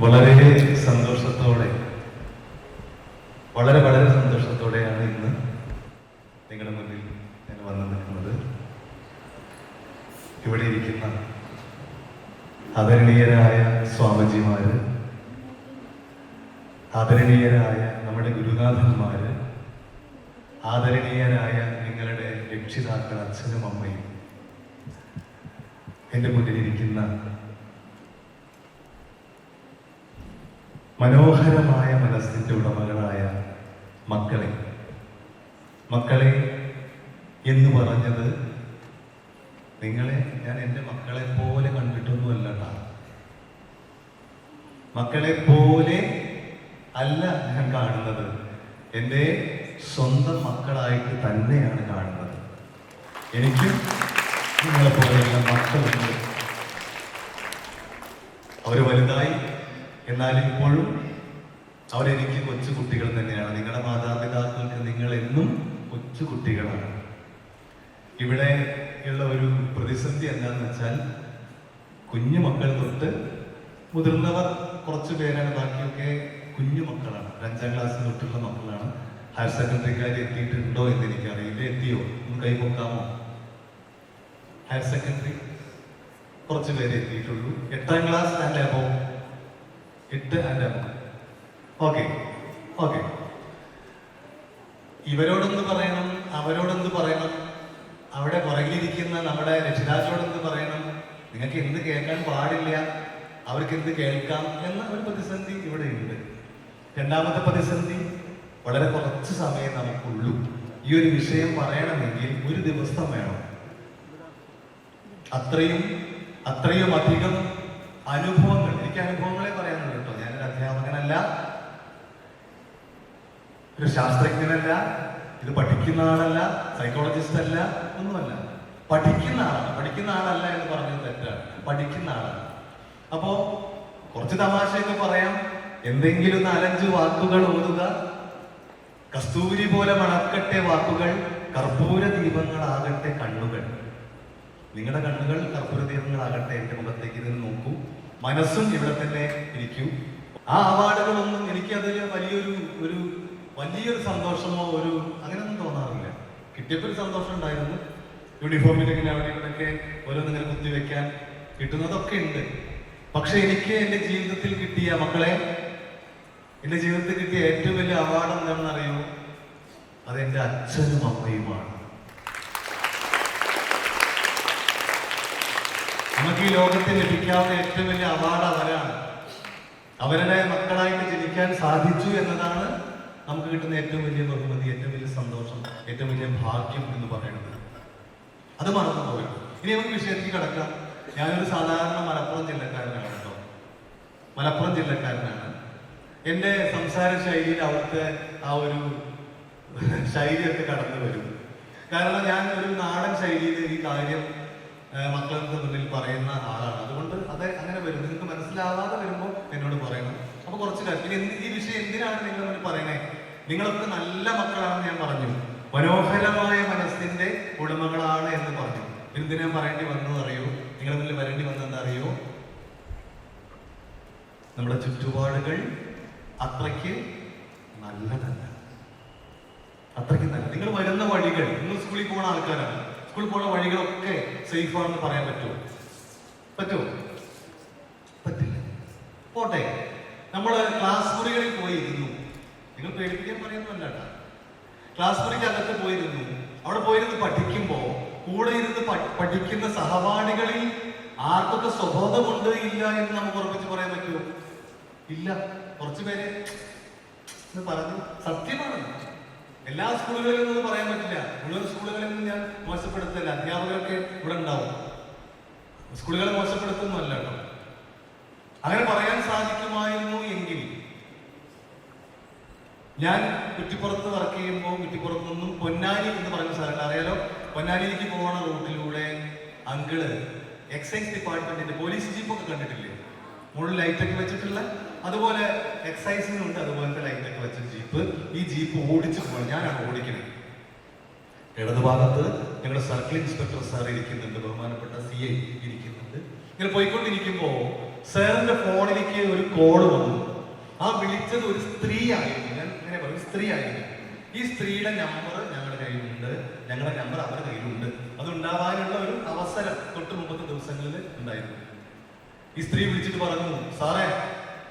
വളരെ സന്തോഷത്തോടെ വളരെ സന്തോഷത്തോടെയാണ് ഇന്ന് നിങ്ങളുടെ മുന്നിൽ ഞാൻ വന്നു നിൽക്കുന്നത്. ഇവിടെ ഇരിക്കുന്ന ആദരണീയരായ സ്വാമിജിമാര്, ആദരണീയരായ നമ്മുടെ ഗുരുനാഥന്മാര്, ആദരണീയരായ നിങ്ങളുടെ രക്ഷിതാക്കൾ, അച്ഛനും അമ്മയും, എൻ്റെ മുന്നിലിരിക്കുന്ന മനോഹരമായ മനസ്സിൻ്റെ ഉടമകളായ മക്കളെ എന്ന് പറഞ്ഞത് നിങ്ങളെ ഞാൻ എൻ്റെ മക്കളെ പോലെ കണ്ടിട്ടൊന്നുമല്ല. മക്കളെ പോലെ അല്ല ഞാൻ കാണുന്നത്, എൻ്റെ സ്വന്തം മക്കളായിട്ട് തന്നെയാണ് കാണുന്നത്. എനിക്കും നിങ്ങളെ പോലെയുള്ള മക്കളുണ്ട്. അവർ വലുതായി, എന്നാൽ ഇപ്പോഴും അവരെനിക്ക് കൊച്ചു കുട്ടികൾ തന്നെയാണ്. നിങ്ങളുടെ മാതാപിതാക്കൾക്ക് നിങ്ങൾ എന്നും കൊച്ചു കുട്ടികളാണ്. ഇവിടെ ഉള്ള ഒരു പ്രതിസന്ധി എന്താണെന്ന് വെച്ചാൽ, കുഞ്ഞു മക്കൾ തൊട്ട് മുതിർന്നവർ കുറച്ചു പേരാണ്, ബാക്കിയൊക്കെ കുഞ്ഞു മക്കളാണ്. 5ാം ക്ലാസ് തൊട്ടുള്ള മക്കളാണ്. ഹയർ സെക്കൻഡറിക്കാർ എത്തിയിട്ടുണ്ടോ എന്ന് എനിക്കറിയില്ല. എത്തിയോ? ഒന്ന് കൈ പൊക്കാമോ? ഹയർ സെക്കൻഡറി കുറച്ച് പേര് എത്തിയിട്ടുള്ളൂ. 8ാം class and above, 8 and above. Okay. ഇവരോടൊന്ന് പറയണം, അവരോടൊന്ന് പറയണം, അവിടെ പുറകിലിരിക്കുന്ന നമ്മുടെ രക്ഷിതാക്കളോടൊന്ന് പറയണം, നിങ്ങൾക്ക് എന്ത് കേൾക്കാൻ പാടില്ല, അവർക്ക് എന്ത് കേൾക്കാം എന്ന ഒരു പ്രതിസന്ധി ഇവിടെ ഉണ്ട്. രണ്ടാമത്തെ പ്രതിസന്ധി, വളരെ കുറച്ച് സമയം നമുക്കുള്ളൂ. ഈ ഒരു വിഷയം പറയണമെങ്കിൽ ഒരു ദിവസം വേണം. അത്രയും അധികം അനുഭവങ്ങൾ, എനിക്ക് അനുഭവങ്ങളെ പറയാനുള്ളൂ കേട്ടോ. ഞാനൊരു അധ്യാപകനല്ല, ഒരു ശാസ്ത്രജ്ഞനല്ല, ഇത് പഠിക്കുന്ന ആളല്ല, സൈക്കോളജിസ്റ്റ് അല്ല, ഒന്നുമല്ല. പഠിക്കുന്ന ആളല്ല എന്ന് പറഞ്ഞത് തെറ്റാണ്. പഠിക്കുന്ന ആളാണ്. അപ്പോ കുറച്ച് തമാശയൊക്കെ പറയാം, എന്തെങ്കിലും 4-5 വാക്കുകൾ ഓതുക. കസ്തൂരി പോലെ മണക്കട്ടെ വാക്കുകൾ, കർപ്പൂര ദീപങ്ങളാകട്ടെ കണ്ണുകൾ. നിങ്ങളുടെ കണ്ണുകൾ കർപ്പൂര ദീപങ്ങളാകട്ടെ. എന്റെ മുഖത്തേക്ക് ഇതിന് നോക്കൂ. മനസ്സും ഇവിടെ തന്നെ ഇരിക്കൂ. ആ അവാർഡുകളൊന്നും എനിക്ക് അതിൽ വലിയൊരു സന്തോഷമോ അങ്ങനെയൊന്നും തോന്നാറില്ല. കിട്ടിയപ്പോൾ ഒരു സന്തോഷം ഉണ്ടായിരുന്നു. യൂണിഫോമിൽ ഇങ്ങനെ അവിടെ ഇവിടെയൊക്കെ ഓരോന്നിങ്ങനെ കുത്തിവെക്കാൻ കിട്ടുന്നതൊക്കെ ഉണ്ട്. പക്ഷെ എനിക്ക് എൻ്റെ ജീവിതത്തിൽ കിട്ടിയ ഏറ്റവും വലിയ അവാർഡ് എന്താണെന്ന് അറിയൂ? അതെൻ്റെ അച്ഛനും അമ്മയുമാണ്. നമുക്ക് ഈ ലോകത്തിൽ ലഭിക്കാവുന്ന ഏറ്റവും വലിയ അവാർഡ് അവരാണ്. അവരുടെ മക്കളായിട്ട് ജനിക്കാൻ സാധിച്ചു എന്നതാണ് നമുക്ക് കിട്ടുന്ന ഏറ്റവും വലിയ ബഹുമതി, ഏറ്റവും വലിയ സന്തോഷം, ഏറ്റവും വലിയ ഭാഗ്യം എന്ന് പറയുന്നത്. അത് മറന്നു പോകണം. ഇനി നമുക്ക് വിഷയത്തിൽ കിടക്കാം. ഞാനൊരു സാധാരണ മലപ്പുറം ജില്ലക്കാരനാണ് കേട്ടോ. മലപ്പുറം ജില്ലക്കാരനാണ്. എൻ്റെ സംസാര ശൈലിയിൽ അവിടുത്തെ ആ ഒരു ശൈലിയൊക്കെ കടന്നു വരും. കാരണം ഞാൻ ഒരു നാടൻ ശൈലിയിൽ ഈ കാര്യം മക്കൾക്ക് മുന്നിൽ പറയുന്ന ആളാണ്. അതുകൊണ്ട് അത് അങ്ങനെ വരും. നിങ്ങൾക്ക് മനസ്സിലാവാതെ വരുമ്പോൾ എന്നോട് പറയണം. അപ്പൊ കുറച്ച് കാര്യം ഈ വിഷയം എന്തിനാണ് നിങ്ങൾ മുന്നിൽ പറയണേ? നിങ്ങളൊക്കെ നല്ല മക്കളാണെന്ന് ഞാൻ പറഞ്ഞു. മനോഹരമായ മനസ്സിന്റെ ഉടമകളാണ് എന്ന് പറഞ്ഞു. എന്തിനാ പറയേണ്ടി വന്നത് അറിയോ? നിങ്ങളുടെ മുന്നിൽ വരേണ്ടി വന്നതെന്ന് അറിയോ? നമ്മുടെ ചുറ്റുപാടുകൾ അത്രയ്ക്ക് നല്ലതല്ല. നിങ്ങൾ വരുന്ന വഴികൾ, നിങ്ങൾ സ്കൂളിൽ പോകുന്ന ആൾക്കാരാണ്. സ്കൂളിൽ പോകുന്ന വഴികളൊക്കെ സേഫ് ആണെന്ന് പറയാൻ പറ്റുമോ? പറ്റില്ല. പോട്ടെ, നമ്മൾ ക്ലാസ് മുറികളിൽ പോയിരുന്നു. നിങ്ങൾ പേടിപ്പിക്കാൻ പറയുന്നതല്ല കേട്ടോ. ക്ലാസ് മുറിക്ക് അകത്ത് പോയിരുന്നു. അവിടെ പോയിരുന്ന് പഠിക്കുമ്പോൾ കൂടെ ഇരുന്ന് പഠിക്കുന്ന സഹപാഠികളിൽ ആർക്കൊക്കെ സ്വബോധമുണ്ട് ഇല്ല എന്ന് നമുക്ക് ഉറപ്പിച്ച് പറയാൻ പറ്റുമോ? ഇല്ല. കുറച്ചു പേര് പറഞ്ഞു. സത്യമാണ്. എല്ലാ സ്കൂളുകളിലും ഒന്നും പറയാൻ പറ്റില്ല. മുഴുവൻ സ്കൂളുകളിൽ നിന്ന് ഞാൻ മോശപ്പെടുത്തില്ല. അധ്യാപകരൊക്കെ ഇവിടെ ഉണ്ടാവും. സ്കൂളുകളെ മോശപ്പെടുത്തുന്നല്ല കേട്ടോ. അങ്ങനെ പറയാൻ സാധിക്കുമായിരുന്നു എങ്കിൽ ഞാൻ കുറ്റിപ്പുറത്ത് വർക്ക് ചെയ്യുമ്പോൾ, കുറ്റിപ്പുറത്ത് നിന്നും പൊന്നാനി എന്ന് പറയുന്ന സ്ഥലം അറിയാലോ, പൊന്നാനിയിലേക്ക് പോകുന്ന റൂട്ടിലൂടെ അങ്കിള് എക്സൈസ് ഡിപ്പാർട്ട്മെന്റിന്റെ പോലീസ് ജീപ്പൊക്കെ കണ്ടിട്ടില്ലേ? മുകളിൽ ലൈറ്റൊക്കെ വെച്ചിട്ടുള്ള, അതുപോലെ എക്സൈസിനുണ്ട് അതുപോലത്തെ ലൈറ്റൊക്കെ വെച്ച ജീപ്പ്. ഈ ജീപ്പ് ഓടിച്ചു പോകണം. ഞാനാണ് ഓടിക്കുന്നത്. ഇടതുഭാഗത്ത് ഞങ്ങളുടെ സർക്കിൾ ഇൻസ്പെക്ടർ സാർ ഇരിക്കുന്നുണ്ട്, ബഹുമാനപ്പെട്ട CI ഇരിക്കുന്നുണ്ട്. ഇങ്ങനെ പോയിക്കൊണ്ടിരിക്കുമ്പോൾ സാറിന്റെ ഫോണിലേക്ക് ഒരു കോൾ വന്നു. ആ വിളിച്ചത് ഒരു സ്ത്രീ ആയിരുന്നു. ഞാൻ ഇങ്ങനെ പറയും, സ്ത്രീ ആയിരുന്നു. ഈ സ്ത്രീയുടെ നമ്പർ ഞങ്ങളുടെ കയ്യിലുണ്ട്, ഞങ്ങളുടെ നമ്പർ അവരുടെ കയ്യിലുണ്ട്. അത് ഉണ്ടാവാനുള്ള ഒരു അവസരം തൊട്ട് മുമ്പത്തെ ദിവസങ്ങളിൽ ഉണ്ടായിരുന്നു. ഈ സ്ത്രീ വിളിച്ചിട്ട് പറഞ്ഞു, സാറേ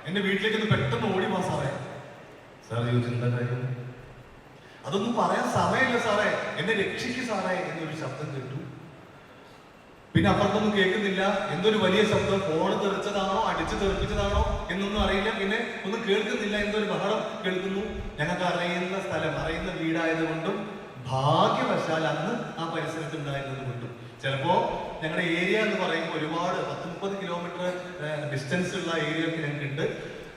എന്റെ വീട്ടിലേക്ക് ഒന്ന് പെട്ടെന്ന് ഓടി വാ സാറേ. സാർ ചോദിച്ചു, എന്താ കാര്യം? അതൊന്നും പറയാൻ സമയമില്ല സാറേ, എന്നെ രക്ഷിക്കു സാറേ എന്നൊരു ശബ്ദം കേട്ടു. പിന്നെ അപ്പുറത്തൊന്നും കേൾക്കുന്നില്ല. എന്തൊരു വലിയ ശബ്ദം, ഫോണ് തെറിച്ചതാണോ അടിച്ചു തെറിപ്പിച്ചതാണോ എന്നൊന്നും അറിയില്ല. പിന്നെ ഒന്നും കേൾക്കുന്നില്ല, എന്തൊരു ബഹളം കേൾക്കുന്നു. ഞങ്ങൾക്ക് അറിയുന്ന സ്ഥലം, അറിയുന്ന വീടായതുകൊണ്ടും ഭാഗ്യവശാൽ അന്ന് ആ പരിസരത്ത് ഉണ്ടായിരുന്നത് കൊണ്ടും, ചിലപ്പോ ഞങ്ങളുടെ ഏരിയ എന്ന് പറയുമ്പോൾ ഒരുപാട് 10-30 കിലോമീറ്റർ ഡിസ്റ്റൻസ് ഉള്ള ഏരിയ ഒക്കെ ഞങ്ങൾക്കുണ്ട്.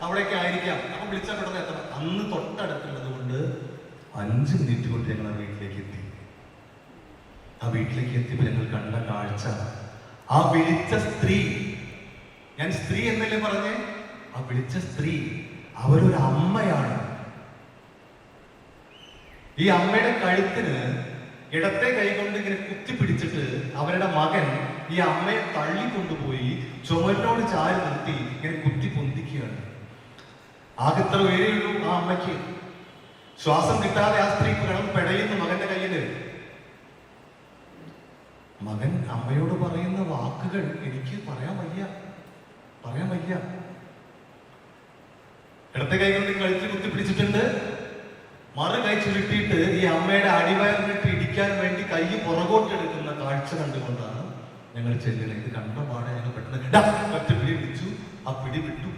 അവിടേക്ക് ആയിരിക്കാം. അപ്പൊ വിളിച്ചാൽ പെട്ടെന്ന് എത്തണം. അന്ന് തൊട്ടടുത്തുള്ളത് കൊണ്ട് 5 മിനിറ്റ് കൊണ്ട് ഞങ്ങൾ ആ വീട്ടിലേക്ക് എത്തി. ആ വീട്ടിലേക്ക് എത്തിയപ്പോൾ ഞങ്ങൾ കണ്ട കാഴ്ച, ആ വിളിച്ച സ്ത്രീ, ഞാൻ സ്ത്രീ എന്നല്ലേ പറഞ്ഞേ, ആ വിളിച്ച സ്ത്രീ അവരൊരു അമ്മയാണ്. ഈ അമ്മയുടെ കഴുത്തിന് ഇടത്തെ കൈകൊണ്ട് ഇങ്ങനെ കുത്തിപ്പിടിച്ചിട്ട് അവരുടെ മകൻ ഈ അമ്മയെ തള്ളിക്കൊണ്ടുപോയി ചുമലിനോട് ചാരി നിർത്തി ഇങ്ങനെ കുത്തി പൊന്തിക്കുകയാണ്. ആകെ ഇത്ര ഉയരെയുള്ളൂ ആ അമ്മയ്ക്ക്. ശ്വാസം കിട്ടാതെ ആ സ്ത്രീ കിടന്ന് പെടയുന്നു മകന്റെ കയ്യില്. മകൻ അമ്മയോട് പറയുന്ന വാക്കുകൾ എനിക്ക് പറയാൻ വയ്യ. ഇടത്തെ കൈ കൊണ്ട് കഴുത്തിൽ കുത്തിപ്പിടിച്ചിട്ടുണ്ട്. മറു കൈ ചുരുട്ടിയിട്ട് ഈ അമ്മയുടെ അടിവയറിനിട്ട് ഇടിക്കാൻ വേണ്ടി കൈ പുറകോട്ടെടുക്കുന്ന കാഴ്ച കണ്ടുകൊണ്ടാണ് ഞങ്ങൾ ചെല്ലുന്നത്. ഇത് കണ്ട പാടെ ഞങ്ങൾ പെട്ടെന്ന് ഒറ്റ പിടി പിടിച്ചു. ആ പിടി വിട്ടു.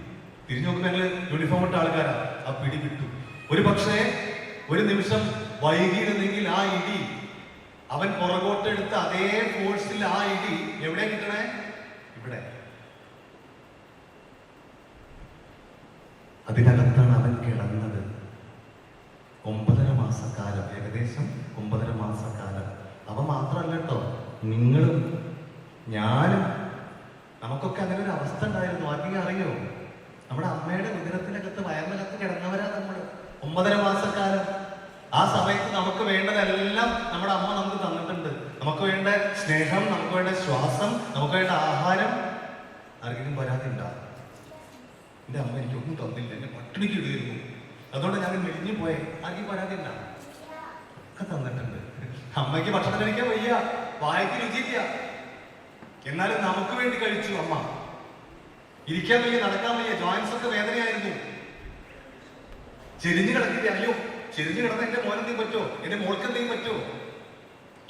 തിരിഞ്ഞു നോക്കുമ്പോൾ ഞങ്ങൾ യൂണിഫോം ഇട്ട ആൾക്കാരാ. ആ പിടി വിട്ടു. ഒരു പക്ഷേ ഒരു നിമിഷം വൈകിയിരുന്നെങ്കിൽ ആ ഇടി, അവൻ പുറകോട്ടെടുത്ത് അതേ ഫോഴ്സിൽ ആ ഇടി എവിടെ കിട്ടണേ? ഇവിടെ. അതിനകത്താണ് അവൻ കിടന്നത്. 9.5 മാസക്കാലം, ഏകദേശം 9.5 മാസക്കാലം. അവ മാത്രമല്ല കേട്ടോ, നിങ്ങളും ഞാനും, നമുക്കൊക്കെ അങ്ങനെ ഒരു അവസ്ഥ ഉണ്ടായിരുന്നു. ആദ്യം അറിയോ? നമ്മുടെ അമ്മയുടെ ഉദരത്തിനകത്ത്, വയറിനകത്ത് കിടന്നവരാ നമ്മൾ 9.5 മാസക്കാലം. ആ സമയത്ത് നമുക്ക് വേണ്ടതെല്ലാം നമ്മുടെ അമ്മ നമുക്ക് തന്നിട്ടുണ്ട്. നമുക്ക് വേണ്ട സ്നേഹം, നമുക്ക് വേണ്ട ശ്വാസം, നമുക്ക് വേണ്ട ആഹാരം. ആർക്കെങ്കിലും പരാതി ഉണ്ടാകും, എന്റെ അമ്മ എനിക്കൊന്നും തന്നില്ല, എന്നെ പട്ടിണിക്ക് ഇടുകയായിരുന്നു, അതുകൊണ്ട് ഞാൻ മെലിഞ്ഞു പോയെ. ആർക്കും പരാതി ഉണ്ടാകും, ഒക്കെ തന്നിട്ടുണ്ട്. അമ്മയ്ക്ക് ഭക്ഷണം കഴിക്കാൻ വയ്യ, വായക്ക് രുചിയില്ല, എന്നാലും നമുക്ക് വേണ്ടി കഴിച്ചു അമ്മ. ഇരിക്കാൻ വയ്യ, നടക്കാൻ വയ്യ, ജോയിൻസ് ഒക്കെ വേദനയായിരുന്നു. ചെരിഞ്ഞു കിടക്കില്ല. അയ്യോ, ചെരിഞ്ഞു കിടന്ന എന്റെ മോനെന്തെങ്കിലും പറ്റുമോ? എന്റെ മോൾക്ക് എന്തെങ്കിലും പറ്റുമോ?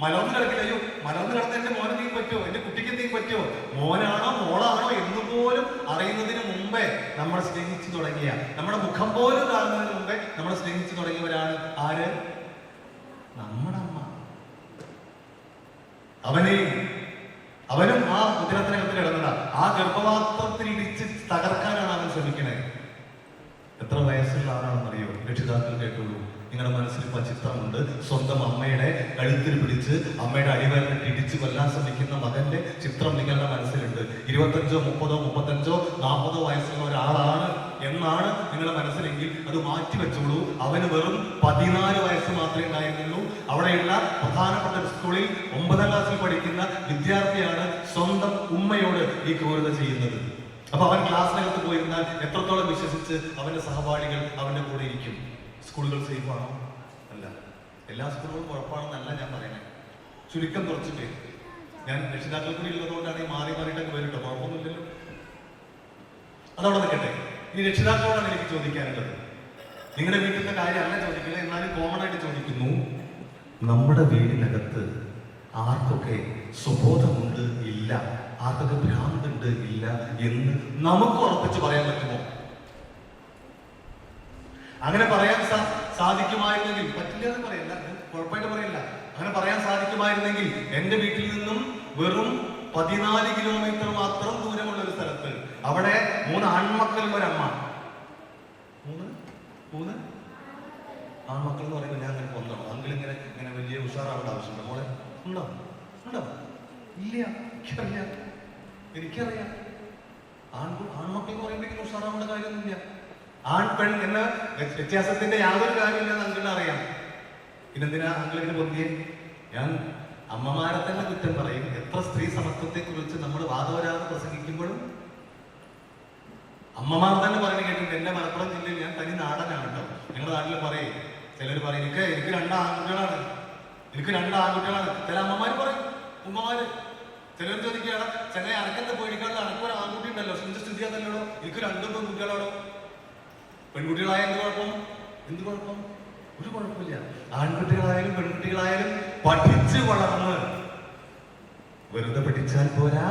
മലർന്ന് കിടക്കില്ല. അയ്യോ, മലർന്ന് കിടന്ന എന്റെ മോനെന്തെങ്കിലും പറ്റുമോ? എന്റെ കുട്ടിക്ക് എന്തെങ്കിലും പറ്റുമോ? മോനാണോ മോളാണോ എന്നുപോലും അറിയുന്നതിന് മുമ്പേ നമ്മൾ സ്നേഹിച്ചു തുടങ്ങിയ, നമ്മുടെ മുഖം പോലും കാണുന്നതിന് മുമ്പേ നമ്മൾ സ്നേഹിച്ചു തുടങ്ങിയവരാണ് ആര്? നമ്മുടെ അമ്മ. അവനും ആ ഉദരത്തിനകത്ത് കിടന്നതാ. ആ ഗർഭപാത്രത്തിൽ ഇടിച്ച് തകർക്കാനാണ് അവൻ ശ്രമിക്കണേ. എത്ര വയസ്സുള്ള ആളാണെന്നറിയോ? രക്ഷിതാക്കൾ കേട്ടുള്ളൂ. നിങ്ങളുടെ മനസ്സിൽ ഇപ്പൊ ചിത്രമുണ്ട്. സ്വന്തം അമ്മയുടെ കഴുത്തിൽ പിടിച്ച് അമ്മയുടെ അടിവയറിനിട്ട് ഇടിച്ച് കൊല്ലാൻ ശ്രമിക്കുന്ന മകന്റെ ചിത്രം നിങ്ങളുടെ മനസ്സിലുണ്ട്. 25, 30, 35, 40 വയസ്സുള്ള ഒരാളാണ് എന്നാണ് നിങ്ങളുടെ മനസ്സിലെങ്കിൽ അത് മാറ്റി വെച്ചോളൂ. അവന് വെറും 14 വയസ്സ് മാത്രമേ ഉണ്ടായിരുന്നുള്ളൂ. അവിടെയുള്ള പ്രധാനപ്പെട്ട സ്കൂളിൽ 9ാം ക്ലാസ്സിൽ പഠിക്കുന്ന വിദ്യാർത്ഥിയാണ് സ്വന്തം ഉമ്മയോട് ഈ ക്രൂരത ചെയ്യുന്നത്. അപ്പൊ അവൻ ക്ലാസ്സിനകത്ത് പോയിരുന്നാൽ എത്രത്തോളം വിശ്വസിച്ച് അവന്റെ സഹപാഠികൾ അവന്റെ കൂടെ ഇരിക്കും? സ്കൂളുകൾ സേഫ് ആണോ? അല്ല. എല്ലാ സ്കൂളുകളും കുഴപ്പമാണെന്നല്ല ഞാൻ പറയണേ. ചുരുക്കം കുറച്ച് പേര്, ഞാൻ രക്ഷിതാക്കൾ കൂടി ഉള്ളതുകൊണ്ടാണ് ഈ മാറി മാറിയിട്ടൊക്കെ വരട്ടോ, കുഴപ്പമൊന്നുമില്ലല്ലോ. അതവിടെ നിൽക്കട്ടെ. ഇനി രക്ഷിതാക്കളോടാണ് എനിക്ക് ചോദിക്കാനുള്ളത്. നിങ്ങളുടെ വീട്ടിലെ കാര്യമല്ല ചോദിക്കുന്നത്, എന്നാലും കോമൺ ആയിട്ട് ചോദിക്കുന്നു. നമ്മുടെ വീടിനകത്ത് ആർക്കൊക്കെ സ്വബോധമുണ്ട് ഇല്ല, ആർക്കൊക്കെ ഭ്രാന്തുണ്ട് ഇല്ല എന്ന് നമുക്ക് ഉറപ്പിച്ച് പറയാൻ പറ്റുമോ? അങ്ങനെ പറയാൻ സാധിക്കുമായിരുന്നെങ്കിൽ, പറ്റില്ല എന്ന് പറയല്ല, കുഴപ്പമായിട്ട് പറയില്ല, അങ്ങനെ പറയാൻ സാധിക്കുമായിരുന്നെങ്കിൽ എന്റെ വീട്ടിൽ നിന്നും വെറും 14 കിലോമീറ്റർ മാത്രം ദൂരമുള്ള ഒരു സ്ഥലത്ത്, അവിടെ 3 ആൺമക്കളും ഒരമ്മ. 3 ആൺമക്കൾ എന്ന് പറയുമ്പോൾ ഞാൻ അങ്ങനെ കൊന്നോ? അങ്കിൾ ഇങ്ങനെ വലിയ ഉഷാറാവേണ്ട ആവശ്യമുണ്ടോ? മോളെ ഉണ്ടോ? ഇല്ല. എനിക്കറിയാം. ആൺമക്കൾ എന്ന് പറയുമ്പോൾ ഉഷാറാവേണ്ട കാര്യമൊന്നുമില്ല. ആൺ പെൺ എന്ന വ്യത്യാസത്തിന്റെ യാതൊരു കാര്യമില്ലെന്ന് അങ്കിളിന് അറിയാം. പിന്നെന്തിനാ അങ്കിളിന് പൊന്തിയെ? ഞാൻ അമ്മമാരെ തന്നെ കുറ്റം പറയും. എത്ര സ്ത്രീ സമത്വത്തെ കുറിച്ച് നമ്മൾ വാദോരാതെ പ്രസംഗിക്കുമ്പോഴും അമ്മമാർ തന്നെ പറയുന്നത് കേട്ടിട്ടുണ്ട്. എന്റെ മലപ്പുറം ജില്ലയിൽ, ഞാൻ തനി നാടനാണ് കേട്ടോ, ഞങ്ങളുടെ നാട്ടിൽ പറയും, ചിലർ പറയും എനിക്ക് രണ്ട് ആൺകുട്ടികളാണ്, എനിക്ക് രണ്ട് ആൺകുട്ടികളാണ്. ചില അമ്മമാര് പറയും, ഉമ്മമാര്. ചിലർ ചോദിക്കുകയാണ്, ചെങ്ങായി അനക്കെന്താ പേടിക്കാനുള്ള, അനക്കൊരു ആൺകുട്ടി ഉണ്ടല്ലോ, എന്ത് സ്ഥിതിയാണല്ലോ, എനിക്ക് രണ്ടും പെൺകുട്ടികളാണോ? പെൺകുട്ടികളായ എന്ത് കുഴപ്പം? എന്ത് കുഴപ്പം? ഒരു കുഴപ്പമില്ല. ആൺകുട്ടികളായാലും പെൺകുട്ടികളായാലും പഠിച്ച് വളർന്ന്, വെറുതെ പഠിച്ചാൽ പോരാ,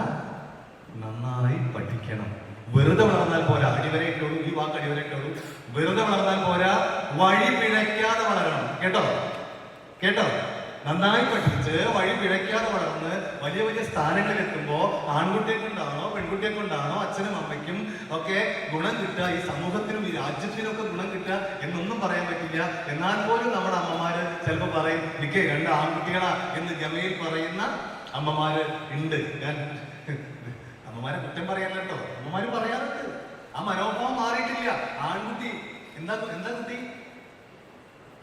നന്നായി പഠിക്കണം. വെറുതെ വളർന്നാൽ പോരാ, അടിവരെ ഇട്ടോളൂ, ഈ വാക്ക് അടിവരെ ഇട്ടോളൂ. വെറുതെ വളർന്നാൽ പോരാ, വഴി പിഴയ്ക്കാതെ വളരണം. കേട്ടോ കേട്ടോ, നന്നായി പഠിച്ച് വഴി പിഴയ്ക്കാതെ വളർന്ന് വലിയ വലിയ സ്ഥാനങ്ങളിൽ എത്തുമ്പോ ആൺകുട്ടിയെ കൊണ്ടാണോ പെൺകുട്ടിയെ കൊണ്ടാണോ അച്ഛനും അമ്മയ്ക്കും ഒക്കെ ഗുണം കിട്ടുക, ഈ സമൂഹത്തിനും ഈ രാജ്യത്തിനും ഒക്കെ ഗുണം കിട്ടുക എന്നൊന്നും പറയാൻ പറ്റില്ല. എന്നാൽ പോലും നമ്മുടെ അമ്മമാര് ചിലപ്പോൾ പറയും, എനിക്ക് രണ്ട് ആൺകുട്ടികളാ എന്ന് ഗമയിൽ പറയുന്ന അമ്മമാര് ഉണ്ട്. ഞാൻ അമ്മമാരെ കുറ്റം പറയാനല്ല കേട്ടോ, അമ്മമാര് പറയാറുണ്ട്. ആ മനോഭാവം മാറിയിട്ടില്ല. ആൺകുട്ടി എന്താ എന്താ കുട്ടി?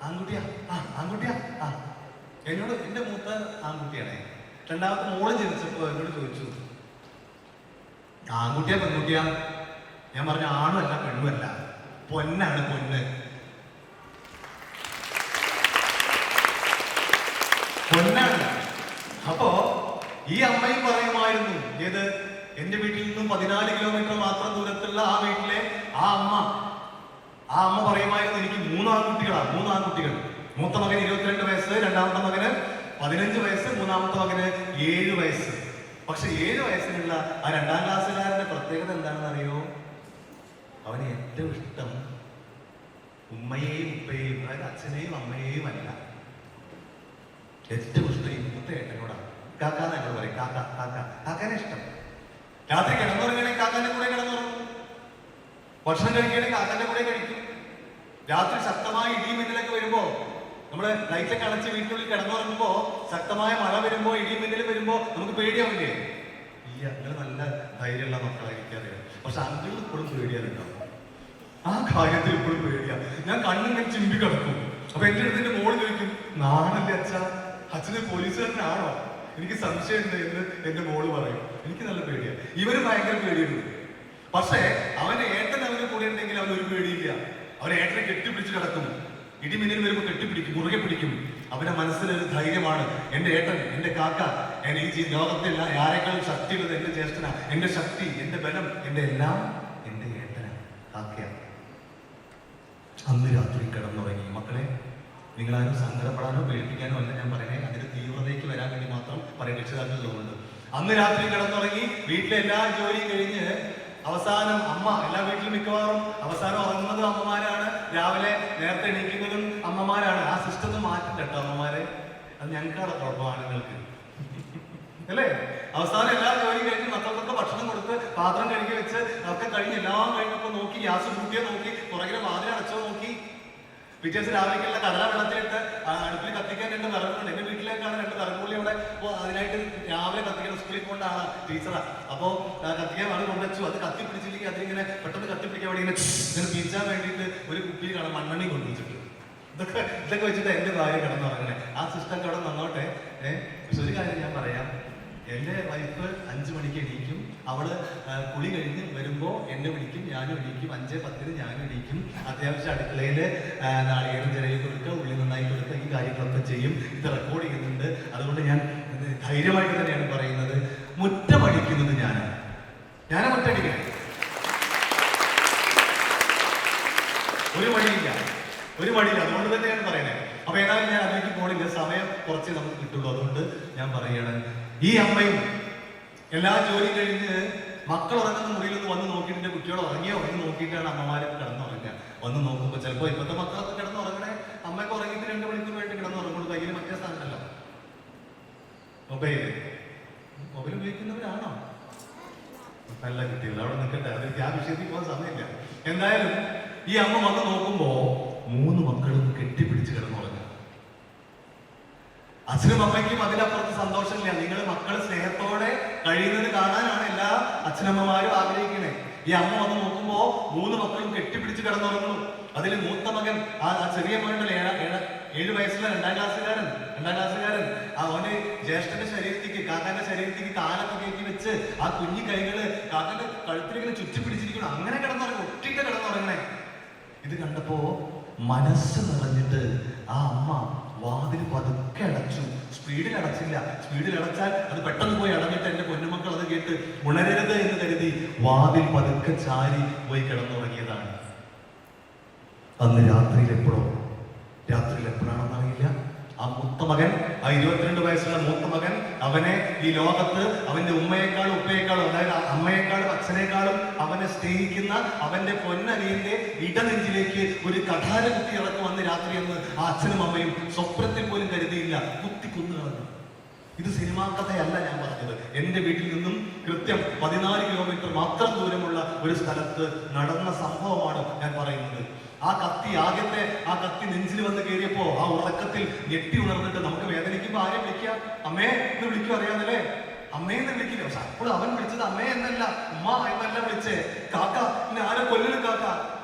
ആൺകുട്ടിയാ, ആൺകുട്ടിയാ. എന്നോട്, എന്റെ മൂത്ത ആൺകുട്ടിയാണേ, രണ്ടാമത്തെ മോള് ജനിച്ചപ്പോ എന്നോട് ചോദിച്ചു, ആൺകുട്ടിയാ പെൺകുട്ടിയാ? ഞാൻ പറഞ്ഞു, ആണുമല്ല പെണ്ണുമല്ല, പൊന്നാണ്, പൊന്ന്, പൊന്നാണ്. അപ്പോ ഈ അമ്മയും പറയുമായിരുന്നു, ഏത്, എന്റെ വീട്ടിൽ നിന്നും 14 കിലോമീറ്റർ മാത്രം ദൂരത്തുള്ള ആ വീട്ടിലെ ആ അമ്മ പറയുമായിരുന്നു, എനിക്ക് 3 ആൺകുട്ടികൾ. മൂത്ത മകൻ 22 വയസ്സ്, രണ്ടാമത്തെ മകന് 15 വയസ്സ്, മൂന്നാമത്തെ മകന് 7 വയസ്സ്. പക്ഷെ 7 വയസ്സിനുള്ള ആ 2ാം ക്ലാസ്സുകാരന്റെ പ്രത്യേകത എന്താണെന്ന് അറിയോ? അവന് ഏറ്റവും ഇഷ്ടം ഉമ്മയെയും ഉപ്പയെയും, അതായത് അച്ഛനെയും അമ്മയെയും അല്ല, ഏറ്റവും ഇഷ്ടം ഈ മൂത്ത ഏട്ടനോടാണ്. കാക്കാന്ന് എന്നോട് പറയും, കാക്കാനെ ഇഷ്ടം. രാത്രി കിടന്നുറങ്ങണമെങ്കിൽ കാക്കാന്റെ കൂടെ കിടന്നുറങ്ങും, ഭക്ഷണം കഴിക്കുകയാണെങ്കിൽ കാക്കാന്റെ കൂടെ കഴിക്കും. രാത്രി ശക്തമായ ഇടിയും മിന്നലൊക്കെ വരുമ്പോ, നമ്മള് ലൈറ്റൊക്കെ അടച്ച് വീട്ടിനുള്ളിൽ കിടന്നുറങ്ങുമ്പോ ശക്തമായ മഴ വരുമ്പോ ഇടിയും മിന്നൽ വരുമ്പോ നമുക്ക് പേടിയാവില്ലേ? ഇല്ല, നിങ്ങൾ നല്ല ധൈര്യമുള്ള മക്കളായിരിക്കും, അറിയാം. പക്ഷെ അങ്കിൾ ഇപ്പോഴും പേടിയാറുണ്ടോ? ആ കാര്യത്തിൽ ഇപ്പോഴും പേടിയാ. ഞാൻ കണ്ണും ചിമ്പി കിടക്കും. അപ്പൊ എന്റെ അടുത്തിന്റെ മോള് ചോദിക്കും, നാണല്ലേ അച്ഛാ, അച്ഛന് പോലീസുകാരനാണോ? എനിക്ക് സംശയമുണ്ട് എന്ന് എന്റെ മോള് പറയും. എനിക്ക് നല്ല പേടിയാ. ഇവര് ഭയങ്കര പേടിയുണ്ട്. പക്ഷേ അവന്റെ ഏട്ടൻ അവന് കൂടെ ഉണ്ടെങ്കിൽ അവനൊരു പേടിയില്ല. അവൻ ഏട്ടനെ കെട്ടിപ്പിടിച്ച് കിടക്കും. ഇടിമിന്നൽ വരുമ്പോൾ കെട്ടിപ്പിടിക്കും, മുറുകെ പിടിക്കും. അവന്റെ മനസ്സിലൊരു ധൈര്യമാണ്, എന്റെ ഏട്ടൻ, എന്റെ കാക്ക, ഈ ലോകത്തില്ല ആരെക്കാളും ശക്തിയുള്ളത് എന്റെ ജ്യേഷ്ഠനാ. എന്റെ ശക്തി, എന്റെ ബലം, എന്റെ എല്ലാം എന്റെ ഏട്ടനാ, കാക്കയാണ്. അന്ന് രാത്രി കിടന്നുറങ്ങി. മക്കളെ, നിങ്ങളാരും സങ്കടപ്പെടാനോ പേടിപ്പിക്കാനോ അല്ല ഞാൻ പറയണേ, അതിന്റെ തീവ്രതയ്ക്ക് വരാൻ വേണ്ടി മാത്രം പറയാൻ രക്ഷിതാക്കളുണ്ട്. അന്ന് രാത്രി കിടന്നുറങ്ങി, വീട്ടിലെ എല്ലാ ജോലിയും കഴിഞ്ഞ് അവസാനം അമ്മ, എല്ലാ വീട്ടിലും മിക്കവാറും അവസാനം ഉറങ്ങുന്നതും അമ്മമാരാണ്, രാവിലെ നേരത്തെ എണീക്കുന്നതും അമ്മമാരാണ്. ആ സിസ്റ്റം മാറ്റിട്ടോ അമ്മമാരെ, അത് ഞങ്ങൾക്കാണ് കുഴപ്പം, ആണുങ്ങൾക്ക് അല്ലേ? അവസാനം എല്ലാ ജോലിയും കഴിഞ്ഞ് മക്കൾക്കൊക്കെ ഭക്ഷണം കൊടുത്ത് പാത്രം കഴുകി വെച്ച് ഒക്കെ കഴിഞ്ഞ് എല്ലാം കഴിഞ്ഞപ്പോ നോക്കി, ഗ്യാസ് കൂട്ടിയോ നോക്കി, പുറകിലെ വാതിൽ അടച്ചോ നോക്കി, പിറ്റേഴ്സ് രാവിലേക്കുള്ള കടല വെള്ളത്തിലിട്ട് അടുപ്പിൽ കത്തിക്കാൻ 2 വിറകുണ്ട്. എന്റെ വീട്ടിലേക്കാണ് 2 വിറകുള്ളി അവിടെ. അപ്പോൾ അതിനായിട്ട് രാവിലെ കത്തിക്കാൻ സ്കൂളിൽ കൊണ്ടാണ് ടീച്ചറാ. അപ്പോൾ കത്തിക്കാൻ അത് കൊണ്ടുവച്ചു. അത് കത്തിപ്പിടിച്ചില്ലെങ്കിൽ അതിങ്ങനെ പെട്ടെന്ന് കത്തിപ്പിടിക്കാൻ വേണ്ടി ഇങ്ങനെ പീച്ചാൻ വേണ്ടിയിട്ട് ഒരു കുപ്പിയിൽ കാണാൻ മണ്ണെണ്ണി കൊണ്ടുവച്ചിട്ട്, ഇതൊക്കെ വെച്ചിട്ട് എന്റെ ഭാര്യ കിടന്നുറങ്ങണേ. ആ സിസ്റ്റം അവിടെ നന്നോട്ടെ. ഒരു കാര്യം ഞാൻ പറയാം, എന്റെ വൈഫ് 5 മണിക്ക് എണീക്കും. അവള് കുളി കഴിഞ്ഞ് വരുമ്പോ എന്നെ വിളിക്കും, ഞാനും എണീക്കും. 5:10 ഞാനും എണീക്കും. അത്യാവശ്യം അടുക്കളയില് നാളികേരം ചിരകി കൊടുക്കുക, ഉള്ളി നന്നായി കൊടുക്കുക, ഈ കാര്യങ്ങളൊക്കെ ചെയ്യും. ഇത് റെക്കോർഡ് ചെയ്യുന്നുണ്ട്. അതുകൊണ്ട് ഞാൻ ധൈര്യമായിട്ട് തന്നെയാണ് പറയുന്നത്, മുറ്റമടിക്കുന്നത് ഞാനാ മുറ്റടിക്കണേ. ഒരു മടിയില്ല. അതുകൊണ്ട് തന്നെയാണ് പറയണേ. അപ്പൊ ഏതായാലും ഞാൻ അതിലേക്ക് പോണില്ല, സമയം കുറച്ച് നമുക്ക് കിട്ടുള്ളൂ. അതുകൊണ്ട് ഞാൻ പറയാണ്, ഈ അമ്മയും എല്ലാ ജോലിയും കഴിഞ്ഞ് മക്കൾ ഉറങ്ങുന്ന മുറിയിൽ നിന്ന് വന്ന് നോക്കിയിട്ട് എന്റെ കുട്ടിയോട് ഉറങ്ങിയോ എന്ന് നോക്കിയിട്ടാണ് അമ്മമാരെ കിടന്നുറങ്ങുക. വന്ന് നോക്കുമ്പോ ചിലപ്പോ ഇപ്പോഴത്തെ മക്കളൊക്കെ കിടന്നുറങ്ങണേ, അമ്മയ്ക്ക് ഉറങ്ങിയിട്ട് 2 മണിക്കൂർ വേണ്ടി കിടന്നുറങ്ങുള്ളൂ. കയ്യിൽ മറ്റേ സാധനമല്ലോ, മൊബൈൽ ഉപയോഗിക്കുന്നവരാണോ? നല്ല കുട്ടികൾ അവിടെ നിൽക്കട്ടെ, അതിലേക്ക് ആ വിഷയത്തിൽ പോകാൻ സമയമില്ല. എന്തായാലും ഈ അമ്മ വന്ന് നോക്കുമ്പോ 3 മക്കളും കെട്ടിപ്പിടിച്ച് കിടന്നുറങ്ങുക. അച്ഛനും അമ്മയ്ക്കും അതിനപ്പുറത്ത് സന്തോഷമില്ല. നിങ്ങൾ മക്കൾ സ്നേഹത്തോടെ കഴിയുന്നത് കാണാനാണ് എല്ലാ അച്ഛനമ്മമാരും ആഗ്രഹിക്കുന്നത്. ഈ അമ്മ വന്ന് നോക്കുമ്പോ 3 മക്കളും കെട്ടിപ്പിടിച്ച് കിടന്നുറങ്ങുന്നു. അതിൽ മൂത്ത മകൻ, ആ ചെറിയ മകനുണ്ടല്ലോ, 7 വയസ്സുള്ള 2ാം ക്ലാസ്സുകാരൻ, അവന് ജ്യേഷ്ഠന്റെ ശരീരത്തേക്ക്, കാക്കാന്റെ ശരീരത്തേക്ക് കാലൊക്കെ കയറ്റി വെച്ച് ആ കുഞ്ഞു കൈകള് കാക്കന്റെ കഴുത്തിലിങ്ങനെ ചുറ്റിപ്പിടിച്ചിരിക്കണം. അങ്ങനെ കിടന്നുറങ്ങും. ഇത് കണ്ടപ്പോ മനസ്സ് നിറഞ്ഞിട്ട് ആ അമ്മ വാതിൽ പതുക്കെ അടച്ചു. സ്പീഡിൽ അടച്ചില്ല. സ്പീഡിൽ അടച്ചാൽ അത് പെട്ടെന്ന് പോയി അടഞ്ഞിട്ട് എന്റെ പൊന്നുമക്കൾ അത് കേട്ട് ഉണരരുത് എന്ന് കരുതി വാതിൽ പതുക്കെ ചാരി പോയി കിടന്നുറങ്ങിയതാണ്. അന്ന് രാത്രിയിൽ എപ്പോഴാണെന്ന് അറിയില്ല, ആ മൂത്ത മകൻ, ആ 22 വയസ്സുള്ള മൂത്ത മകൻ, അവനെ ഈ ലോകത്ത് അവന്റെ ഉമ്മയെക്കാളും ഉപ്പയെക്കാളും, അതായത് അമ്മയെക്കാളും അച്ഛനേക്കാളും അവനെ സ്നേഹിക്കുന്ന അവന്റെ പൊന്നനിയന്റെ ഇടനെഞ്ചിലേക്ക് ഒരു കഠാര കുത്തി ഇറക്കും അന്ന് രാത്രി എന്ന് ആ അച്ഛനും അമ്മയും സ്വപ്നത്തിൽ പോലും കരുതിയില്ല. കുത്തി കൊന്നുകളഞ്ഞു. ഇത് സിനിമാ കഥയല്ല ഞാൻ പറഞ്ഞത്. എന്റെ വീട്ടിൽ നിന്നും കൃത്യം 14 കിലോമീറ്റർ മാത്രം ദൂരമുള്ള ഒരു സ്ഥലത്ത് നടന്ന സംഭവമാണ് ഞാൻ പറയുന്നത്. ആ കത്തി നെഞ്ചിൽ വന്ന് കയറിയപ്പോ ആ ഉറക്കത്തിൽ ഞെട്ടി ഉണർന്നിട്ട് നമുക്ക് വേദനിക്കുമ്പോ ആരെ വിളിക്കുക? അമ്മയെ എന്ന് വിളിക്കും, അറിയാമല്ലേ? അമ്മയെന്ന് വിളിക്കില്ല. പക്ഷെ അപ്പോൾ അവൻ വിളിച്ചത് അമ്മയെ എന്നല്ല, ഉമ്മ എന്നല്ല വിളിച്ചേ. കാക്ക, എന്നെ ആരെ കൊല്ലു കാക്ക.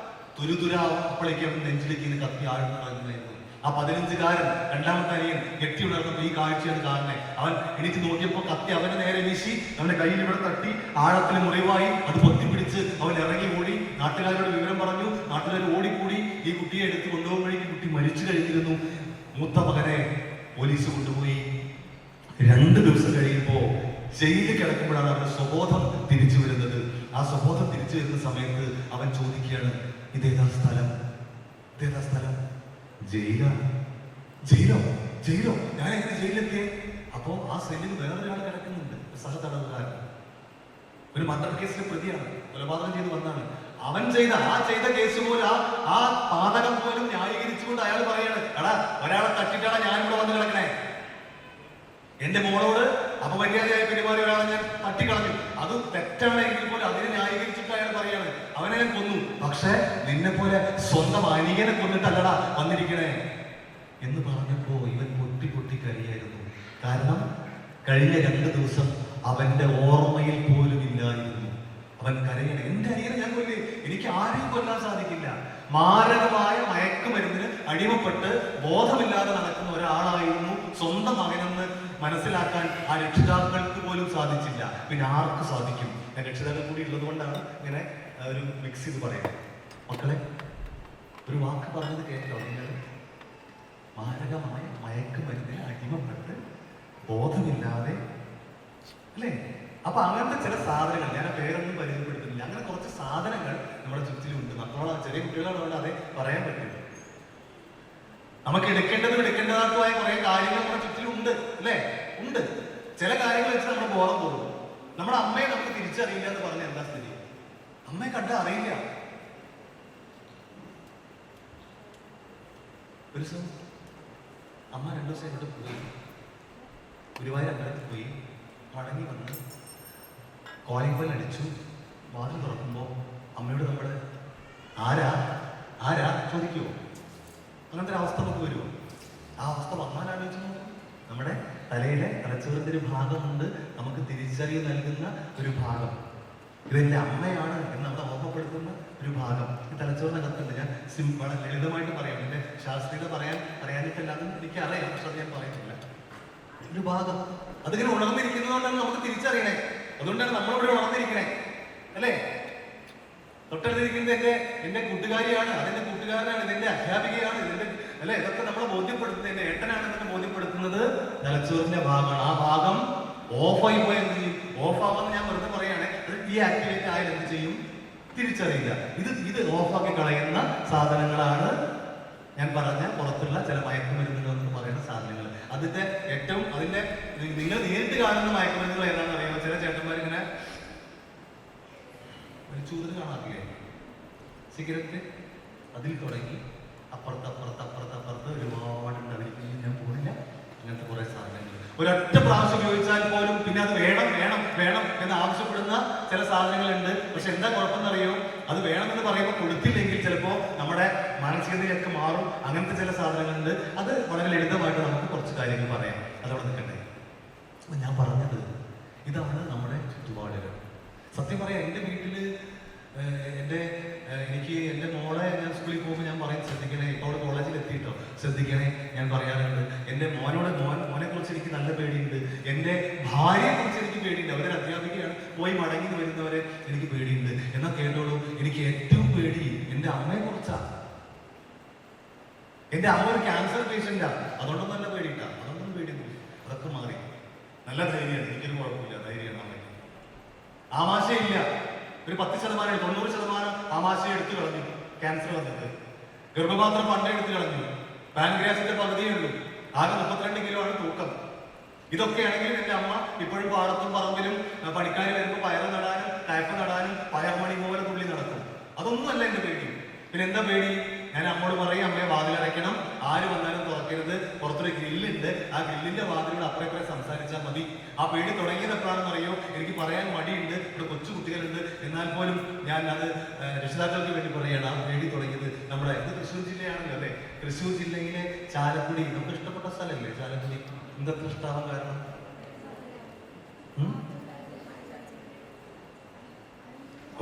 തുരുതുരാവുമ്പോഴേക്കും അവൻ നെഞ്ചിലേക്ക് ഇന്ന് കത്തി ആഴ്ന്നിറങ്ങുന്നു. ആ 15-കാരൻ രണ്ടാമത്തെ അനിയൻ ഞെട്ടി ഉണർന്നപ്പോ ഈ കാഴ്ചയാണ് കാണുന്നത്. അവൻ എനിക്ക് നോക്കിയപ്പോ കത്തി അവന്റെ നേരെ വീശി അവന്റെ കയ്യിൽ ഇവിടെ തട്ടി ആഴത്തിൽ മുറിവായി. അത് പൊത്തിപ്പിടിച്ച് അവൻ ഇറങ്ങി ഓടി. നാട്ടുകാരോട് വിവരം പറഞ്ഞു. നാട്ടുകാർ ഓടിക്കൂടി ഈ കുട്ടിയെ എടുത്ത് കൊണ്ടുപോകുമ്പോഴേക്കും കുട്ടി മരിച്ചു കഴിഞ്ഞിരുന്നു. മൂത്ത മകനെ പോലീസ് കൊണ്ടുപോയി. 2 ദിവസം കഴിയുമ്പോ ജയിലിൽ കിടക്കുമ്പോഴാണ് അവന്റെ സ്വബോധം തിരിച്ചു വരുന്നത്. ആ സ്വബോധം തിരിച്ചു വരുന്ന സമയത്ത് അവൻ ചോദിക്കുകയാണ്, ഇതേതാ സ്ഥലം? ജയിലോ ഞാൻ എങ്ങനെ ജയിലിലെത്തിയേ? അപ്പോ ആ സെല്ലിൽ വേറൊരാൾ കിടക്കുന്നുണ്ട്, സഹതടവുകാരൻ. ഒരു മർഡർ കേസിലെ പ്രതിയാണ്, കൊലപാതകം ചെയ്ത് വന്നാണ്. അവൻ ചെയ്ത കേസ് പോലും ആ പാതകം പോലും ന്യായീകരിച്ചുകൊണ്ട് അയാൾ പറയാണ്, എടാ ഒരാളെ തട്ടിട്ടാണ് ഞാനിവിടെ വന്ന് കിടക്കണേ. എന്റെ മോളോട് അപമര്യാദയായി പെരുമാറിയ ഒരാളെ ഞാൻ തട്ടിക്കളഞ്ഞു. അത് തെറ്റാണെങ്കിൽ പോലും അതിനെ ന്യായീകരിച്ചിട്ട് അയാൾ പറയാണ്, അവനെ ഞാൻ കൊന്നു. പക്ഷെ നിന്നെ പോലെ സ്വന്തം അനിയനെ കൊന്നിട്ടല്ലടാ വന്നിരിക്കണേ എന്ന് പറഞ്ഞപ്പോ ഇവൻ പൊട്ടി കരയായിരുന്നു. കാരണം കഴിഞ്ഞ 2 ദിവസം അവന്റെ ഓർമ്മയിൽ പോലും ഇല്ലായിരുന്നു. അവൻ കരയണ, എന്റെ അനിയനെ ഞാൻ കൊല്ലേ, എനിക്ക് ആരെയും കൊല്ലാൻ സാധിക്കില്ല. മാരകമായ മയക്കുമരുന്നിന് അടിമപ്പെട്ട് ബോധമില്ലാതെ നടക്കുന്ന ഒരാളായിരുന്നു സ്വന്തം മകനെന്ന് മനസ്സിലാക്കാൻ ആ രക്ഷിതാക്കൾക്ക് പോലും സാധിച്ചില്ല. പിന്നെ ആർക്ക് സാധിക്കും? ഞാൻ രക്ഷിതാക്കൾ കൂടി ഉള്ളത് കൊണ്ടാണ് ഇങ്ങനെ ഒരു മിക്സ് ചെയ്ത് പറയുന്നത്. മക്കളെ, ഒരു വാക്ക് പറഞ്ഞത് കേട്ടോ നിങ്ങൾ? മാരകമായ മയക്കുമരുന്നിന് അടിമപ്പെട്ട് ബോധമില്ലാതെ, അല്ലേ? അപ്പൊ അങ്ങനത്തെ ചില സാധനങ്ങൾ, ഞാൻ പേരൊന്നും പരിചയപ്പെടുത്തുന്നില്ല, അങ്ങനെ കുറച്ച് സാധനങ്ങൾ നമ്മുടെ ചുറ്റിലുണ്ട്. മക്കളോട്, ചെറിയ കുട്ടികളോട് അതേ പറയാൻ പറ്റില്ല. നമുക്ക് എടുക്കേണ്ടതായിട്ടുമായ കുറെ കാര്യങ്ങൾ നമ്മുടെ ചുറ്റിലുണ്ട്, അല്ലേ? ഉണ്ട്. ചില കാര്യങ്ങൾ വെച്ച് നമ്മുടെ ബോധം പോകും. നമ്മുടെ അമ്മയെ നമുക്ക് തിരിച്ചറിയില്ല എന്ന് പറഞ്ഞ എന്താ സ്ഥിതി? അമ്മയെ കണ്ട അറിയില്ല. ഒരു ദിവസം അമ്മ 2 ദിവസം ഇവിടെ പോയി, ഗുരുവായൂർ അമ്പലത്തിൽ പോയി, മടങ്ങി വന്ന് കോളിംഗ് അടിച്ചു. വാതിൽ തുറക്കുമ്പോ അമ്മയോട് നമ്മള് ആരാ ചോദിക്കുമോ? അങ്ങനത്തെ ഒരു അവസ്ഥ നമുക്ക് വരുമോ? ആ അവസ്ഥ വന്നാലോചിച്ചു. നമ്മുടെ തലയിലെ തലച്ചോറിന്റെ ഒരു ഭാഗമുണ്ട്, നമുക്ക് തിരിച്ചറിവ് നൽകുന്ന ഒരു ഭാഗം. ഇതെന്റെ അമ്മയാണ് എന്ന് നമ്മളെ ഓർമ്മപ്പെടുത്തുന്ന ഒരു ഭാഗം ഈ തലച്ചോറിനകത്തുണ്ട്. ഞാൻ വളരെ ലളിതമായിട്ട് പറയാം, എന്റെ ശാസ്ത്രീയത പറയാനിട്ടല്ലാതെ എനിക്കറിയാം, പക്ഷെ അത് ഞാൻ പറയുന്നില്ല. ഒരു ഭാഗം അതിങ്ങനെ ഉണർന്നിരിക്കുന്നതുകൊണ്ടാണ് നമുക്ക് തിരിച്ചറിയണേ. അതുകൊണ്ടാണ് നമ്മളിവിടെ ഉണർന്നിരിക്കണേ, അല്ലേ? തൊട്ടടുത്തിരിക്കുന്നത് എന്റെ കൂട്ടുകാരിയാണ്, അതെന്റെ കൂട്ടുകാരനാണ്, ഇതെന്റെ അധ്യാപികയാണ്, അല്ലെ? ഇതൊക്കെ നമ്മളെ ബോധ്യപ്പെടുത്തുന്നത് എന്റെ ഏട്ടനാണെന്നൊക്കെ ബോധ്യപ്പെടുത്തുന്നത് തലച്ചോറിന്റെ ഭാഗമാണ്. ആ ഭാഗം ഓഫായി പോയി എന്ത് ചെയ്യും? ഓഫാവെന്ന് ഞാൻ വെറുതെ പറയുകയാണെ, ഈ ആക്ടിവിറ്റി ആയാലും എന്ത് ചെയ്യും? തിരിച്ചറിയില്ല. ഇത് ഓഫാക്കി കളയുന്ന സാധനങ്ങളാണ് ഞാൻ പറഞ്ഞ പുറത്തുള്ള ചില മയക്കുമരുന്നുകൾ എന്ന് പറയുന്ന സാധനങ്ങൾ. അതിന്റെ നിങ്ങൾ നേരിട്ട് കാണുന്ന മയക്കുമരുന്നുകൾ ഏതാണെന്ന് അറിയാമോ? ചില ചേട്ടന്മാരിങ്ങനെ ഒരു ചൂതിൽ കാണാറില്ലേ? സിഗരറ്റ്, അതിൽ തുടങ്ങി അപ്പുറത്ത് ഒരുപാടുണ്ട്. അതിൽ ഞാൻ പോണില്ല. അങ്ങനത്തെ കുറെ സാധനങ്ങൾ ഒരൊറ്റ പ്രാവശ്യം ഉപയോഗിച്ചാൽ പോലും പിന്നെ അത് വേണം എന്ന് ആവശ്യപ്പെടുന്ന ചില സാധനങ്ങളുണ്ട്. പക്ഷെ എന്താ കുഴപ്പമെന്നറിയോ? അത് വേണമെന്ന് പറയുമ്പോൾ കൊടുത്തില്ലെങ്കിൽ ചിലപ്പോ നമ്മുടെ മാനസികതയൊക്കെ മാറും. അങ്ങനത്തെ ചില സാധനങ്ങളുണ്ട്. അത് വളരെ ലളിതമായിട്ട് നമുക്ക് കുറച്ച് കാര്യങ്ങൾ പറയാം. അതവിടെ നിൽക്കട്ടെ. അപ്പൊ ഞാൻ പറഞ്ഞത് ഇതാണ് നമ്മുടെ ചുറ്റുപാടുകൾ. സത്യം പറയാം, എൻ്റെ വീട്ടില് എനിക്ക് എൻ്റെ മോളെ ഞാൻ സ്കൂളിൽ പോകുമ്പോൾ ഞാൻ പറയും, ശ്രദ്ധിക്കണേ, ഇപ്പോൾ അവിടെ കോളേജിൽ എത്തിയിട്ടോ, ശ്രദ്ധിക്കണേ ഞാൻ പറയാറുണ്ട്. എൻ്റെ മോനെ കുറിച്ച് എനിക്ക് നല്ല പേടിയുണ്ട്. എൻ്റെ ഭാര്യയെ കുറിച്ച് എനിക്ക് പേടിയുണ്ട്. അവരൊരു അധ്യാപികയാണ്, പോയി മടങ്ങി വരുന്നവരെ എനിക്ക് പേടിയുണ്ട്. എന്നാൽ കേട്ടോളൂ, എനിക്ക് ഏറ്റവും പേടി എൻ്റെ അമ്മയെ കുറിച്ചാണ്. എന്റെ അമ്മ ഒരു ക്യാൻസർ പേഷ്യന്റാ, അതുകൊണ്ടൊന്നും നല്ല പേടിയിട്ടാ, അതൊന്നും പേടിയൊന്നുമില്ല, അതൊക്കെ മാറി. നല്ല ധൈര്യമാണ്, എനിക്കൊരു കുഴപ്പമില്ല, ധൈര്യമാണ് അമ്മയ്ക്ക്. ആമാശയില്ല, ഒരു 10%, 90% ആമാശയം എടുത്തു കളഞ്ഞു ക്യാൻസർ വന്നിട്ട്. ഗർഭപാത്രം പണ്ടേ എടുത്തു കളഞ്ഞു. പാൻക്രിയാസിന്റെ പകുതിയേ ഉള്ളൂ. ആകെ 32 കിലോ ആണ് തൂക്കം. ഇതൊക്കെയാണെങ്കിലും എന്റെ അമ്മ ഇപ്പോഴും പാടത്തും പറമ്പിലും പണിക്കാർ വരുമ്പോൾ പയറ് നടാനും കയപ്പ നടാനും പയർമണി പോലെ തുള്ളി നടക്കും. അതൊന്നുമല്ല എന്റെ പേടി. പിന്നെ എന്താ പേടി? ഞാൻ അമ്മോട് പറയും, അമ്മയെ വാതിലടയ്ക്കണം, ആര് വന്നാലും തുറക്കരുത്, പുറത്തൊരു ഗ്രില്ലുണ്ട്, ആ ഗ്രില്ലിന്റെ വാതിലൂടെ അപ്പുറം സംസാരിച്ചാൽ മതി. ആ പേടി തുടങ്ങിയത് എപ്പോഴാണെന്ന് അറിയോ? എനിക്ക് പറയാൻ മടിയുണ്ട്, ഇവിടെ കൊച്ചു കുട്ടികളുണ്ട്, എന്നാൽ പോലും ഞാൻ അത് രക്ഷിതാക്കൾക്ക് വേണ്ടി പറയണം. ആ പേടി തുടങ്ങിയത് നമ്മുടെ ഇത് തൃശ്ശൂർ ജില്ലയാണല്ലോ അല്ലേ? തൃശ്ശൂർ ജില്ലയിലെ ചാലക്കുടി, നമുക്ക് ഇഷ്ടപ്പെട്ട സ്ഥലമല്ലേ ചാലക്കുടി? എന്തൊക്കെ ഇഷ്ടമാവാൻ കാരണം?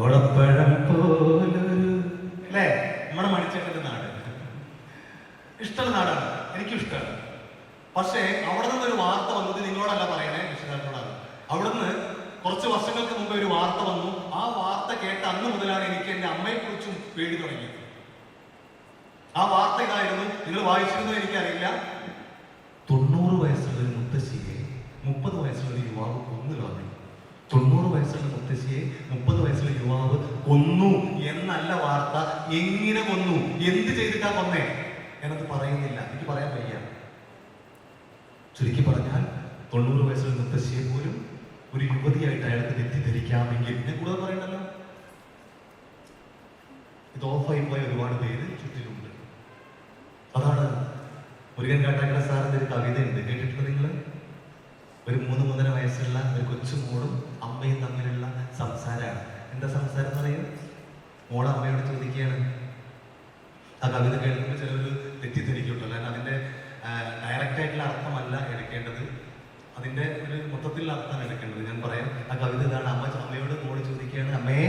ഓടപ്പഴം പോലൊരു അല്ലേ നമ്മുടെ മണിച്ചേട്ടന്റെ നാട്. ഇഷ്ടമുള്ള നാടാണ്, എനിക്കും ഇഷ്ടമാണ്. പക്ഷേ അവിടെ നിന്നൊരു വാർത്ത വന്നത് നിങ്ങളോടല്ല പറയണേ, രക്ഷിതാക്കളോടാണ്. അവിടുന്ന് കുറച്ച് വർഷങ്ങൾക്ക് മുമ്പ് ഒരു വാർത്ത വന്നു. ആ വാർത്ത കേട്ട അന്ന് മുതലാണ് എനിക്ക് എന്റെ അമ്മയെ കുറിച്ചും പേടി തുടങ്ങിയത്. ആ വാർത്ത ഇതായിരുന്നു, നിങ്ങൾ വായിച്ചിരുന്നോ എനിക്കറിയില്ല. 90 വയസ്സുള്ള ഒരു മുത്തശ്ശിയെ 30 വയസ്സുള്ള ഒരു യുവാവ് കൊന്നു കളഞ്ഞു. 90 വയസ്സുള്ള മുത്തശ്ശിയെ 30 വയസ്സുള്ള യുവാവ് കൊന്നു എന്നല്ല വാർത്ത. എങ്ങനെ കൊന്നു, എന്ത് ചെയ്തിട്ടാ കൊന്നേ എന്നത് പറയുന്നില്ല, എനിക്ക് പറയാൻ വയ്യ. ചുരുക്കി പറഞ്ഞാൽ 90 വയസ്സുള്ള മുത്തശ്ശിയെ പോലും ഒരു യുവതിയായിട്ട് അയാൾക്ക് തെറ്റിദ്ധരിക്കാമെങ്കിൽ, ഞാൻ കൂടുതൽ പറയണ്ടല്ലോ. ഇത് ഓഫായി പോയ ഒരുപാട് പേര് ചുറ്റിലുണ്ട്. അതാണ് മുരുകൻ കാട്ടാക്കട സാറിന്റെ ഒരു കവിതയുണ്ട്, കേട്ടിട്ടുണ്ട് നിങ്ങൾ? ഒരു 3-3.5 വയസ്സുള്ള ഒരു കൊച്ചുമോളും അമ്മയും തമ്മിലുള്ള സംസാരമാണ്. എന്താ സംസാരം എന്ന് പറയും? മോള് അമ്മയോട് ചോദിക്കുകയാണ്. ആ കവിത കേൾക്കുമ്പോൾ ചിലർ തെറ്റിദ്ധരിക്കട്ടോ, കാരണം അതിന്റെ ഡയറക്റ്റ് ആയിട്ടുള്ള അർത്ഥമല്ല എടുക്കേണ്ടത്, അതിന്റെ ഒരു മൊത്തത്തിലുള്ള അർത്ഥമാണ് എടുക്കേണ്ടത്. ഞാൻ പറയാം. ആ കവിത ഇതാണ്. അമ്മയോട് മോള് ചോദിക്കുകയാണ്, അമ്മേ,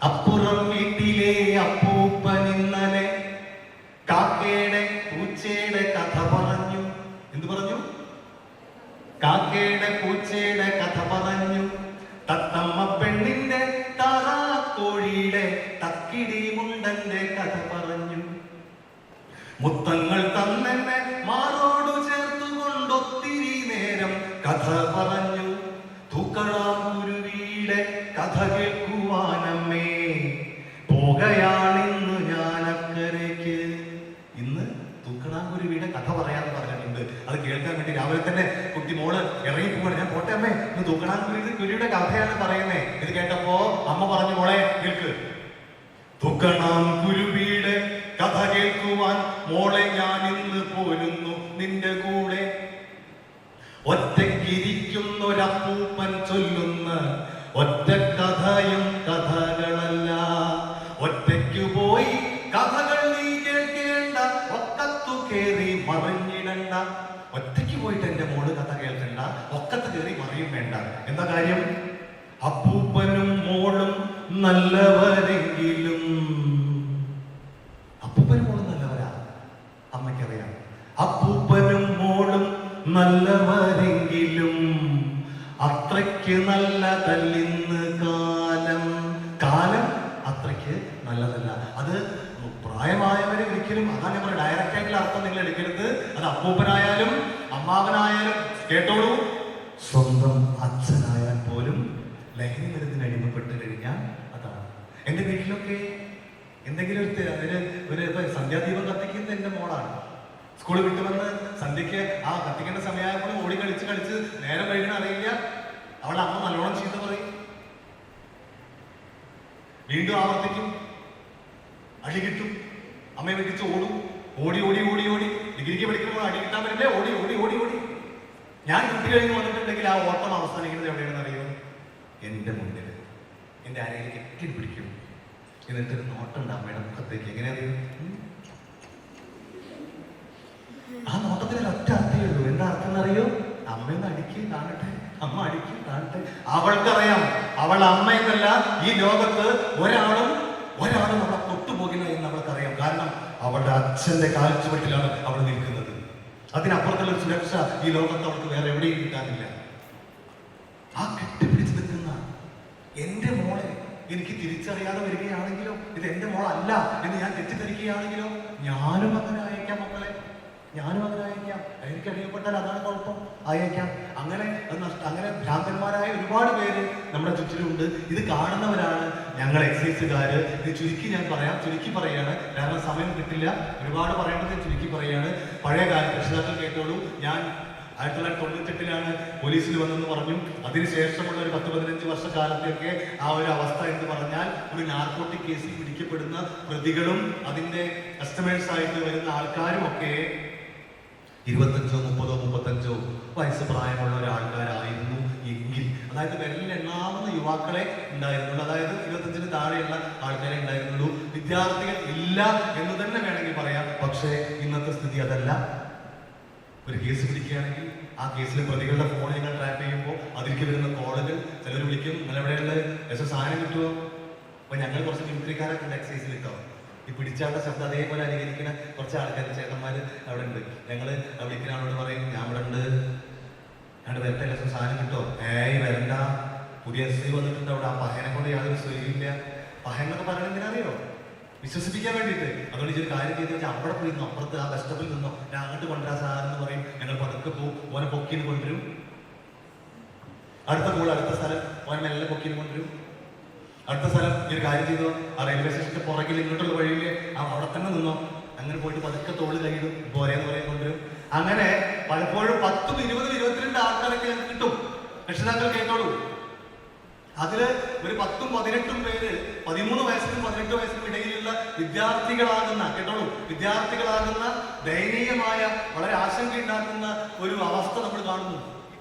അപ്പുറം വീട്ടിലെ അപ്പൂപ്പൻ ഇന്നലെ കാക്കയുടെ പൂച്ചയുടെ കഥ പറഞ്ഞു. എന്ത് പറഞ്ഞു? കാക്കയുടെ പൂച്ചയുടെ കഥ പറഞ്ഞു. തത്തമ്മ പെണ്ണിന്റെ താറാക്കോഴിയുടെ തക്കിടി മുണ്ടന്റെ കഥ പറഞ്ഞു. മുത്തങ്ങൾ തന്നെ മാറോടു ചേർത്തുകൊണ്ടൊത്തിരി നേരം കഥ പറഞ്ഞു. തൂക്കണാം കുരുവിയുടെ കഥ കേൾക്കുവാനമ്മേ, പോകയാണിന്ന് ഞാനക്കരയ്ക്ക്. ഇന്ന് തൂക്കണാംകുരുവിയുടെ കഥ പറയാന്ന് പറഞ്ഞിട്ടുണ്ട്. അത് കേൾക്കാൻ വേണ്ടി രാവിലെ തന്നെ കുട്ടി മോള് ഇറങ്ങി പോവാണ്. ഞാൻ പോട്ടെ അമ്മേ, ഇന്ന് തൂക്കണാംകുരുവിയുടെ കഥയാണ് പറയുന്നേ. ഇത് കേട്ടപ്പോ അമ്മ പറഞ്ഞു, മോളെ കേൾക്ക്, തൂക്കണാംകുരുവിയുടെ കഥ കേൾക്കുവാൻ മോളെ ഞാൻ ഇന്ന് പോരുന്നു നിന്റെ കൂടെ. ഒറ്റയ്ക്കിരിക്കുന്നൊരപ്പൂപ്പൻ ചൊല്ലുന്ന ഒറ്റ കഥയും കഥകളല്ല. ഒറ്റയ്ക്കു പോയി കഥകൾ നീ കേൾക്കേണ്ട, ഒക്കത്തു കേറി മറിഞ്ഞിടണ്ട. ഒറ്റയ്ക്ക് പോയിട്ട് എന്റെ മോള് കഥ കേൾക്കണ്ട, ഒക്കത്ത് കയറി മറിയും വേണ്ട. എന്താ കാര്യം? അപ്പൂപ്പനും മോളും നല്ലവരെങ്കിലും. അപ്പൂപ്പനും മോളും നല്ലവരാ, അമ്മയ്ക്കറിയാം. അപ്പൂപ്പനും മോളും നല്ലവരെങ്കിലും അത്രയ്ക്ക് നല്ലതല്ലിന്ന് കാലം. കാലം അത്രയ്ക്ക് നല്ലതല്ല. അത് പ്രായമായവരെ ഒരിക്കലും, അതാണ് നമ്മൾ ഡയറക്റ്റ് ആയിട്ടുള്ള അർത്ഥം നിങ്ങൾ എടുക്കരുത്. അത് അപ്പൂപ്പനായാലും അമ്മാവനായാലും കേട്ടോളൂ, സ്വന്തം അച്ഛനായാൽ പോലും ലഹരി മരുന്നിന് അടിമപ്പെട്ട് കഴിഞ്ഞാൽ അതാണ്. എന്റെ വീട്ടിലൊക്കെ എന്തെങ്കിലും ഒരു സന്ധ്യാദീപം കത്തിക്കുന്നത് എന്റെ മോളാണ്. സ്കൂളിൽ വിട്ടു വന്ന് സന്ധ്യക്ക് ആ കത്തിക്കേണ്ട സമയമായപ്പോൾ ഓടി കളിച്ച് നേരം കഴിയണ അറിയില്ല. അവളുടെ അമ്മ നല്ലോണം ചീത്ത പറയും, വീണ്ടും ആവർത്തിക്കും, അടി കിട്ടും, അമ്മയെ വെടിച്ച് ഓടി ഡിഗ്രിക്ക് പഠിക്കുമ്പോൾ അടി കിട്ടാൻ പറ്റില്ലേ, ഓടി. ഞാൻ കുട്ടി കഴിഞ്ഞ് വന്നിട്ടുണ്ടെങ്കിൽ ആ ഓട്ടം അവസാനിക്കുന്നത് എവിടെയാണെന്ന് അറിയോ? എന്റെ മുന്നിൽ എന്റെ ആരെയും കെട്ടിപ്പിടിക്കും. എന്നിട്ടൊരു നോട്ടുണ്ട് അമ്മയുടെ മുഖത്തേക്ക്. എങ്ങനെയാ? ആ നോട്ടത്തിന് ഒറ്റ അർത്ഥമേ ഉള്ളൂ. എന്താ അർത്ഥം എന്നറിയോ? അമ്മയൊന്ന് അടിക്ക് കാണട്ടെ, അമ്മ അടിക്ക് കാണട്ടെ. അവൾക്കറിയാം അവൾ അമ്മയെന്നല്ല ഈ ലോകത്ത് ഒരാളും അവളെ തൊട്ടുപോകില്ല എന്ന് അവൾക്കറിയാം. കാരണം അവളുടെ അച്ഛന്റെ കാൽച്ചുവട്ടിലാണ് അവൾ നിൽക്കുന്നത്. അതിനപ്പുറത്തുള്ള സുരക്ഷ ഈ ലോകത്ത് അവൾക്ക് വേറെ എവിടെയും കിട്ടാനില്ല. ആ കെട്ടിപ്പിടിച്ച് നിൽക്കുന്ന എന്റെ മോളെ എനിക്ക് തിരിച്ചറിയാതെ വരികയാണെങ്കിലോ, ഇത് എന്റെ മോളല്ല എന്ന് ഞാൻ തെറ്റിദ്ധരിക്കുകയാണെങ്കിലോ, ഞാനും അങ്ങനെ അയക്കാം മക്കളെ, ഞാനും അങ്ങനെ അയക്കാം. എനിക്ക് അറിയപ്പെട്ടാൽ അതാണ് കുഴപ്പം, അയക്കാം. അങ്ങനെ അങ്ങനെ ഭ്രാന്തന്മാരായ ഒരുപാട് പേര് നമ്മുടെ ചുറ്റിലുണ്ട്. ഇത് കാണുന്നവരാണ് ഞങ്ങൾ എക്സൈസുകാര്. ഇത് ചുരുക്കി ഞാൻ പറയാം, ചുരുക്കി പറയാണ്, കാരണം സമയം കിട്ടില്ല. ഒരുപാട് പറയേണ്ടത് ചുരുക്കി പറയാണ്. പഴയ കാലം രക്ഷിതാക്കൾ കേട്ടോളൂ. ഞാൻ 1998 പോലീസിൽ വന്നെന്ന് പറഞ്ഞു. അതിനുശേഷമുള്ള ഒരു 10-15 വർഷക്കാലത്തെയൊക്കെ ആ ഒരു അവസ്ഥ എന്ന് പറഞ്ഞാൽ, ഒരു നാർക്കോട്ടിക് കേസിൽ പിടിക്കപ്പെടുന്ന പ്രതികളും അതിന്റെ കസ്റ്റമേഴ്സ് ആയിട്ട് വരുന്ന ആൾക്കാരും ഒക്കെ 25, 30, 35 വയസ്സ് പ്രായമുള്ള ഒരാൾക്കാരായിരുന്നു എങ്കിൽ, അതായത് വിരലിൽ എണ്ണാവുന്ന യുവാക്കളെ ഉണ്ടായിരുന്നുള്ളൂ. അതായത് 25-ന് താഴെയുള്ള ആൾക്കാരെ ഉണ്ടായിരുന്നുള്ളൂ. വിദ്യാർത്ഥികൾ ഇല്ല എന്ന് തന്നെ വേണമെങ്കിൽ പറയാം. പക്ഷേ ഇന്നത്തെ സ്ഥിതി അതല്ല. ഒരു കേസ് പിടിക്കുകയാണെങ്കിൽ ആ കേസിലെ പ്രതികളുടെ ഫോൺ ഞങ്ങൾ ട്രാക്ക് ചെയ്യുമ്പോൾ അതിലേക്ക് വരുന്ന കോളുകൾ, ചിലർ വിളിക്കും, നിങ്ങളെവിടെയുള്ള സാധനം കിട്ടുമോ? അപ്പൊ ഞങ്ങൾ കുറച്ച് മിമിക്രിക്കാരൊക്കെ ഉണ്ട് എക്സൈസിൽ കിട്ടാം. ഈ പിടിച്ചാളുടെ ശബ്ദം അതേപോലെ അനുകരിക്കുന്ന കുറച്ച് ആൾക്കാർ, ചേട്ടന്മാർ അവിടെ ഉണ്ട്. ഞങ്ങൾ വിളിക്കുന്ന ആളോട് പറയും, ഞാൻ ഇവിടെ ഉണ്ട്, ഞാൻ വരട്ടെ, സാധനം കിട്ടോ? വരണ്ട, പുതിയ SI വന്നിട്ടുണ്ട് അവിടെ, ആ പഹയനെ കൊണ്ട് യാതൊരു സ്വൈര്യമില്ല. പഹയൻ എന്നൊക്കെ പറയണത് എന്തിനറിയോ? വിശ്വസിപ്പിക്കാൻ വേണ്ടിയിട്ട്. അതുകൊണ്ട് ഇതൊരു കാര്യം ചെയ്ത് വെച്ചാൽ അവിടെ പോയി നിന്നോ, അപ്പുറത്ത് ആ ബസ് സ്റ്റോപ്പിൽ നിന്നോ, ഞാൻ അങ്ങോട്ട് കൊണ്ടുവരാൻ സാധനം എന്ന് പറയും. ഞങ്ങൾ പതുക്കെ പോകും, ഓനെ പൊക്കിന് കൊണ്ടുവരും. അടുത്ത സ്ഥലം ഓനെ മെല്ലെ പൊക്കിന് കൊണ്ടുവരും. അടുത്ത സ്ഥലം ഈ ഒരു കാര്യം ചെയ്തോ, ആ റെയിൽവേ സ്റ്റേഷന്റെ പുറകിൽ ഇങ്ങോട്ടുള്ള വഴിയില് അവിടെ തന്നെ നിന്നോ, അങ്ങനെ പോയിട്ട് പതുക്കെ തോള് കൈയിടും, പോരെന്ന് പറയാൻ കൊണ്ടുവരും. അങ്ങനെ പലപ്പോഴും 10, 20, 22 ആൾക്കാരൊക്കെ ഞങ്ങൾക്ക് കിട്ടും. രക്ഷിതാക്കൾ കേട്ടോളൂ. അതില് ഒരു 10, 18 പേര് 13 വയസ്സിനും 18 വയസ്സിനും ഇടയിലുള്ള വിദ്യാർത്ഥികളാകുന്ന, കേട്ടോളൂ, വിദ്യാർത്ഥികളാകുന്ന ദയനീയമായ, വളരെ ആശങ്കയുണ്ടാക്കുന്ന ഒരു അവസ്ഥ നമ്മൾ കാണുന്നു.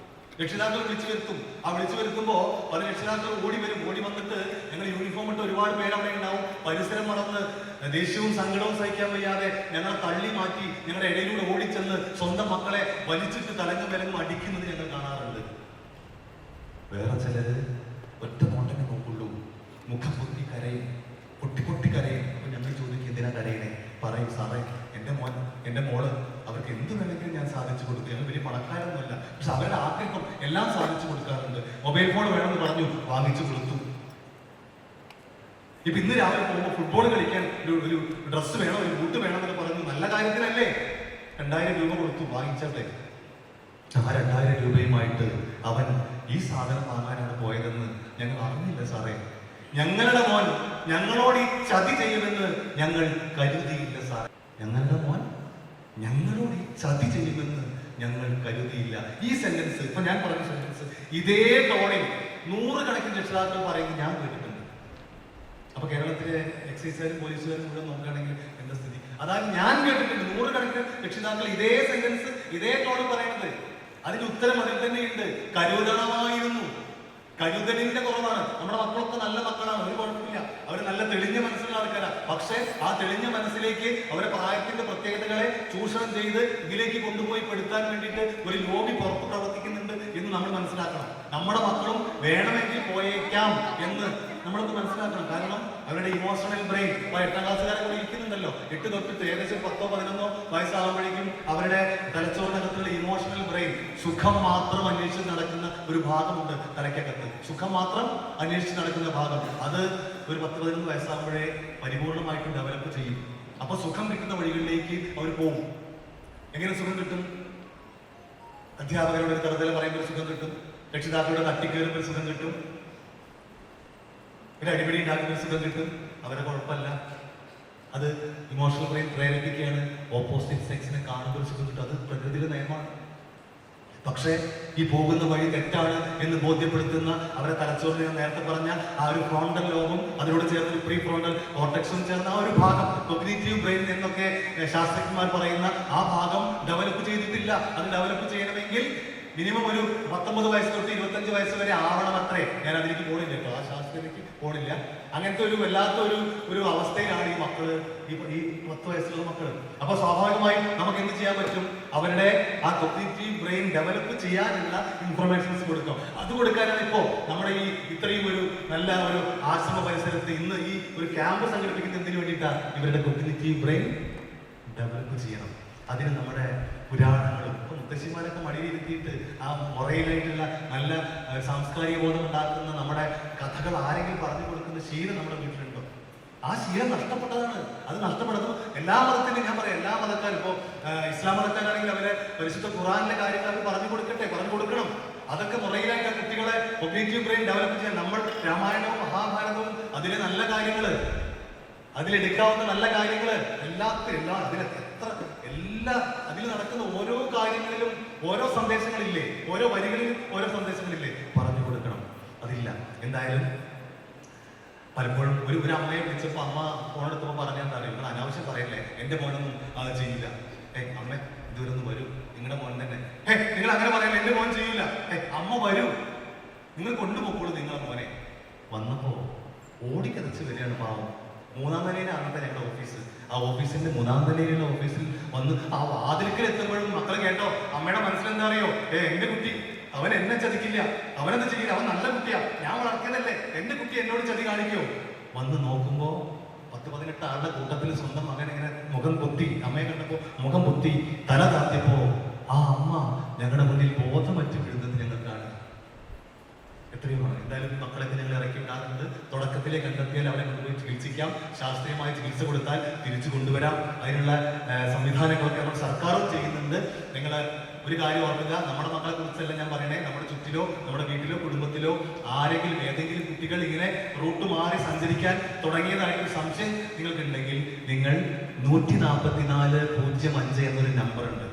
രക്ഷിതാക്കൾ വിളിച്ചു വരുത്തും. ആ വിളിച്ചു വരുത്തുമ്പോൾ പല രക്ഷിതാക്കൾ ഓടി വരും. ഓടി വന്നിട്ട് ഞങ്ങൾ യൂണിഫോം ഇട്ട് ഒരുപാട് പേര് അവിടെ ഉണ്ടാവും. പരിസരം മറന്ന് ദേഷ്യവും സങ്കടവും സഹിക്കാൻ വയ്യാതെ ഞങ്ങളെ തള്ളി മാറ്റി ഞങ്ങളുടെ ഇടയിലൂടെ ഓടിച്ചെന്ന് സ്വന്തം മക്കളെ വലിച്ചിട്ട് തലങ്ങും വിലങ്ങും അടിക്കുന്നത് ഞങ്ങൾ കാണാറുണ്ട്. വേറെ ചിലര് ഒറ്റ നോട്ടനെ നോക്കുള്ളൂ, മുഖം പൊത്തി കരയും, പൊട്ടി കരയും. അപ്പൊ ഞങ്ങൾ ചോദിക്കും, എന്തിനാ കരയണേ? പറയും, സാറേ എന്റെ മോള് അവർക്ക് എന്ത് വേണമെങ്കിലും ഞാൻ സാധിച്ചു കൊടുത്തു. ഞങ്ങൾ വലിയ പണക്കാരൊന്നുമല്ല, പക്ഷെ അവരുടെ ആഗ്രഹം എല്ലാം സാധിച്ചു കൊടുക്കാറുണ്ട്. മൊബൈൽ ഫോൺ വേണമെന്ന് പറഞ്ഞു, വാങ്ങിച്ചു കൊടുത്തു. ഇപ്പൊ ഇന്ന് രാവിലെ പോകുമ്പോൾ ഫുട്ബോൾ കളിക്കാൻ ഒരു ഡ്രസ്സ് വേണം, ഒരു ബൂട്ട് വേണമെന്ന് പറഞ്ഞു. നല്ല കാര്യത്തിനല്ലേ? 2000 രൂപ കൊടുത്തു, വാങ്ങിച്ചട്ടെ. ആ 2000 രൂപയുമായിട്ട് അവൻ ഈ സാധനം വാങ്ങാനാണ് പോയതെന്ന് ഞങ്ങൾ അറിഞ്ഞില്ല സാറേ. ഞങ്ങളുടെ മോൻ ഞങ്ങളോട് ഈ ചതി ചെയ്യുമെന്ന് ഞങ്ങൾ കരുതിയില്ല സാറേ. ഞങ്ങളുടെ മോൻ ഞങ്ങളോട് ഈ ചതി ചെയ്യുമെന്ന് ഞങ്ങൾ കരുതിയില്ല. ഈ സെന്റൻസ്, ഇപ്പൊ ഞാൻ പറഞ്ഞ സെന്റൻസ് ഇതേ ടോണിൽ 100 കണക്കിന് രക്ഷിതാക്കൾ പറയുന്നത് ഞാൻ കേട്ടിട്ടുണ്ട്. അപ്പൊ കേരളത്തിലെ എക്സൈസുകാരും പോലീസുകാരും കൂടെ നോക്കുകയാണെങ്കിൽ എന്താ സ്ഥിതി? അതായത് ഞാൻ കേട്ടിട്ടുണ്ട് 100 കണക്കിന് രക്ഷിതാക്കൾ ഇതേ സെന്റൻസ് ഇതേ ടോണിൽ പറയുന്നത്. അതിന്റെ ഉത്തരം അതിൽ തന്നെയുണ്ട്, കരുതണമായിരുന്നു. കരുതലിന്റെ കുറവാണ്. നമ്മുടെ മക്കളൊക്കെ നല്ല മക്കളാണ്, ഒരു കുഴപ്പമില്ല, അവർ നല്ല തെളിഞ്ഞ മനസ്സിലുള്ള ആൾക്കാരാണ്. പക്ഷെ ആ തെളിഞ്ഞ മനസ്സിലേക്ക് അവരുടെ പ്രായത്തിന്റെ പ്രത്യേകതകളെ ചൂഷണം ചെയ്ത് ഇതിലേക്ക് കൊണ്ടുപോയി പെടുത്താൻ വേണ്ടിയിട്ട് ഒരു ലോബി പുറത്ത് പ്രവർത്തിക്കുന്നുണ്ട് എന്ന് നമ്മൾ മനസ്സിലാക്കണം. നമ്മുടെ മക്കളും വേണമെങ്കിൽ പോയേക്കാം എന്ന് നമ്മളൊന്ന് മനസ്സിലാക്കണം. കാരണം അവരുടെ ഇമോഷണൽ ബ്രെയിൻ, 8ാം ക്ലാസ്സുകാരെ കൂടി ഇരിക്കുന്നുണ്ടല്ലോ, 8 തൊട്ട് ഏകദേശം 10, 11 വയസ്സാകുമ്പോഴേക്കും അവരുടെ തലച്ചോറിനകത്തുള്ള ഇമോഷണൽ ബ്രെയിൻ സുഖം മാത്രം അന്വേഷിച്ച് നടക്കുന്ന ഒരു ഭാഗമുണ്ട് തലയ്ക്കകത്ത്. സുഖം മാത്രം അന്വേഷിച്ച് നടക്കുന്ന ഭാഗം, അത് ഒരു 10, 11 വയസ്സാകുമ്പോഴേ പരിപൂർണമായിട്ട് ഡെവലപ്പ് ചെയ്യും. അപ്പൊ സുഖം കിട്ടുന്ന വഴികളിലേക്ക് അവർ പോകും. എങ്ങനെ സുഖം കിട്ടും? അധ്യാപകരുടെ തറുതല പറയുമ്പോൾ ഒരു സുഖം കിട്ടും, രക്ഷിതാക്കളുടെ തട്ടിക്കേറുമ്പോൾ ഒരു സുഖം കിട്ടും, ഒരു അടിപിടി ഉണ്ടാക്കുന്ന ഒരു സുഖം കിട്ടും. അവരെ കുഴപ്പമില്ല, അത് ഇമോഷണൽ ബ്രെയിൻ പ്രേരിപ്പിക്കുകയാണ്. ഓപ്പോസിറ്റ് സെക്സിനെ കാണുമ്പോൾ ഒരു സുഖം കിട്ടും, അത് പ്രകൃതിയുടെ നിയമമാണ്. പക്ഷേ ഈ പോകുന്ന വഴി തെറ്റാണ് എന്ന് ബോധ്യപ്പെടുത്തുന്ന അവരുടെ തലച്ചോറിൽ ഞാൻ നേരത്തെ പറഞ്ഞ ആ ഒരു ഫ്രോണ്ടൽ ലോബും അതിനോട് ചേർന്ന് പ്രീ ഫ്രോണ്ടൽ കോർട്ടെക്സും ചേർന്ന ആ ഒരു ഭാഗം, കോഗ്നിറ്റീവ് ബ്രെയിൻ എന്നൊക്കെ ശാസ്ത്രജ്ഞന്മാർ പറയുന്ന ആ ഭാഗം ഡെവലപ്പ് ചെയ്തിട്ടില്ല. അത് ഡെവലപ്പ് ചെയ്യണമെങ്കിൽ മിനിമം ഒരു 19 വയസ്സ് തൊട്ട് 25 വയസ്സ് വരെ ആവണം അത്രേ. ഞാൻ അതിലേക്ക് പോണില്ല കേട്ടോ, ആ ശാസ്ത്രത്തിലേക്ക് പോണില്ല. അങ്ങനത്തെ ഒരു വല്ലാത്ത ഒരു അവസ്ഥയിലാണ് ഈ മക്കള്, ഈ 10 വയസ്സുള്ള മക്കള്. അപ്പൊ സ്വാഭാവികമായും നമുക്ക് എന്ത് ചെയ്യാൻ പറ്റും? അവരുടെ ആ കോഗ്നിറ്റീവ് ബ്രെയിൻ ഡെവലപ്പ് ചെയ്യാനുള്ള ഇൻഫർമേഷൻസ് കൊടുക്കാം. അത് കൊടുക്കാനാണ് ഇപ്പോ നമ്മുടെ ഈ ഇത്രയും ഒരു നല്ല ഒരു ആശ്രമ പരിസരത്ത് ഇന്ന് ഈ ഒരു ക്യാമ്പ് സംഘടിപ്പിക്കുന്നതിന് വേണ്ടിയിട്ടാണ് ഇവരുടെ കോഗ്നിറ്റീവ് ബ്രെയിൻ ഡെവലപ്പ് ചെയ്യണം. അതിന് നമ്മുടെ പുരാണങ്ങളും ഇപ്പൊ മുത്തശ്ശിമാരൊക്കെ മടിയിലിരുത്തിയിട്ട് ആ മുറയിലായിട്ടുള്ള നല്ല സാംസ്കാരിക ബോധം ഉണ്ടാക്കുന്ന നമ്മുടെ കഥകൾ ആരെങ്കിലും പറഞ്ഞു കൊടുക്കുന്ന ശീലം നമ്മുടെ വീട്ടിലുണ്ടോ? ആ ശീലം നഷ്ടപ്പെട്ടതാണ്. അത് നഷ്ടപ്പെടുന്നു. എല്ലാ മതത്തിനും ഞാൻ പറയാം, എല്ലാ മതക്കാരും ഇപ്പോ ഇസ്ലാം മതക്കാരാണെങ്കിൽ അവരെ പരിശുദ്ധ ഖുറാനിലെ കാര്യങ്ങൾ അവർ പറഞ്ഞു കൊടുക്കണം. അതൊക്കെ മുറയിലായിട്ട് കുട്ടികളെ കോഗ്നിറ്റീവ് ബ്രെയിൻ ഡെവലപ്പ് ചെയ്യാൻ നമ്മൾ രാമായണവും മഹാഭാരതവും അതിലെ നല്ല കാര്യങ്ങള്, അതിലെടുക്കാവുന്ന നല്ല കാര്യങ്ങള് അതിൽ നടക്കുന്ന ഓരോ കാര്യങ്ങളിലും ഓരോ സന്ദേശങ്ങളില്ലേ, ഓരോ വരികളിലും ഓരോ സന്ദേശങ്ങളില്ലേ, പറഞ്ഞു കൊടുക്കണം. അതില്ല. എന്തായാലും പലപ്പോഴും ഒരു അമ്മയെ വിളിച്ചപ്പോ അമ്മ ഫോണെടുത്തപ്പോ പറഞ്ഞാൽ നിങ്ങൾ അനാവശ്യം പറയല്ലേ, എന്റെ മോനൊന്നും അത് ചെയ്യില്ല. അമ്മ ഇതുവരൊന്നും വരൂ, നിങ്ങളുടെ മോൻ തന്നെ. നിങ്ങൾ അങ്ങനെ പറയല്ലേ, എന്റെ മോൻ ചെയ്യില്ല. അമ്മ വരൂ, നിങ്ങൾ കൊണ്ടുപോക്കോളൂ നിങ്ങളെ മോനെ. വന്നപ്പോ ഓടിക്കതച്ച് വരികയാണ് പാവം. 3-ാം നിലയിലാണത്തെ ഞങ്ങളുടെ ഓഫീസ്. ആ ഓഫീസിന്റെ 3-ാം നിലയിലുള്ള ഓഫീസിൽ വന്ന് ആ വാതിൽക്കൽ എത്തുമ്പോഴും മക്കൾ കേട്ടോ, അമ്മയുടെ മനസ്സിലെന്താ അറിയോ, എന്റെ കുട്ടി അവൻ എന്നെ ചതിക്കില്ല, അവനെന്താ ചെയ്യില്ല, അവൻ നല്ല കുട്ടിയാ, ഞാൻ വളർത്തിയതല്ലേ, എന്റെ കുട്ടി എന്നോട് ചതി കാണിക്കോ. വന്ന് നോക്കുമ്പോ 10-18 ആളുടെ കൂട്ടത്തിൽ സ്വന്തം മകൻ ഇങ്ങനെ മുഖം പൊത്തി, അമ്മയെ കണ്ടപ്പോ മുഖം പൊത്തി തല താത്തിയപ്പോ ആ അമ്മ ഞങ്ങളുടെ മുന്നിൽ ബോധം പറ്റി വീഴുന്നത് ഞങ്ങൾക്കാണ്. എത്രയുമാണ്. എന്തായാലും മക്കളൊക്കെ ഞങ്ങൾ ഇറക്കി വിടാറുണ്ട്. തുടക്കത്തിലെ കണ്ടെത്തിയാൽ അവരെ കൊണ്ടുപോയി ചികിത്സിക്കാം, ശാസ്ത്രീയമായ ചികിത്സ കൊടുത്താൽ തിരിച്ചു കൊണ്ടുവരാം. അതിനുള്ള സംവിധാനങ്ങളൊക്കെ നമ്മൾ സർക്കാരും ചെയ്യുന്നുണ്ട്. നിങ്ങൾ ഒരു കാര്യം ഓർക്കുക, നമ്മുടെ മക്കളെ കുറിച്ചല്ല ഞാൻ പറയണേ, നമ്മുടെ ചുറ്റിലോ നമ്മുടെ വീട്ടിലോ കുടുംബത്തിലോ ആരെങ്കിലും ഏതെങ്കിലും കുട്ടികൾ ഇങ്ങനെ റൂട്ട് മാറി സഞ്ചരിക്കാൻ തുടങ്ങിയതായിട്ടൊരു സംശയം നിങ്ങൾക്കുണ്ടെങ്കിൽ നിങ്ങൾ 144-05 എന്നൊരു നമ്പർ ഉണ്ട്.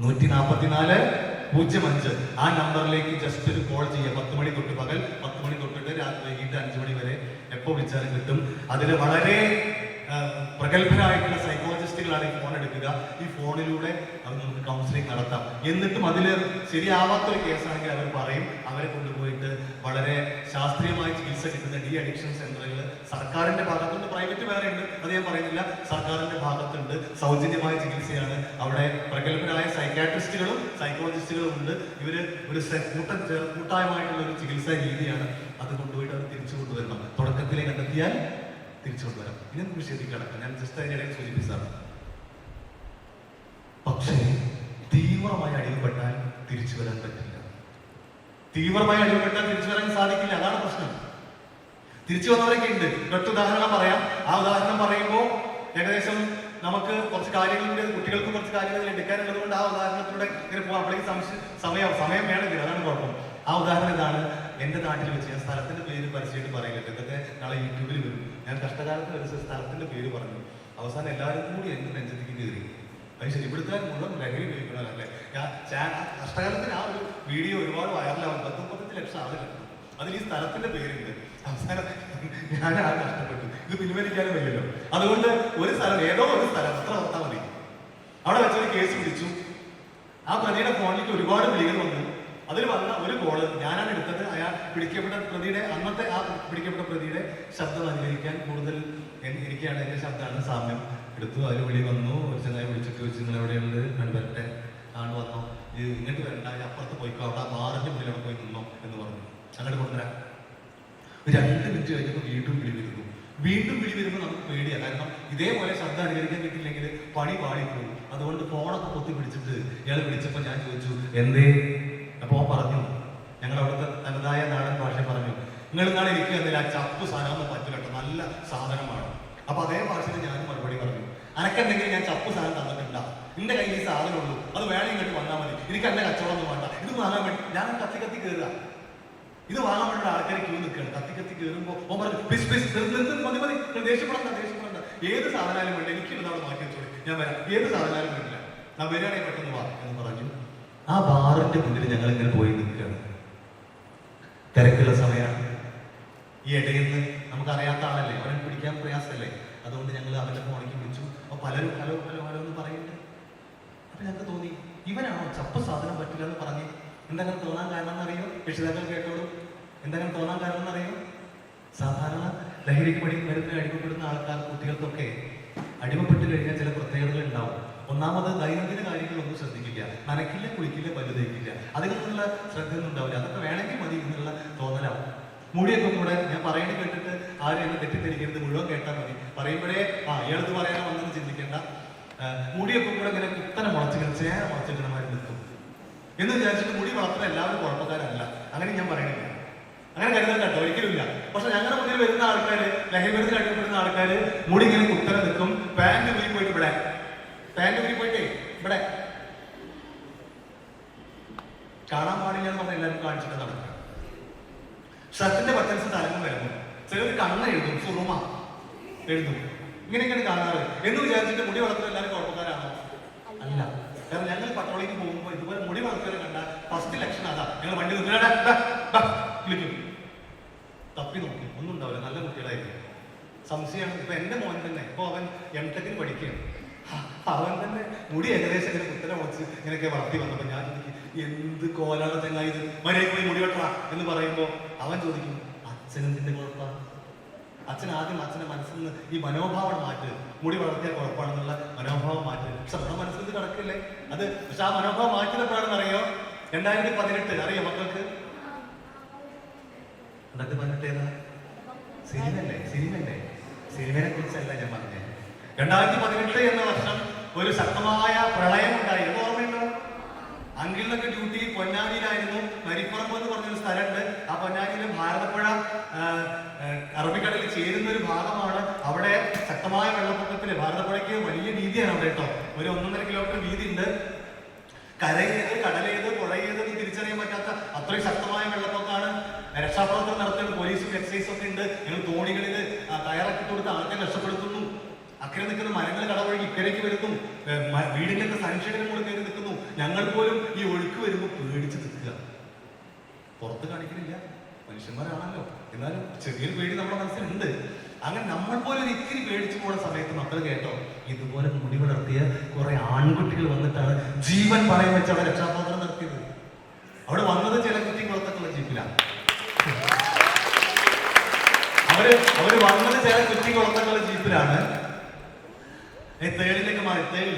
144-05 ആ നമ്പറിലേക്ക് ജസ്റ്റ് ഒരു കോൾ ചെയ്യുക. 10 മണി തൊട്ട് പകൽ 10 മണി തൊട്ടിട്ട് വൈകിട്ട് 5 മണി വരെ എപ്പോൾ വിളിച്ചാലും കിട്ടും. അതിൽ വളരെ പ്രഗത്ഭരായിട്ടുള്ള സൈക്കോളജിസ്റ്റുകളാണ് ഈ ഫോൺ എടുക്കുക. ഈ ഫോണിലൂടെ അത് നമുക്ക് കൗൺസിലിംഗ് നടത്താം. എന്നിട്ടും അതിൽ ശരിയാവാത്തൊരു കേസാണെങ്കിൽ അവർ പറയും, അവരെ കൊണ്ടുപോയിട്ട് വളരെ ശാസ്ത്രീയമായ ചികിത്സ കിട്ടുന്ന ഡി അഡിക്ഷൻ സെന്ററുകൾ സർക്കാരിന്റെ ഭാഗത്തുണ്ട്, പ്രൈവറ്റ് വേറെ ഉണ്ട്, അത് ഞാൻ പറയുന്നില്ല. സർക്കാരിന്റെ ഭാഗത്തുണ്ട്, സൗജന്യമായ ചികിത്സയാണ്. അവിടെ പ്രഗത്ഭരായ സൈക്കാട്രിസ്റ്റുകളും സൈക്കോളജിസ്റ്റുകളും ഉണ്ട്. ഇവര് ഒരു കൂട്ടായ്മയായിട്ടുള്ള ഒരു ചികിത്സാ രീതിയാണ്. അത് കൊണ്ടുപോയിട്ട് അവർ തിരിച്ചു കൊണ്ടുവരണം. തുടക്കത്തിലെ കണ്ടെത്തിയാൽ തിരിച്ചു കൊണ്ടുവരാം. ഇങ്ങനത്തെ വിഷയത്തിൽ കിടക്കാം. ഞാൻ ജസ്റ്റ് അതിനിടയിൽ സൂചിപ്പിച്ചതാണ്. പക്ഷേ തീവ്രമായി അടിമപ്പെട്ടാൽ തിരിച്ചു വരാൻ പറ്റില്ല. തീവ്രമായി അടിമപ്പെട്ടാൽ തിരിച്ചു വരാൻ സാധിക്കില്ല. അതാണ് പ്രശ്നം. തിരിച്ചു വന്നവരൊക്കെ ഉണ്ട്. ഒറ്റ ഉദാഹരണം പറയാം. ആ ഉദാഹരണം പറയുമ്പോൾ ഏകദേശം നമുക്ക് കുറച്ച് കാര്യങ്ങളുണ്ട്, കുട്ടികൾക്ക് കുറച്ച് കാര്യങ്ങൾ എടുക്കാനുള്ളത് കൊണ്ട് ആ ഉദാഹരണത്തിലൂടെ ഇങ്ങനെ പോകാം. അപ്പോഴേക്ക് സമയം വേണമെങ്കിൽ അതാണ് കുഴപ്പം. ആ ഉദാഹരണം ഇതാണ്. എന്റെ നാട്ടിൽ വെച്ച് ഞാൻ സ്ഥലത്തിന്റെ പേര് പരസ്യമായിട്ട് പറയില്ല, ഇതൊക്കെ നാളെ യൂട്യൂബിൽ വരും. ഞാൻ കഷ്ടകാലത്ത് ഒരു സ്ഥലത്തിന്റെ പേര് പറഞ്ഞു. അവസാനം എല്ലാവരും കൂടി എന്റെ നെഞ്ചത്തേക്ക് കയറി. അത് ശരി, ഇവിടുത്തെ മുഴുവൻ ലഹരി ഉപയോഗിക്കണമല്ലേ. കഷ്ടകാലത്തിന് ആ ഒരു വീഡിയോ ഒരുപാട് വൈറലാവും. 10-30 ലക്ഷം ആളുകൾ. അതിൽ ഈ സ്ഥലത്തിന്റെ പേരുണ്ട്. അവസാനം ഞാൻ ആ കഷ്ടപ്പെട്ടു. ഇത് പിൻവലിക്കാനും വയ്യല്ലോ. അതുകൊണ്ട് ഒരു സ്ഥലം, ഏതോ ഒരു സ്ഥലം അത്ര ഓർത്താൽ മതി. അവിടെ വെച്ചൊരു കേസ് പിടിച്ചു. ആ പ്രതിയുടെ ഫോണിലേക്ക് ഒരുപാട് വിളികൾ വന്നു. അതിൽ വന്ന ഒരു കോള് ഞാനാണ് എടുത്തത്. അയാൾ പിടിക്കപ്പെട്ട പ്രതിയുടെ അന്നത്തെ ആ പിടിക്കപ്പെട്ട പ്രതിയുടെ ശബ്ദം അനുകരിക്കാൻ കൂടുതൽ എനിക്കാണ്, എന്റെ ശബ്ദമാണ് സാമ്യം. എടുത്തു. അതിൽ വിളി വന്നു. ഒരു ചെന്നായി വിളിച്ചിട്ട് ചോദിച്ചു, നിങ്ങൾ എവിടെയുള്ളത്? ഞാൻ വരട്ടെ. ആണ് വന്നോ? ഇങ്ങോട്ട് വരണ്ട, അപ്പുറത്ത് പോയിക്കോ, അവിടെ ബാറിന്റെ മുന്നിൽ പോയി നിന്നോ എന്ന് പറഞ്ഞു. അങ്ങോട്ട് കൊണ്ടുവരാം. 2 മിനിറ്റ് കഴിഞ്ഞപ്പോൾ വീണ്ടും വിളി വരുമ്പോൾ നമുക്ക് പേടിയാണ്. കാരണം ഇതേപോലെ ശബ്ദം അനുകരിക്കാൻ കിട്ടില്ലെങ്കിൽ പണി പാടിപ്പോകും. അതുകൊണ്ട് ഫോണൊക്കെ പൊത്തി പിടിച്ചിട്ട് ഇയാൾ വിളിച്ചപ്പോൾ ഞാൻ ചോദിച്ചു, എന്തേ? അപ്പൊ പറഞ്ഞു, ഞങ്ങൾ അവിടുത്തെ തനതായ നാടൻ ഭാഷ പറഞ്ഞു, നിങ്ങൾ ഇന്നാളെ ഇരിക്കുക എന്നില്ല, ആ ചപ്പ് സാധനം പറ്റില്ല കേട്ടോ, നല്ല സാധനമാണ്. അപ്പൊ അതേ ഭാഷയിൽ ഞാനും മറുപടി പറഞ്ഞു, അനക്കെന്തെങ്കിലും ഞാൻ ചപ്പ് സാധനം തന്നിട്ടുണ്ടാ, എന്റെ കയ്യിൽ ഈ സാധനം ഉള്ളൂ, അത് വേണം ഇങ്ങോട്ട് വന്നാൽ മതി, എനിക്ക് എന്റെ കച്ചവടം ഒന്നും വേണ്ട, ഇത് വാങ്ങാൻ വേണ്ടി ഞാൻ കത്തി കയറുക. ഇത് വാങ്ങാൻ വേണ്ടി ആൾക്കാർ ക്യൂ നിൽക്കുകയാണ്. കത്തി കയറുമ്പോൾ ഓ പറഞ്ഞു, മതി, ദേഷ്യപ്പെടണ്ട. ഏത് സാധനം വേണ്ട, എനിക്ക് അവിടെ മാറ്റി വെച്ചോളി, ഞാൻ വരാം. ഏത് സാധനം വേണ്ടില്ല, ഞാൻ വരികയാണെങ്കിൽ പെട്ടെന്ന് വാ എന്ന് പറഞ്ഞു. ആ ബാറിന്റെ മുന്നിൽ ഞങ്ങൾ ഇങ്ങനെ പോയി നിൽക്കുകയാണ്. തിരക്കുള്ള സമയമാണ്. ഈ ഇടയിൽ നിന്ന് നമുക്കറിയാത്ത ആളല്ലേ, അവനെ പിടിക്കാൻ പ്രയാസമല്ലേ. അതുകൊണ്ട് ഞങ്ങൾ അവന്റെ ഫോണിലേക്ക് വിളിച്ചു. അപ്പൊ പലരും ഹലോ എന്ന് പറയുന്നുണ്ട്. അപ്പൊ ഞങ്ങൾക്ക് തോന്നി, ഇവനാണോ ചപ്പ സാധനം പറ്റില്ല എന്ന് പറഞ്ഞ്. എന്തെങ്കിലും തോന്നാൻ കാരണം എന്നറിയോ? രക്ഷിതാക്കൾ കേട്ടോളൂ. എന്തെങ്കിലും തോന്നാൻ കാരണം എന്നറിയോ? സാധാരണ ലഹരിക്ക് മരുന്ന് അടിമപ്പെടുന്ന ആൾക്കാർ, കുട്ടികൾക്കൊക്കെ അടിമപ്പെട്ട് കഴിഞ്ഞാൽ ചില പ്രത്യേകതകൾ ഉണ്ടാവും. ഒന്നാമത് ദൈനംദിന കാര്യങ്ങളൊന്നും ശ്രദ്ധിക്കില്ല, നനക്കില്ല, കുളിക്കില്ല, പല്ല് തേക്കില്ല, അതിനുള്ള ശ്രദ്ധയൊന്നും ഉണ്ടാവില്ല. അതൊക്കെ വേണമെങ്കിൽ മതി എന്നുള്ള തോന്നലാവും. മുടിയൊക്കെ കൂടെ ഞാൻ പറയേണ്ടി കേട്ടിട്ട് ആരും എന്നെ തെറ്റിദ്ധരിക്കരുത്, മുഴുവൻ കേട്ടാൽ മതി. പറയുമ്പോഴേ ഇയാൾക്ക് പറയാനോ വന്നെന്ന് ചിന്തിക്കേണ്ട. മുടിയൊക്കെ കൂടെ ഇങ്ങനെ കുത്തനെ മുളച്ചിങ്ങനെ ചേന മുളച്ചിങ്ങനെ നിൽക്കും എന്ന് വിചാരിച്ചിട്ട് മുടി വളർത്തുന്ന എല്ലാവരും കുഴപ്പക്കാരല്ല, അങ്ങനെ ഞാൻ പറയണില്ല, അങ്ങനെ കരുതണ്ട കേട്ടോ, ഒരിക്കലുമില്ല. പക്ഷെ ഞങ്ങളുടെ മുന്നിൽ വരുന്ന ആൾക്കാര്, ലഹരി മരുന്നിൽ അടിക്കപ്പെടുന്ന ആൾക്കാര് മുടി ഇങ്ങനെ കുത്തനെ നിൽക്കും, പാന്റ് ഊരി പോയിട്ട് ഇവിടെ, പാന്റ് ഊരി പോയിട്ടേ ഇവിടെ കാണാൻ പാടില്ല എന്ന് പറഞ്ഞാൽ എല്ലാവരും കാണിച്ചിട്ട് നടക്കുക. ഷർട്ടിന്റെ ബട്ടൺസ് തലങ്ങും വരുന്നു, ചിലർ കണ്ണ എഴുതും, സുറുമ എഴുതും, ഇങ്ങനെയൊക്കെയാണ് കാണാറ് എന്ന് വിചാരിച്ചിട്ട് മുടി വളർത്തുന്ന എല്ലാവരും കുഴപ്പക്കാരാണോ? അല്ല. കാരണം ഞങ്ങൾ പട്രോളിങ് പോകുമ്പോൾ ഇതുപോലെ മുടി വളർത്തുന്നവരെ കണ്ട ഫസ്റ്റ് ലക്ഷണം അതാ, ഞങ്ങൾ വണ്ടി വിളിക്കും, തപ്പി നോക്കി, ഒന്നും ഉണ്ടാവില്ല, നല്ല കുട്ടികളായിരിക്കും. സംശയമാണ്. ഇപ്പൊ എന്റെ മോൻ തന്നെ, ഇപ്പൊ അവൻ M.Tech പഠിക്കുകയാണ്, അവൻ തന്നെ മുടി ഏകദേശം ഇങ്ങനെ കുത്തനെ മുളച്ച് ഇങ്ങനെയൊക്കെ വളർത്തി വന്നപ്പോ ഞാൻ ചോദിക്കും, എന്ത് കോലാണ് ചങ്ങായി ഇത്, മര്യാദ പോയി മുടി വെട്ട എന്ന് പറയുമ്പോ അവൻ ചോദിക്കും, അച്ഛനെന്തിന്റെ കുഴപ്പമാണ്? അച്ഛൻ ആദ്യം അച്ഛന്റെ മനസ്സിൽ നിന്ന് ഈ മനോഭാവം മാറ്റ്, മുടി വളർത്തിയാൽ കുഴപ്പമാണെന്നുള്ള മനോഭാവം മാറ്റ്. പക്ഷെ നമ്മുടെ മനസ്സിൽ ഇത് കിടക്കില്ലേ അത്. പക്ഷെ ആ മനോഭാവം മാറ്റിയപ്പോഴാണെന്ന് അറിയോ, 2018 അറിയോ മക്കൾക്ക്? 2018 ഏതാ? സിനിമയല്ലേ? സിനിമയെ കുറിച്ചല്ല ഞാൻ പറഞ്ഞത്. 2018 എന്ന വർഷം ഒരു ശക്തമായ പ്രളയം ഉണ്ടായി, അത് ഓർമ്മയുണ്ടോ? അങ്കിളിനൊക്കെ ഡ്യൂട്ടി പൊന്നാനിയിലായിരുന്നു. മരിപ്പുറമ്പ് എന്ന് പറഞ്ഞൊരു സ്ഥലമുണ്ട്, ആ പൊന്നാനിയിലെ ഭാരതപ്പുഴ അറബിക്കടലിൽ ചേരുന്ന ഒരു ഭാഗമാണ്. അവിടെ ശക്തമായ വെള്ളപ്പൊക്കത്തില്, ഭാരതപ്പുഴയ്ക്ക് വലിയ വീതിയാണ് അവിടെ കേട്ടോ, ഒരു 1.5 കിലോമീറ്റർ വീതി ഉണ്ട്. കരയേത് കടലേത് പുഴയേത് എന്ന് തിരിച്ചറിയാൻ പറ്റാത്ത അത്രയും ശക്തമായ വെള്ളപ്പൊക്കമാണ്. രക്ഷാപ്രവർത്തനം നടത്തുന്ന പോലീസും എക്സൈസും ഒക്കെ ഉണ്ട്. ഞങ്ങൾ തോണികളിൽ കയറൊക്കെ കൊടുത്ത് ആൾക്കാരെ രക്ഷപ്പെടുത്തുന്നു. അക്കരെ നിൽക്കുന്ന മരങ്ങൾ കടവഴി ഇക്കരയ്ക്ക് വരുന്നു, വീടിന്റെ സൺഷെയ്ഡിന് മുകളിൽ കയറി നിൽക്കുന്നു. ഞങ്ങൾ പോലും ഈ ഒഴുക്ക് വരുമ്പോൾ പേടിച്ച് നിൽക്കുക, പുറത്ത് കാണിക്കുന്നില്ല, മനുഷ്യന്മാരാണല്ലോ, എന്നാലും ചെറിയൊരു പേടി നമ്മുടെ മനസ്സിലുണ്ട്. അങ്ങനെ നമ്മൾ പോലും ഒരു ഇത്തിരി പേടിച്ചു പോകുന്ന സമയത്ത് മക്കൾ കേട്ടോ, ഇതുപോലെ മുടി വളർത്തിയ കുറെ ആൺകുട്ടികൾ വന്നിട്ടാണ് ജീവൻ പണയം വെച്ച് അവിടെ രക്ഷാപ്രവർത്തനം നടത്തിയത്. അവിടെ വന്നത് ചില കുറ്റിക്കുളത്തുള്ള ജീപ്പിലാണ്, അവര് വന്നത് ചില കുറ്റിക്കുളത്തുള്ള ജീപ്പിലാണ്. തേളിലേക്ക് മാറി, തേൾ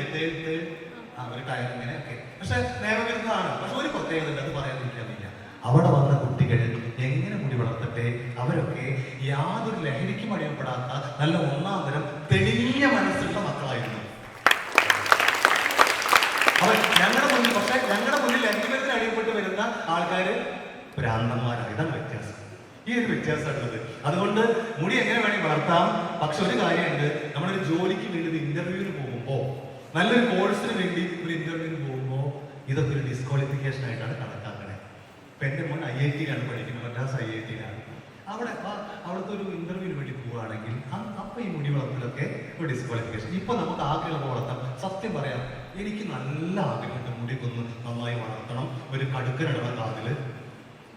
ഒരു ടയർ ഇങ്ങനെയൊക്കെ. പക്ഷെ നിയമവിരുദ്ധമാണ്. പക്ഷെ ഒരു പ്രത്യേകത ഉണ്ട്, അത് പറയാതിരിക്കാൻ വയ്യ. അവിടെ വന്ന കുട്ടികൾ എങ്ങനെ മുടി വളർത്തട്ടെ, അവരൊക്കെ യാതൊരു ലഹരിക്കും അടിയപ്പെടാത്ത നല്ല ഒന്നാന്തരം തെളിഞ്ഞ മനസ്സുള്ള മക്കളായിരുന്നു. അവർ ഞങ്ങളുടെ മുന്നിൽ ലഹരിമരുന്നിന് അടിയപ്പെട്ട് വരുന്ന ആൾക്കാര് ഭ്രാന്തന്മാരാണ്. ഇതാണ് വ്യത്യാസം, ഈ ഒരു വ്യത്യാസമുള്ളത്. അതുകൊണ്ട് മുടി എങ്ങനെ വേണമെങ്കിൽ വളർത്താം. പക്ഷെ ഒരു കാര്യമുണ്ട്, നമ്മളൊരു ജോലിക്ക് വേണ്ടി ഒരു ഇന്റർവ്യൂവിന് പോകുമ്പോ, നല്ലൊരു കോഴ്സിന് വേണ്ടി ഒരു ഇന്റർവ്യൂവിന് പോകുമ്പോ ഇതൊക്കെ ഒരു ഡിസ്ക്വാളിഫിക്കേഷൻ ആയിട്ടാണ് കണക്കാക്കണേ. ഇപ്പൊ എന്റെ മോൻ IIT-യിലാണ് പഠിക്കുന്നത്, മദ്രാസ് IIT-യിലാണ്. അവിടുത്തെ ഒരു ഇന്റർവ്യൂവിന് വേണ്ടി പോവുകയാണെങ്കിൽ അപ്പൊ ഈ മുടി വളർത്തലൊക്കെ ഒരു ഡിസ്ക്വാളിഫിക്കേഷൻ. ഇപ്പൊ നമുക്ക് ആഗ്രഹം വളർത്താം. സത്യം പറയാം, എനിക്ക് നല്ല ആഗ്രഹമുണ്ട് മുടിക്കൊന്ന് നന്നായി വളർത്തണം, ഒരു കടുക്കനിടണം കാതില്,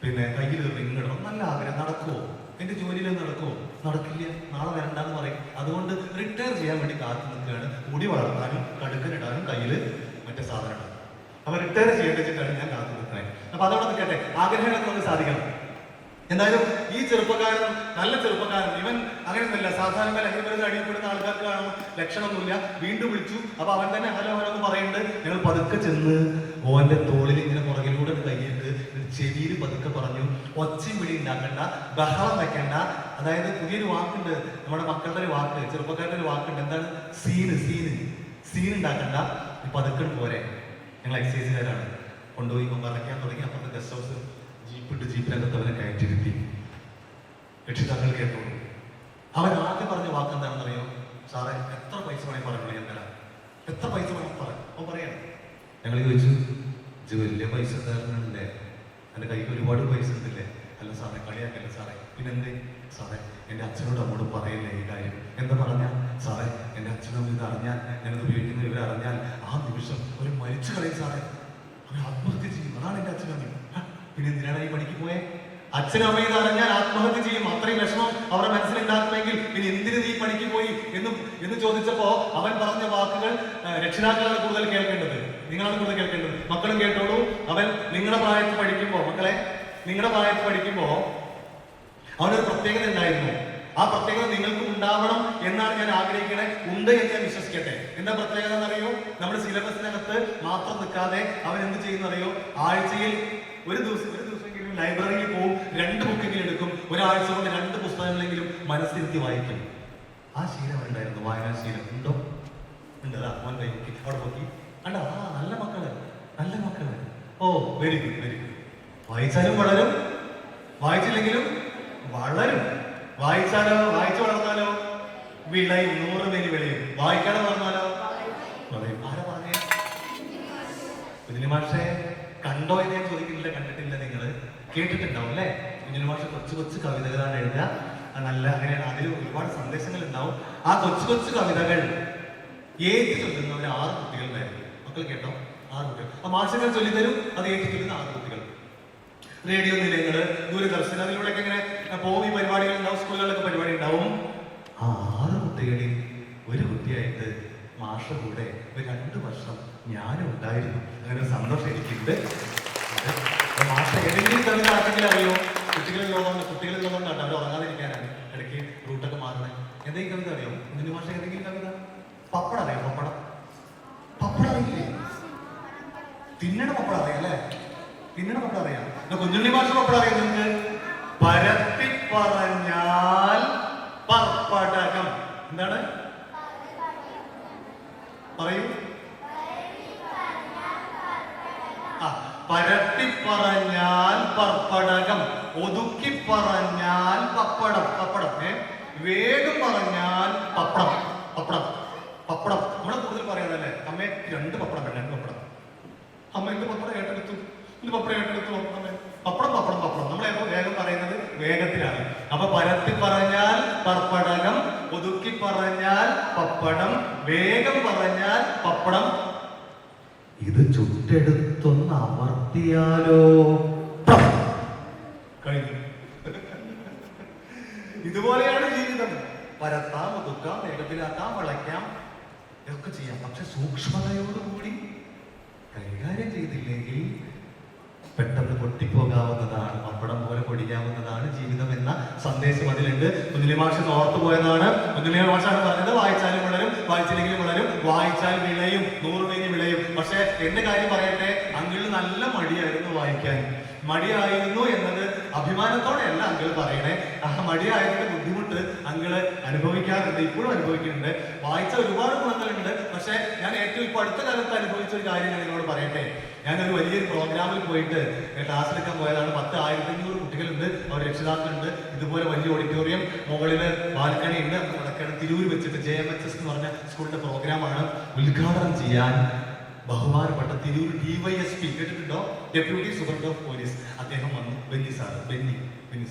പിന്നെ കയ്യിൽ റിങ് ഇടണം, നല്ല ആഗ്രഹം. നടക്കുമോ? എന്റെ ജോലിയിൽ നടക്കുമോ? നടക്കില്ല, നാളെ വരണ്ടെന്ന് പറയും. അതുകൊണ്ട് റിട്ടയർ ചെയ്യാൻ വേണ്ടി കാത്തു നിൽക്കുകയാണ്, മുടി വളർത്താനും കടുക്കനിടാനും കയ്യില് മറ്റേ സാധനം ഇടാനും. അപ്പൊ റിട്ടയർ ചെയ്യേണ്ടിച്ചിട്ടാണ് ഞാൻ കാത്തു നിൽക്കണേ. അപ്പൊ അതോടെ നിൽക്കട്ടെ, ആഗ്രഹങ്ങളൊക്കെ നമുക്ക് സാധിക്കണം. എന്തായാലും ഈ ചെറുപ്പക്കാരൻ നല്ല ചെറുപ്പക്കാരൻ, ഇവൻ അങ്ങനെയൊന്നുമില്ല. സാധാരണ ലഹരിമരുന്ന് അടിയപ്പെടുന്ന ആൾക്കാർക്ക് കാണും ലക്ഷണമൊന്നുമില്ല. വീണ്ടും വിളിച്ചു, അപ്പൊ അവൻ തന്നെ ഹലോ ഹലോ എന്ന് പറയുന്നുണ്ട്. ഞങ്ങൾ പതുക്കെ ചെന്ന് ഓന്റെ തോളിൽ ഇങ്ങനെ പുറകിലൂടെ കൈയിട്ട് ചെവിയിൽ പതുക്കെ പറഞ്ഞു, ഒച്ചയും വിളി ഉണ്ടാക്കണ്ട, ബഹളം വെക്കണ്ട. അതായത് പുതിയൊരു വാക്കുണ്ട്, നമ്മുടെ മക്കളുടെ ഒരു വാക്ക്, ചെറുപ്പക്കാരുടെ ഒരു വാക്കുണ്ട്, എന്താണ്? സീൻ ഉണ്ടാക്കണ്ട, പതുക്കെ പോരെ. ഞങ്ങൾ എക്സൈസുകാരാണ്, കൊണ്ടുപോയി വരയ്ക്കാൻ തുടങ്ങി. അപ്പുറത്തെ ഗസ്റ്റ് ഹൗസ് ജീപ്പിനകത്ത് അവനെ കയറ്റിരുത്തി. രക്ഷിതാക്കൾ കേട്ടോളൂ. അവൻ ആദ്യം പറഞ്ഞ വാക്ക് എന്താണെന്ന് അറിയോ? സാറേ, എത്ര പൈസ വേണമെങ്കിൽ പറഞ്ഞു, ഞാൻ തരാം. എത്ര പൈസ വേണമെങ്കിൽ പറയാം. അവൻ പറയാം. ഞങ്ങൾ ചോദിച്ചു, ഇത് വലിയ പൈസ തരണല്ലേ, എൻ്റെ കയ്യിൽ ഒരുപാട് പൈസ ഉണ്ടല്ലേ? അല്ല സാറേ, കളിയാക്കല്ലേ സാറേ. പിന്നെന്തേ സാറേ? എൻ്റെ അച്ഛനോട് അമ്മോട് പറയില്ലേ ഈ കാര്യം? എന്താ പറഞ്ഞാൽ സാറേ, എൻ്റെ അച്ഛനും ഇത് അറിഞ്ഞാൽ, ഞാനത് ഉപയോഗിക്കുന്ന ഇവരറിഞ്ഞാൽ ആ നിമിഷം ഒരു മരിച്ചു കളയും സാറേ, അവർ ആത്മഹത്യ ചെയ്യും. അതാണ് എൻ്റെ അച്ഛനമ്മ. പിന്നെ എന്തിനാണ് ഈ പണിക്ക് പോയെ? അച്ഛനും അമ്മയും അറിഞ്ഞാൽ ആത്മഹത്യ ചെയ്യും. അത്രയും വിഷമം അവരുടെ മനസ്സിലുണ്ടാക്കുമെങ്കിൽ പിന്നെ എന്തിന് നീ പണിക്ക് പോയി എന്ന് ചോദിച്ചപ്പോ അവൻ പറഞ്ഞ വാക്കുകൾ രക്ഷിതാക്കളാണ് കൂടുതൽ കേൾക്കേണ്ടത്, നിങ്ങളാണ് കൂടുതൽ കേൾക്കേണ്ടത്. മക്കളും കേട്ടോളൂ. അവൻ നിങ്ങളുടെ പ്രായത്തിൽ പഠിക്കുമ്പോ, മക്കളെ നിങ്ങളുടെ പ്രായത്തിൽ പഠിക്കുമ്പോ അവനൊരു പ്രത്യേകത ഉണ്ടായിരുന്നു. ആ പ്രത്യേകത നിങ്ങൾക്ക് ഉണ്ടാവണം എന്നാണ് ഞാൻ ആഗ്രഹിക്കണേ. ഉണ്ട് എന്ന് ഞാൻ വിശ്വസിക്കട്ടെ. എന്താ പ്രത്യേകത എന്നറിയോ? നമ്മുടെ സിലബസിനകത്ത് മാത്രം നിൽക്കാതെ അവൻ എന്ത് ചെയ്യുന്നറിയോ? ആഴ്ചയിൽ ഒരു ദിവസമെങ്കിലും ലൈബ്രറിയിൽ പോവും, 2 ബുക്കെങ്കിലും എടുക്കും. ഒരാഴ്ച കൊണ്ട് 2 പുസ്തകങ്ങളെങ്കിലും മനസ്സിരുത്തി വായിക്കും. ആ ശീലം ഉണ്ടായിരുന്നു, വായനാശീലം. ഉണ്ടോ? ഉണ്ട്. അതാ മോൻ കൈ നോക്കി അവിടെ നോക്കി കണ്ട. ആ നല്ല മക്കള്, നല്ല മക്കള്. ഓ വെരി ഗുഡ്, വെരി ഗുഡ്. വായിച്ചാലും വളരും, വായിച്ചില്ലെങ്കിലും വളരും. വായിച്ചാലോ, വായിച്ചു വളർന്നാലോ വിളയും, 100 മേനി വിളയും. വായിക്കാതെ വളർന്നാലോ വളയും. ആരാ പറഞ്ഞേ? കുഞ്ഞിനി മാഷെ കണ്ടോ എന്ന് ഞാൻ ചോദിക്കുന്നില്ല, കണ്ടിട്ടില്ല. നിങ്ങൾ കേട്ടിട്ടുണ്ടാവും അല്ലേ? കുഞ്ഞിനി മാഷ് കൊച്ചു കൊച്ചു കവിതകളാണ് എഴുതുക. നല്ല അങ്ങനെ അതിൽ ഒരുപാട് സന്ദേശങ്ങൾ ഉണ്ടാവും. ആ കൊച്ചു കൊച്ചു കവിതകൾ ഏറ്റ് ചൊല്ലുന്നവർ 6 കുട്ടികളുണ്ടായിരുന്നു. മക്കൾ കേട്ടോ? 6 കുട്ടികൾ. ആ മാഷങ്ങൾ ചൊല്ലിത്തരും, അത് ഏറ്റ് ചൊല്ലുന്ന 6 കുട്ടികൾ. റേഡിയോ നിലയങ്ങള്, ദൂരദർശൻ, അതിലൂടെയൊക്കെ ഇങ്ങനെ പോകും. ഈ പരിപാടികൾ ഉണ്ടാവും, സ്കൂളുകളിലൊക്കെ പരിപാടി ഉണ്ടാവും. ആ 6 കുട്ടികളിൽ ഒരു കുട്ടിയായിട്ട് മാഷ കൂടെ ഒരു 2 വർഷം ഞാനും ഉണ്ടായിരുന്നു. അങ്ങനെ ഒരു സന്തോഷം എനിക്കുണ്ട്. മാഷ ഏതെങ്കിലും കവിത ആർക്കെങ്കിലും അറിയോ? കുട്ടികളുള്ളതുകൊണ്ട് അവർ ഉറങ്ങാതിരിക്കാനാണ് ഇടയ്ക്ക് റൂട്ടൊക്കെ മാറണേ. എന്തെങ്കിലും കവിത അറിയോ? കുഞ്ഞിനി മാഷ ഏതെങ്കിലും കവിത? പപ്പടം അറിയാം? പപ്പടം അറിയില്ലേ? തിന്നണ പപ്പടം അറിയാം അല്ലേ? തിന്നണ പപ്പടം അറിയാം. കുഞ്ഞുണ്ണി മാഷ പപ്പടം അറിയാം നിങ്ങൾക്ക്? പരത്തി പറഞ്ഞാൽ പപ്പടകം. എന്താണ് പറയൂ? പരത്തി പറഞ്ഞാൽ പപ്പടകം, ഒതുക്കി പറഞ്ഞാൽ പപ്പടം. പപ്പടം വേഗം പറഞ്ഞാൽ പപ്പടം. പപ്പടം പപ്പടം നമ്മളെ കൂടുതൽ പറയാതല്ലേ? അമ്മേ 2 പപ്പടം വേണ്ട, 2 പപ്പടം. അമ്മ എന്റെ പപ്പടം ഏറ്റെടുത്തു, എന്റെ പപ്പടം ഏറ്റെടുത്തു. അമ്മേ പപ്പടം പപ്പടം പപ്പടം. നമ്മളെപ്പോ വേഗം പറയുന്നത് വേഗത്തിലാണ്. അപ്പൊ പരത്തി പറഞ്ഞാൽ പപ്പടകം, ഒതുക്കി പറഞ്ഞാൽ പപ്പടം, വേഗം പറഞ്ഞാൽ പപ്പടം. ഇത് ചുട്ടെടുത്തൊന്ന് അമർത്തിയാലോ കഴിഞ്ഞു. ഇതുപോലെയാണ് ജീവിതം. പരത്താം, ഒതുക്കാം, വേഗത്തിലാക്കാം, വളയ്ക്കാം, ഇതൊക്കെ ചെയ്യാം. പക്ഷെ സൂക്ഷ്മതയോടുകൂടി കൈകാര്യം ചെയ്തില്ലെങ്കിൽ പെട്ടെന്ന് പൊട്ടിപ്പോകാവുന്നതാണ്, പപ്പടം പോലെ പൊടിയാവുന്നതാണ് ജീവിതം എന്ന സന്ദേശം അതിലുണ്ട്. കുഞ്ഞിലി മാഷ് ഓർത്തു പോയതാണ്. കുഞ്ഞിലി മാഷാണ് പറഞ്ഞത് വായിച്ചാലും വളരും, വായിച്ചില്ലെങ്കിലും വളരും, വായിച്ചാൽ വിളയും, 100 മേനി വിളയും. പക്ഷെ എന്റെ കാര്യം പറയട്ടെ, അങ്കിളിന് നല്ല മടിയായിരുന്നു വായിക്കാൻ. മടിയായിരുന്നു എന്നത് അഭിമാനത്തോടെയല്ല അങ്കിൾ പറയണേ. ആ മടിയായതിന്റെ ബുദ്ധിമുട്ട് അങ്കിള് അനുഭവിക്കാറുണ്ട്, ഇപ്പോഴും അനുഭവിക്കുന്നുണ്ട്. വായിച്ച ഒരുപാട് ഗുണങ്ങളുണ്ട്. പക്ഷെ ഞാൻ ഏറ്റവും ഇപ്പൊ അടുത്ത കാലത്ത് അനുഭവിച്ച ഒരു കാര്യം ഞാൻ നിങ്ങളോട് പറയട്ടെ. ഞാനൊരു വലിയൊരു പ്രോഗ്രാമിൽ പോയിട്ട് ക്ലാസ് എടുക്കാൻ പോയതാണ്. 10,500 കുട്ടികളുണ്ട്, അവർ രക്ഷിതാക്കളുണ്ട്. ഇതുപോലെ വലിയ ഓഡിറ്റോറിയം, മുകളില് ബാൽക്കണി ഉണ്ട്. വടക്കാണ് തിരൂർ വെച്ചിട്ട് JMHS എന്ന് പറഞ്ഞ സ്കൂളിന്റെ പ്രോഗ്രാമാണ്. ഉദ്ഘാടനം ചെയ്യാൻ ബഹുമാനപ്പെട്ട തിരൂർ DYSP കേട്ടിട്ടുണ്ടോ? Deputy superintendent of police. അദ്ദേഹം വന്നു. ബെന്നി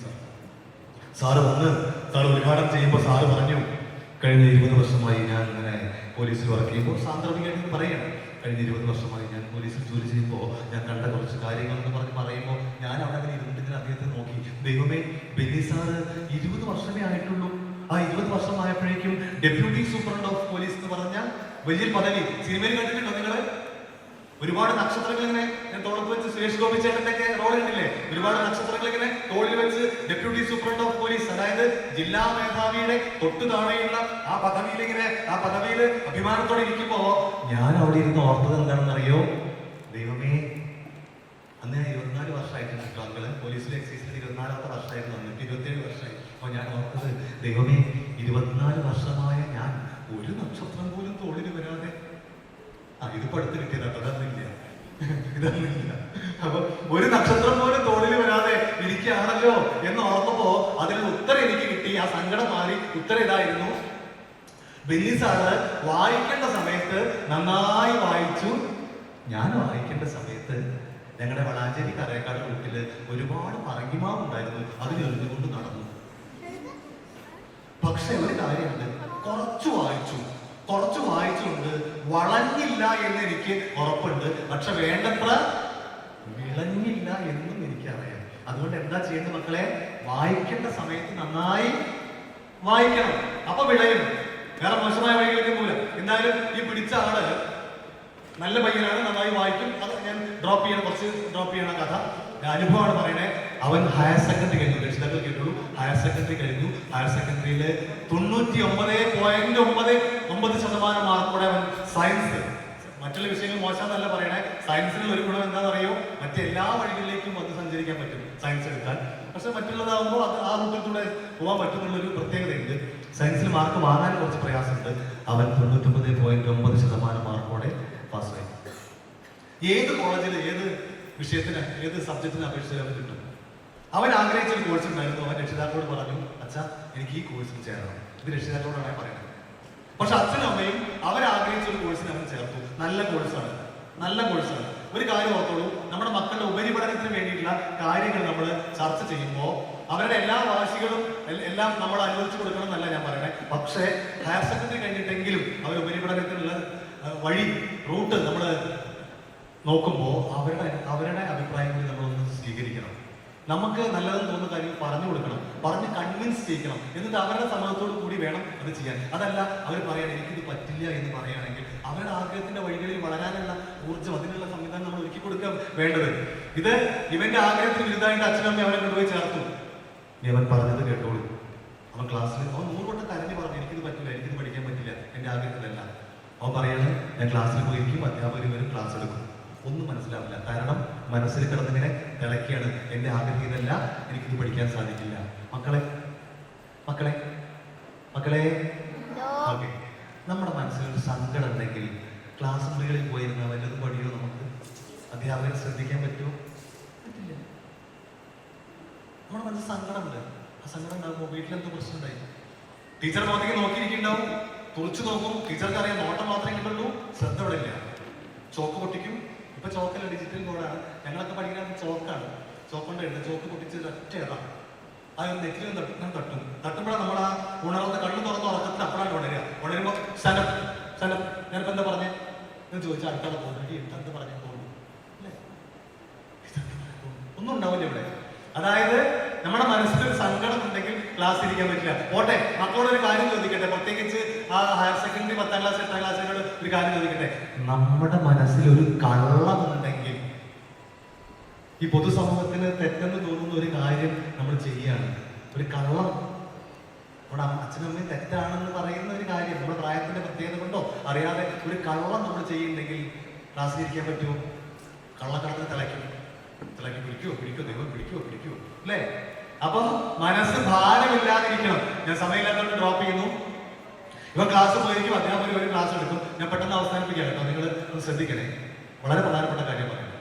സാറ് വന്ന് സാറ് ഉദ്ഘാടനം ചെയ്യുമ്പോൾ സാറ് പറഞ്ഞു, കഴിഞ്ഞ 20 വർഷമായി ഞാൻ ഇങ്ങനെ പോലീസിൽ വർക്ക് ചെയ്യുമ്പോൾ, സാന്ദർഭികമായിട്ട് പറയണം, കഴിഞ്ഞ 20 വർഷമായി ഞാൻ പോലീസിൽ ജോലി ചെയ്യുമ്പോൾ ഞാൻ കണ്ട കുറച്ച് കാര്യങ്ങൾ എന്ന് പറയുമ്പോൾ ഞാൻ അവിടെ അങ്ങനെ ഇരുന്നിട്ട് അദ്ദേഹത്തെ നോക്കി. ദൈവമേ, ബെന്നി സാറ് 20 വർഷമേ ആയിട്ടുള്ളൂ. ആ 20 വർഷമായപ്പോഴേക്കും ഡെപ്യൂട്ടി സൂപ്രണ്ട് ഓഫ് പോലീസ് എന്ന് പറഞ്ഞ വലിയ പദവി. സിനിമയിൽ കണ്ടിട്ടുണ്ടോ നിങ്ങള്? ഒരുപാട് നക്ഷത്രങ്ങൾ ഇങ്ങനെ ഞാൻ തോളത്ത് വെച്ച്, സുരേഷ് ഗോപി ചേട്ടന്റെ ഒക്കെ റോൾ കണ്ടില്ലേ? ഒരുപാട് നക്ഷത്രങ്ങൾ ഇങ്ങനെ തോളിൽ വെച്ച് ഡെപ്യൂട്ടി സൂപ്രണ്ട് ഓഫ് പോലീസ്, അതായത് ജില്ലാ മേധാവിയുടെ തൊട്ടു താഴെയുള്ള ആ പദവിയിൽ ഇങ്ങനെ, ആ പദവിയിൽ അഭിമാനത്തോടെ ഇരിക്കുമ്പോ ഞാൻ അവിടെ ഇരുന്ന് ഓർത്തത് എന്താണെന്ന് അറിയോ? ദൈവമേ, അന്ന് ഞാൻ 24 വർഷമായിട്ടുണ്ട് അങ്കിള് പോലീസിലെ എക്സൈസിൽ 24ാമത്തെ വർഷമായിരുന്നു. എന്നിട്ട് 27 വർഷമായി. അപ്പൊ ഞാൻ ഓർത്തത്, ദൈവമേ, 24 വർഷമായ ഞാൻ ഒരു നക്ഷത്രം പോലും തോളിൽ വരാതെ, ഇതിപ്പോ അടുത്ത് കിട്ടിയതാട്ടോ, ഇതൊന്നുമില്ല. അപ്പൊ ഒരു നക്ഷത്രം പോലും തോളിൽ വരാതെ ഇരിക്കുകയാണല്ലോ എന്ന് ഓർത്തപ്പോ അതിനുള്ള ഉത്തരം എനിക്ക് കിട്ടി. ആ സങ്കടം മാറി. ഉത്തരം ഇതായിരുന്നു: ബെന്നി സാറ് വായിക്കേണ്ട സമയത്ത് നന്നായി വായിച്ചു. ഞാൻ വായിക്കേണ്ട സമയത്ത് ഞങ്ങളുടെ വളാഞ്ചേരി കരേക്കാട് വീട്ടില് ഒരുപാട് പറങ്കിമാവ് ഉണ്ടായിരുന്നു, അതിനെറിഞ്ഞുകൊണ്ട് നടന്നു. പക്ഷെ ഒരു കാര്യമുണ്ട്, കുറച്ചു വായിച്ചുകൊണ്ട് വളഞ്ഞില്ല എന്ന് എനിക്ക് ഉറപ്പുണ്ട്. പക്ഷെ വേണ്ടത്ര വിളഞ്ഞില്ല എന്നും എനിക്കറിയാം. അതുകൊണ്ട് എന്താ ചെയ്യേണ്ടത് മക്കളെ? വായിക്കേണ്ട സമയത്ത് നന്നായി വായിക്കണം, അപ്പൊ വിളയും. വേറെ മോശമായ വഴികളിലേക്ക് പോകില്ല. എന്തായാലും ഈ പിടിച്ച ആള് നല്ല പയ്യനാണ്, നന്നായി വായിക്കും. അത് ഞാൻ കുറച്ച് ഡ്രോപ്പ് ചെയ്യണ കഥ അനുഭവമാണ് പറയണേ. അവൻ ഹയർ സെക്കൻഡറി കഴിഞ്ഞു, രക്ഷിതാക്കൾ കേട്ടുള്ളൂ. ഹയർ സെക്കൻഡറി കഴിഞ്ഞു. ഹയർ സെക്കൻഡറിയില് 99.99% മാർക്കോടെ അവൻ സയൻസ്, മറ്റുള്ള വിഷയങ്ങൾ മോശമെന്നല്ല പറയണേ, സയൻസിന് ഒരു ഗുണം എന്താണെന്ന് അറിയോ? മറ്റെല്ലാ വഴികളിലേക്കും വന്ന് സഞ്ചരിക്കാൻ പറ്റും സയൻസ് എടുക്കാൻ. പക്ഷെ മറ്റുള്ളതാകുമ്പോൾ അത് ആ റൂട്ടിലൂടെ പോകാൻ പറ്റുന്നുള്ളൊരു പ്രത്യേകതയുണ്ട്. സയൻസിൽ മാർക്ക് വാങ്ങാൻ കുറച്ച് പ്രയാസമുണ്ട്. അവൻ 99.9% മാർക്കോടെ പാസ്സായി. ഏത് കോളേജിൽ ഏത് വിഷയത്തിന് ഏത് സബ്ജക്റ്റിന് അപേക്ഷിച്ച് അവൻ കിട്ടും. അവൻ ആഗ്രഹിച്ച ഒരു കോഴ്സ് ഉണ്ടായിരുന്നു. അവൻ രക്ഷിതാക്കളോട് പറഞ്ഞു, അച്ഛാ എനിക്ക് ഈ കോഴ്സിൽ ചേരണം. ഇത് രക്ഷിതാക്കളോടാണ് പറയുന്നത്. പക്ഷെ അച്ഛനും അമ്മയും അവരാഗ്രഹിച്ച ഒരു കോഴ്സിന് അവൻ ചേർത്തു. നല്ല കോഴ്സാണ്, നല്ല കോഴ്സാണ്. ഒരു കാര്യം ഓർത്തോളൂ, നമ്മുടെ മക്കളുടെ ഉപരിപഠനത്തിന് വേണ്ടിയിട്ടുള്ള കാര്യങ്ങൾ നമ്മൾ ചർച്ച ചെയ്യുമ്പോൾ അവരുടെ എല്ലാ വാശികളും എല്ലാം നമ്മൾ അനുവദിച്ചു കൊടുക്കണം എന്നല്ല ഞാൻ പറയണേ. പക്ഷേ ഹയർ സെക്കൻഡറി കഴിഞ്ഞിട്ടെങ്കിലും അവർ ഉപരിപഠനത്തിനുള്ള വഴി റൂട്ട് നമ്മൾ നോക്കുമ്പോൾ അവരുടെ അഭിപ്രായങ്ങൾ നമ്മളൊന്ന് സ്വീകരിക്കണം. നമുക്ക് നല്ലതെന്ന് തോന്നുന്ന കാര്യം പറഞ്ഞു കൊടുക്കണം, പറഞ്ഞ് കൺവിൻസ് ചെയ്യിക്കണം. എന്നിട്ട് അവരുടെ സമ്മതത്തോടു കൂടി വേണം അത് ചെയ്യാൻ. അതല്ല അവർ പറയാൻ എനിക്കിത് പറ്റില്ല എന്ന് പറയുകയാണെങ്കിൽ അവരുടെ ആഗ്രഹത്തിന്റെ വഴികളിൽ വളരാനുള്ള ഊർജ്ജം, അതിനുള്ള സംവിധാനം നമ്മൾ ഒരുക്കി കൊടുക്കാൻ വേണ്ടത്. ഇത് ഇവന്റെ ആഗ്രഹത്തിന് വിരുദ്ധമായിട്ട് അച്ഛനമ്മ അവനെ കൊണ്ടുപോയി ചേർത്തു. ഇനി അവൻ പറഞ്ഞത് കേട്ടോളൂ. അവൻ ക്ലാസ്സിൽ അവൻ 100 വട്ടം കരഞ്ഞു പറഞ്ഞു, എനിക്കിത് പറ്റില്ല, എനിക്കിത് പഠിക്കാൻ പറ്റില്ല, എന്റെ ആഗ്രഹത്തിലല്ല. അവൻ പറയാണ്, ഞാൻ ക്ലാസ്സിൽ പോയിരിക്കും, അധ്യാപകർ വരും, ക്ലാസ് എടുക്കും. ഒന്നും മനസ്സിലാവില്ല. കാരണം മനസ്സിൽ കിടന്നിങ്ങനെ തിളക്കിയാണ്, എന്റെ ആഗ്രഹം ഇതല്ല, എനിക്കിത് പഠിക്കാൻ സാധിക്കില്ല. മക്കളെ മക്കളെ മക്കളെ ഓക്കെ, നമ്മുടെ മനസ്സിലൊരു സങ്കടം ഉണ്ടെങ്കിൽ ക്ലാസ് മുറികളിൽ പോയിരുന്ന വല്ലതും പഠിയോ നമുക്ക് അധ്യാപകരെ ശ്രദ്ധിക്കാൻ പറ്റുമോ? പറ്റില്ല. നമ്മുടെ മനസ്സിൽ സങ്കടമുണ്ട്. ആ സങ്കടം ഉണ്ടാകുമ്പോൾ വീട്ടിലെന്തോ പ്രശ്നം ഉണ്ടായി, ടീച്ചർ മുഖത്തേക്ക് നോക്കിയിരിക്കുന്നുണ്ടാവും, തുറച്ചു നോക്കും. ടീച്ചർക്ക് അറിയാം നോട്ടം മാത്രമേ കിട്ടുള്ളൂ, ശ്രദ്ധ ഇവിടെ ഇല്ല. ചോക്ക് പൊട്ടിക്കും. ഇപ്പൊ ചോക്കല്ല, ഡിജിറ്റൽ ബോർഡാണ്. ഞങ്ങളൊക്കെ പഠിക്കുന്നത് ചോക്കാണ്. ചോക്കൊണ്ട് എഴുതുക, ചോക്ക് പൊട്ടിച്ച് ഒറ്റ ഏതാ അത് നെറ്റിൽ തട്ടും. തട്ടുമ്പോഴാണ് നമ്മൾ ആ ഉണർന്ന് കണ്ണു തുറന്ന് ഉറക്കത്തിൽ അപ്പോഴാണ് ഉണരുമ്പോ സനം സനം ഞാനിപ്പോ എന്താ പറഞ്ഞേ എന്ന് ചോദിച്ചാൽ അടുത്തുള്ള പോകുന്നു, എന്താ പറഞ്ഞ പോകുന്നു അല്ലേ? ഒന്നും ഉണ്ടാവില്ല ഇവിടെ. അതായത് നമ്മുടെ മനസ്സിലൊരു സങ്കടം ഉണ്ടെങ്കിൽ ക്ലാസ് ഇരിക്കാൻ പറ്റില്ല. പോട്ടെ, മക്കളോട് ഒരു കാര്യം ചോദിക്കട്ടെ, പ്രത്യേകിച്ച് ആ ഹയർ സെക്കൻഡറി 10ാം ക്ലാസ് 8ാം ക്ലാസ്സിനോട് ഒരു കാര്യം ചോദിക്കട്ടെ. നമ്മുടെ മനസ്സിലൊരു കള്ളമുണ്ടെങ്കിൽ, ഈ പൊതുസമൂഹത്തിന് തെറ്റെന്ന് തോന്നുന്ന ഒരു കാര്യം നമ്മൾ ചെയ്യാണ്, ഒരു കള്ളം, നമ്മുടെ അച്ഛനമ്മയും തെറ്റാണെന്ന് പറയുന്ന ഒരു കാര്യം, നമ്മുടെ പ്രായത്തിന്റെ പ്രത്യേകത കൊണ്ടോ അറിയാതെ ഒരു കള്ളം നമ്മൾ ചെയ്യുന്നുണ്ടെങ്കിൽ ക്ലാസ്സിൽ ഇരിക്കാൻ പറ്റുമോ? കള്ളക്കടത്തിന് തിളയ്ക്കും, പിടിക്കോ ദൈവം പിടിക്കോ അല്ലേ? അപ്പം മനസ്സ് ഭാരമില്ലാതിരിക്കണം. ഞാൻ സമയമില്ലാത്തതുകൊണ്ട് ഡ്രോപ്പ് ചെയ്യുന്നു. ഇവ ക്ലാസ് പോയിരിക്കും, അധ്യാപകർ ഒരു ക്ലാസ് എടുക്കും. ഞാൻ പെട്ടെന്ന് അവസാനിപ്പിക്കാം കേട്ടോ, നിങ്ങൾ ഒന്ന് ശ്രദ്ധിക്കണേ. വളരെ പ്രധാനപ്പെട്ട കാര്യം പറയുന്നത്,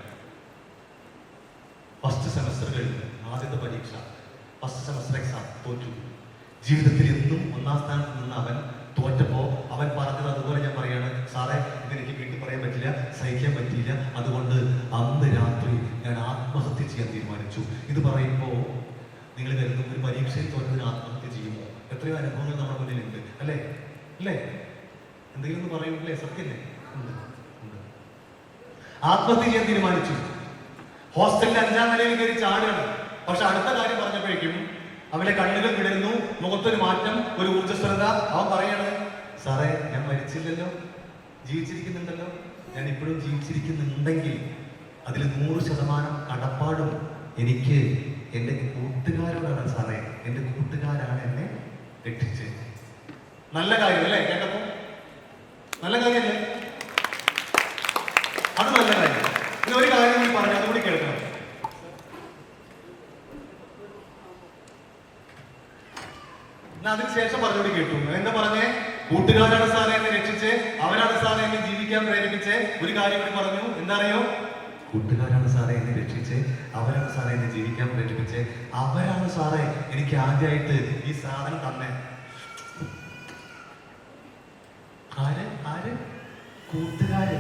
ഫസ്റ്റ് സെമസ്റ്റർ കഴിഞ്ഞു, ആദ്യത്തെ പരീക്ഷ, ഫസ്റ്റ് സെമസ്റ്റർ എക്സാം തോറ്റു. ജീവിതത്തിൽ എന്നും 1ാം സ്ഥാനത്ത് നിന്ന് അവൻ തോറ്റപ്പോ അവൻ പറഞ്ഞത് അതുപോലെ ഞാൻ പറയാണ്, സാറേ ഇതെനിക്ക് വീട്ടിൽ പറയാൻ പറ്റില്ല, സഹിക്കാൻ പറ്റിയില്ല, അതുകൊണ്ട് അന്ന് രാത്രി ഞാൻ ആത്മഹത്യ ചെയ്യാൻ തീരുമാനിച്ചു. ഇത് പറയുമ്പോ നിങ്ങൾ കരുതും ഒരു പരീക്ഷയിൽ തോറ്റതിന് ആത്മഹത്യ ചെയ്യുമോ? എത്രയോ അനുഭവങ്ങൾ നമ്മുടെ മുന്നിലുണ്ട് അല്ലേ? അല്ലേ? എന്തെങ്കിലും ഒന്ന് പറയൂല്ലേ? സത്യല്ലേ? ആത്മഹത്യ ചെയ്യാൻ തീരുമാനിച്ചു. ഹോസ്റ്റലിന്റെ 5ാം നിലയിൽ കയറി ചാടുകയാണ്. പക്ഷെ അടുത്ത കാര്യം പറഞ്ഞപ്പോഴേക്കും അവന്റെ കണ്ണുകൾ വിടരുന്നു, മുഖത്തൊരു മാറ്റം, ഒരു ഊർജ്ജസ്വലത. അവൻ പറയാണ്, സാറേ ഞാൻ മരിച്ചില്ലല്ലോ, ജീവിച്ചിരിക്കുന്നുണ്ടല്ലോ. ഞാൻ ഇപ്പോഴും ജീവിച്ചിരിക്കുന്നുണ്ടെങ്കിൽ അതിൽ 100% കടപ്പാടും എനിക്ക് എൻ്റെ കൂട്ടുകാരോടാണ് സാറേ. എൻ്റെ കൂട്ടുകാരാണ് എന്നെ രക്ഷിച്ചത്. നല്ല കാര്യം അല്ലേ? കേട്ടപ്പോ നല്ല കാര്യമല്ലേ? അത് നല്ല കാര്യം. ഇനി ഒരു കാര്യം നീ പറഞ്ഞു, അതുകൂടി കേൾക്കണം. അതിനുശേഷം പറഞ്ഞോടി കേട്ടു. എന്താ പറഞ്ഞേ? കൂട്ടുകാരാണ് സാറേ എന്നെ രക്ഷിച്ച്, അവരാണ് സാറേ എന്നെ ജീവിക്കാൻ പ്രേരിപ്പിച്ച്. ഒരു കാര്യം കൂടി പറഞ്ഞു, എന്താ അറിയോ? കൂട്ടുകാരാണ് സാറേ എന്നെ രക്ഷിച്ച്, അവരാണ് സാറേ എന്നെ ജീവിക്കാൻ പ്രേരിപ്പിച്ച്, അവരാണ് സാറേ എനിക്ക് ആദ്യമായിട്ട് ഈ സാധനം തന്നെ. ആര്? കൂട്ടുകാര്.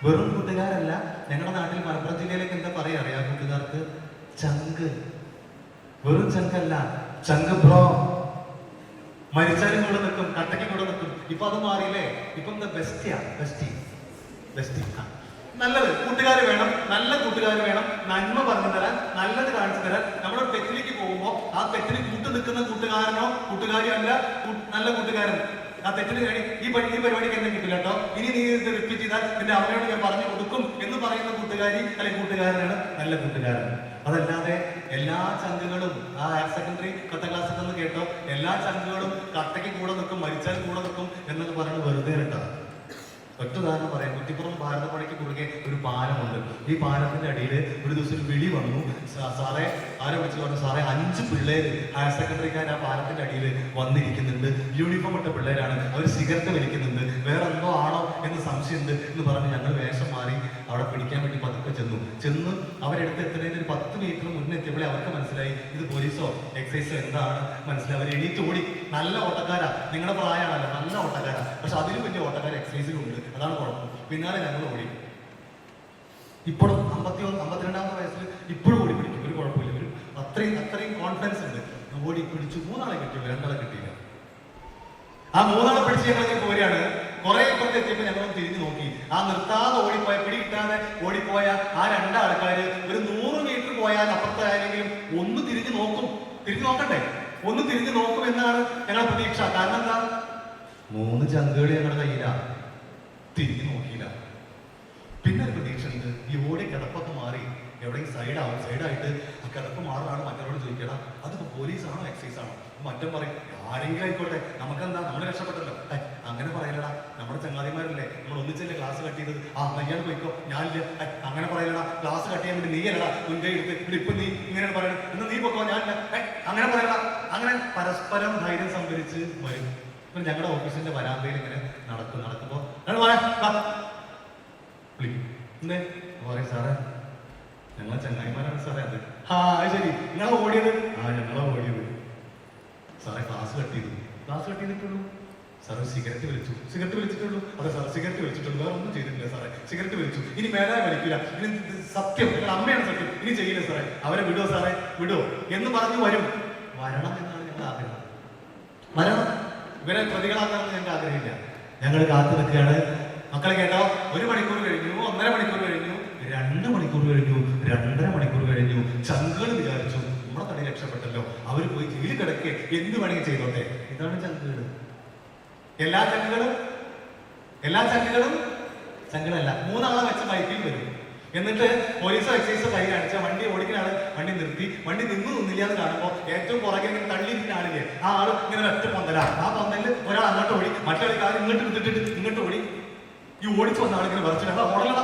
വെറും കൂട്ടുകാരല്ല. ഞങ്ങളുടെ നാട്ടിൽ മലപ്പുറം ജില്ലയിലേക്ക് എന്താ പറയാ അറിയാം? കൂട്ടുകാർക്ക് ചങ്ക്. വെറും ചങ്കല്ല, ചങ്ക് ബ്രോ. മരിച്ചാലും കൂടെ നിൽക്കും, കട്ടയ്ക്ക് കൂടെ നിൽക്കും. ഇപ്പൊ അത് മാറിയില്ലേ? ഇപ്പൊ എന്താ? ബെസ്റ്റി. നല്ലത് കൂട്ടുകാർ വേണം, നല്ല കൂട്ടുകാർ വേണം, നന്മ പറഞ്ഞു തരാൻ, നല്ലത് കാണിച്ചു തരാൻ. നമ്മുടെ തെറ്റിലേക്ക് പോകുമ്പോൾ ആ തെറ്റിന് കൂട്ടു നിൽക്കുന്ന കൂട്ടുകാരനോ കൂട്ടുകാരിയോ അല്ല നല്ല കൂട്ടുകാരൻ. ആ തെറ്റിന് കഴിഞ്ഞ് ഈ പരിപാടിക്ക് എന്നെ കിട്ടില്ല കേട്ടോ, ഇനി നീ ഇത് റിപ്പീറ്റ് ചെയ്താൽ എന്റെ അവനോട് ഞാൻ പറഞ്ഞു കൊടുക്കും എന്ന് പറയുന്ന കൂട്ടുകാരി അല്ലെങ്കിൽ കൂട്ടുകാരനാണ് നല്ല കൂട്ടുകാരൻ. അതല്ലാതെ എല്ലാ ചങ്കുകളും ആ ഹയർ സെക്കൻഡറി 10ാം ക്ലാസ്സിൽ നിന്ന് കേട്ടോ, എല്ലാ ചങ്കുകളും കട്ടയ്ക്ക് കൂടെ നിൽക്കും, മരിച്ചാൽ കൂടെ നിൽക്കും എന്നൊക്കെ പറയുന്നത് വെറുതെ കേട്ടോ. ഒറ്റ ഉദാഹരണം പറയാം. കുറ്റിപ്പുറം ഭാരതപ്പുഴയ്ക്ക് കുറുകെ ഒരു പാലമുണ്ട്. ഈ പാലത്തിന്റെ അടിയിൽ ഒരു ദിവസം ഒരു വിളി വന്നു. സാറേ, ആരെ വിളിച്ചു പറഞ്ഞു, സാറേ 5 പിള്ളേര് ഹയർ സെക്കൻഡറിക്കാർ ആ പാലത്തിന്റെ അടിയിൽ വന്നിരിക്കുന്നുണ്ട്. യൂണിഫോം ഇട്ട പിള്ളേരാണ്, അവർ സിഗരറ്റ് വലിക്കുന്നുണ്ട്, വേറെ എന്തോ ആണോ എന്ന് സംശയമുണ്ട് എന്ന് പറഞ്ഞ് ഞങ്ങൾ വേഷം മാറി അവിടെ പിടിക്കാൻ വേണ്ടി പതുക്കെ ചെന്ന് അവരെടുത്ത് എത്തുന്നതിന് ഒരു 10 മീറ്റർ മുന്നേ എത്തിയപ്പോഴേ അവർക്ക് മനസ്സിലായി ഇത് പോലീസോ എക്സൈസോ എന്താണ് മനസ്സിലായി. അവർ എണീറ്റ് ഓടി. നല്ല ഓട്ടക്കാരാ, നിങ്ങളുടെ പ്രായമാണല്ലോ, നല്ല ഓട്ടക്കാരാ. പക്ഷെ അതിലും വലിയ ഓട്ടക്കാർ എക്സൈസിലും ഉണ്ട്. അതാണ് കുഴപ്പം. പിന്നാലെ ഞങ്ങൾ ഓടി. ഇപ്പോഴും 52-ാമത്തെ വയസ്സിൽ ഇപ്പോഴും ഓടി പിടിക്കും, ഒരു കുഴപ്പമില്ല. ഒരു അത്രയും കോൺഫിഡൻസ് ഉണ്ട്. ഓടി പിടിച്ചു. 3 ആളെ കിട്ടിയില്ല, 2 ആളെ കിട്ടിയില്ല. ആ 3 ആളെ പിടിച്ച് ഞങ്ങൾ പോരുകയാണ്. കുറെ ഇപ്പുറത്ത് എത്തിയപ്പോൾ ഞങ്ങൾ തിരിഞ്ഞു നോക്കി. ആ നിർത്താതെ ഓടിപ്പോയ, പിടി കിട്ടാതെ ഓടിപ്പോയ ആ 2 ആൾക്കാര് ഒരു 100 മീറ്റർ പോയാൽ അപ്പുറത്തായാലെങ്കിലും ഒന്ന് തിരിഞ്ഞു നോക്കട്ടെ, ഒന്ന് തിരിഞ്ഞു നോക്കും എന്നാണ് ഞങ്ങളുടെ പ്രതീക്ഷ. കാരണം എന്താ, 3 ചങ്കുകൾ ഞങ്ങളുടെ കയ്യിലാ. തിരിഞ്ഞു നോക്കിയില്ല. പിന്നെ ഒരു പ്രതീക്ഷ ഉണ്ട്. ഈ ഓടി കിടപ്പൊക്കെ മാറി എവിടെയും സൈഡായിട്ട് ആ കിടപ്പ് മാറാണ്. മറ്റവരോട് ചോദിക്കടാ, അതിപ്പോ പോലീസാണോ എക്സൈസ് ആണോ? മറ്റം പറയും ആരെങ്കിലും ആയിക്കോട്ടെ, നമുക്കെന്താ, നമ്മൾ രക്ഷപ്പെട്ടല്ലോ. അങ്ങനെ പറയലടാ, നമ്മുടെ ചങ്ങാതിമാരല്ലേ, നമ്മൾ ഒന്നിച്ചല്ലേ ക്ലാസ് കട്ട് ചെയ്തത്. മയ്യാൾ പോയിക്കോ, ഞാനില്ല. അങ്ങനെ പറയലടാ, ക്ലാസ് കട്ട് ചെയ്യാൻ വേണ്ടി നീയല്ലടാ മുൻകൈ എടുത്ത് ഇപ്പൊ നീ ഇങ്ങനെയാണ് പറയണത്, എന്നാ നീ പൊക്കോ, ഞാനില്ല. അങ്ങനെ പറയടാ. അങ്ങനെ പരസ്പരം ധൈര്യം സംഭരിച്ച് വരും. ഇപ്പൊ ഞങ്ങളുടെ ഓഫീസിന്റെ വരാന്തയിൽ ഇങ്ങനെ നടക്കുമ്പോ എന്തേ പറയും, സാറേ ഞങ്ങളെ ചങ്ങായിമാരാണ് സാറേ അത്. ശരി, നിങ്ങളെ ഓടിയത്? ഞങ്ങളെ ഓടിയത്. സാറേ ക്ലാസ് കട്ട് ചെയ്തിട്ടുള്ളൂ. സാറ് സിഗരറ്റ് വലിച്ചിട്ടുള്ളൂ. അതെ സാർ, സിഗരറ്റ് വലിച്ചിട്ടുള്ളൂ, വേറെ ഒന്നും ചെയ്തിട്ടില്ല സാറേ. സിഗരറ്റ് വലിച്ചു, ഇനി മേലായി വലിക്കില്ല, ഇനി സത്യം, നിങ്ങളുടെ അമ്മയാണ് സത്യം, ഇനി ചെയ്യില്ല സാറേ. അവരെ വിടോ സാറേ, വിടോ എന്ന് പറഞ്ഞു വരണം എന്നാണ് ഞങ്ങളുടെ ആഗ്രഹം. വരണം, ഇവരെ പ്രതികളാക്കാമെന്ന് ഞങ്ങൾക്ക് ആഗ്രഹമില്ല. ഞങ്ങൾ കാത്തു നിൽക്കുകയാണ്. മക്കളെ കേട്ടോ, 1 മണിക്കൂർ കഴിഞ്ഞു, 1.5 മണിക്കൂർ കഴിഞ്ഞു, 2 മണിക്കൂർ കഴിഞ്ഞു, 2.5 മണിക്കൂർ കഴിഞ്ഞു. ചങ്കുകൾ വിചാരിച്ചു നമ്മുടെ തടി രക്ഷപ്പെട്ടല്ലോ, അവർ പോയി ജയിലിൽ കിടക്കെ, എന്ത് വേണമെങ്കിൽ ചെയ്തോട്ടെ. ഇതാണ് ചങ്കുകൾ. എല്ലാ ചങ്കുകളും ചങ്കുകളല്ല. 3 ആളെ വെച്ച ബൈക്കിൽ വരും. എന്നിട്ട് പോലീസോ എക്സൈസോ കൈ കാണിച്ച വണ്ടി ഓടിക്കുന്ന ആള് വണ്ടി നിർത്തി. വണ്ടി നിന്നില്ല എന്ന് കാണുമ്പോൾ ഏറ്റവും പുറകെ ഇങ്ങനെ തള്ളിയിരിക്കുന്ന ആളില്ലേ, ആ ആള് ഇങ്ങനെ ഒറ്റ പൊന്തല. ആ പൊന്തലിൽ ഒരാൾ അങ്ങോട്ട് ഓടി, മറ്റൊരു കാര്യം ഇങ്ങോട്ട് വിട്ടിട്ട് ഇങ്ങോട്ട് ഓടി. ഈ ഓടിച്ചു വന്ന ആളിങ്ങനെ പറിച്ചിട്ട് ഉടലട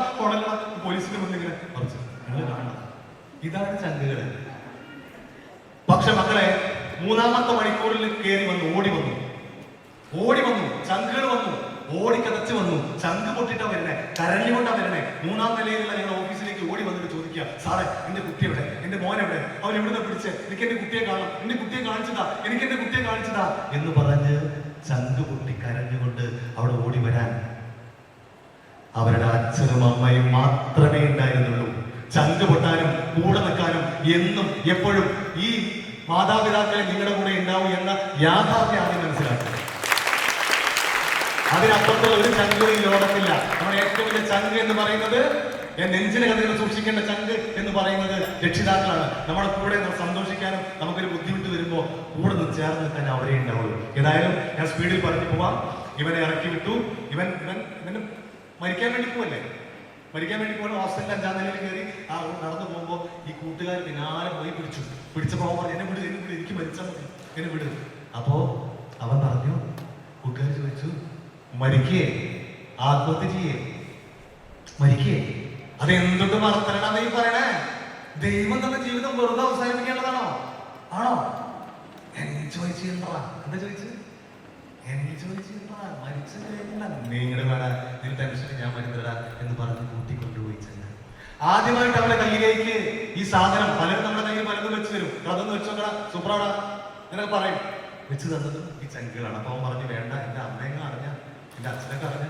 പോലീസിന്റെ മുന്നിൽ ഇങ്ങനെ പറിച്ചു. നിങ്ങൾ കാണണം, ഇതാണ് ചങ്കുകള്. പക്ഷെ മക്കളെ, 3-ാമത്തെ മണിക്കൂറിൽ കയറി വന്നു, ഓടി വന്നു, ചങ്കുകൾ വന്നു, ഓടിക്കതച്ച് വന്നു. ചങ്ക് പൊട്ടിട്ടാ വരണേ, കരഞ്ഞുകൊണ്ടാ വരണേ. 3-ാം നിലയിലുള്ള ഞങ്ങളുടെ ഓഫീസിലേക്ക് ഓടി വന്നിട്ട് ചോദിക്കുക, സാറേ എന്റെ കുട്ടി എവിടെ, എന്റെ മോൻ എവിടെ, അവൻ എവിടുന്ന് പിടിച്ച്, എനിക്ക് എന്റെ കുട്ടിയെ കാണണം, എന്റെ കുട്ടിയെ കാണിച്ചതാ എന്ന് പറഞ്ഞ് ചങ്ക് പൊട്ടി കരഞ്ഞുകൊണ്ട് അവിടെ ഓടി വരാൻ അവരുടെ അച്ഛനും അമ്മയും മാത്രമേ ഉണ്ടായിരുന്നുള്ളൂ. ചങ്ക് പൊട്ടാനും കൂടെ നിൽക്കാനും എന്നും എപ്പോഴും ഈ മാതാപിതാക്കളെ നിങ്ങളുടെ കൂടെ ഉണ്ടാവും എന്ന യാഥാർത്ഥ്യം ആദ്യം മനസ്സിലാക്കുക. അതിനപ്പുറത്തുള്ള ഒരു ചങ്ക് ഈ ലോകത്തില്ല. നമ്മുടെ ഏറ്റവും വലിയ ചങ്ക് എന്ന് പറയുന്നത്, നെഞ്ചിലെ കഥകൾ സൂക്ഷിക്കേണ്ട ചങ്ക് എന്ന് പറയുന്നത് രക്ഷിതാക്കളാണ്. നമ്മുടെ കൂടെ സന്തോഷിക്കാനും നമുക്കൊരു ബുദ്ധിമുട്ട് വരുമ്പോൾ കൂടെ നിന്ന് ചേർന്ന് നിൽക്കാൻ അവരെ ഉണ്ടാവുള്ളൂ. ഏതായാലും ഞാൻ സ്പീഡിൽ പറഞ്ഞു പോവാം. ഇവനെ ഇറക്കി വിട്ടു. ഇവന് മരിക്കാൻ വേണ്ടി പോകണം. ഹോസ്റ്റലിൽ 5-ാം നിലയിൽ കയറി നടന്നു പോകുമ്പോൾ ഈ കൂട്ടുകാർ പിന്നാലെ പോയി പിടിച്ചപ്പോൾ അവൻ പറഞ്ഞു, എന്നെ വിട്, എനിക്ക് മരിച്ചാൽ മതി, എന്നെ വിട്. അപ്പോ അവൻ പറഞ്ഞു, കൂട്ടുകാർ ചോദിച്ചു, മരിക്കേ, ആത്മഹത്യ ചെയ്യേ, മരിക്കേ, അതെന്തുകൊണ്ട് മറത്തരണ നീ പറയണേ? ദൈവം തന്ന ജീവിതം വെറുതെ അവസാനിപ്പിക്കേണ്ടതാണോ? ആണോ? എൻജോയ് ചെയ്യണ്ടാ. എന്താ ചോദിച്ചത്? എൻജോയ് ചെയ്യണ്ടാ, മരിച്ചു കഴിഞ്ഞാ നിങ്ങളുടെ വേണ, നിന്റെ ടെൻഷന് ഞാൻ മരുന്നിടാ എന്ന് പറഞ്ഞ് കൂട്ടിക്കൊണ്ടുപോയി ചെന്ന് ആദ്യമായിട്ട് അവരുടെ കയ്യിലേക്ക് ഈ സാധനം, പലരും നമ്മുടെ കയ്യിൽ പലതും വെച്ച് തരും. അതൊന്ന് വെച്ച് നോക്കടാ, സൂപ്പറാടാ എന്നൊക്കെ പറയും. വെച്ച് തന്നത് ഈ ചങ്കുകളാണ്. അപ്പൊ അവൻ പറഞ്ഞു, വേണ്ട, എന്റെ അമ്മയെങ്ങ അറിഞ്ഞ, എന്റെ അച്ഛനൊക്കെ അറിഞ്ഞ.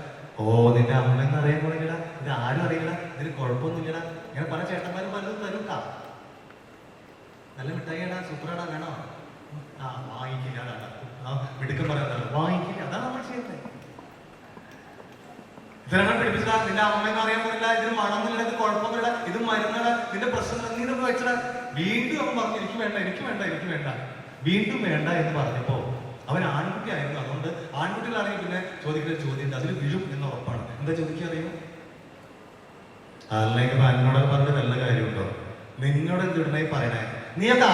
നിന്റെ അമ്മയെന്ന് അറിയാൻ പോലെങ്കിലാ, ഇത് ആരും അറിയില്ല, ഇതിന് കുഴപ്പമൊന്നുമില്ലടാ. ഇങ്ങനെ പല ചേട്ടന്മാരും പലതും തരുക്കാ. നല്ല മിഠായിടാ, സൂപ്പറാടാ, വേണോ? വാങ്ങിക്കില്ല. മിടുക്കം പറയാൻ വാങ്ങിക്കില്ല. അതാണ് നമ്മൾ ചെയ്യുന്നത്. ഇതെല്ലാം പിടിപ്പിച്ചടാ, നിന്റെ അമ്മയെന്ന് അറിയാൻ പോലില്ല, ഇതിന് മണമൊന്നുമില്ല, ഇത് കുഴപ്പമൊന്നുമില്ല, ഇത് മരുന്നട, നിന്റെ പ്രശ്നം നീനൊക്കെ വെച്ചടാ. വീണ്ടും അവൻ പറഞ്ഞു, എനിക്ക് വേണ്ട. വീണ്ടും വേണ്ട എന്ന് പറഞ്ഞപ്പോ അവൻ ആൺകുട്ടി ആയിരുന്നു. അതുകൊണ്ട് ആൺകുട്ടികളാണെങ്കിൽ പിന്നെ ചോദിക്കുന്ന ചോദ്യം ഉണ്ട്, അതിൽ വീഴും എന്ന് ഉറപ്പാണ്. എന്താ ചോദിക്കുക അറിയോ? അല്ലെങ്കിൽ എന്നോടൊക്കെ പറഞ്ഞ വല്ല കാര്യമുണ്ടോ? നിന്നോട് എന്തിടണേ പറയണേ? നീ അത്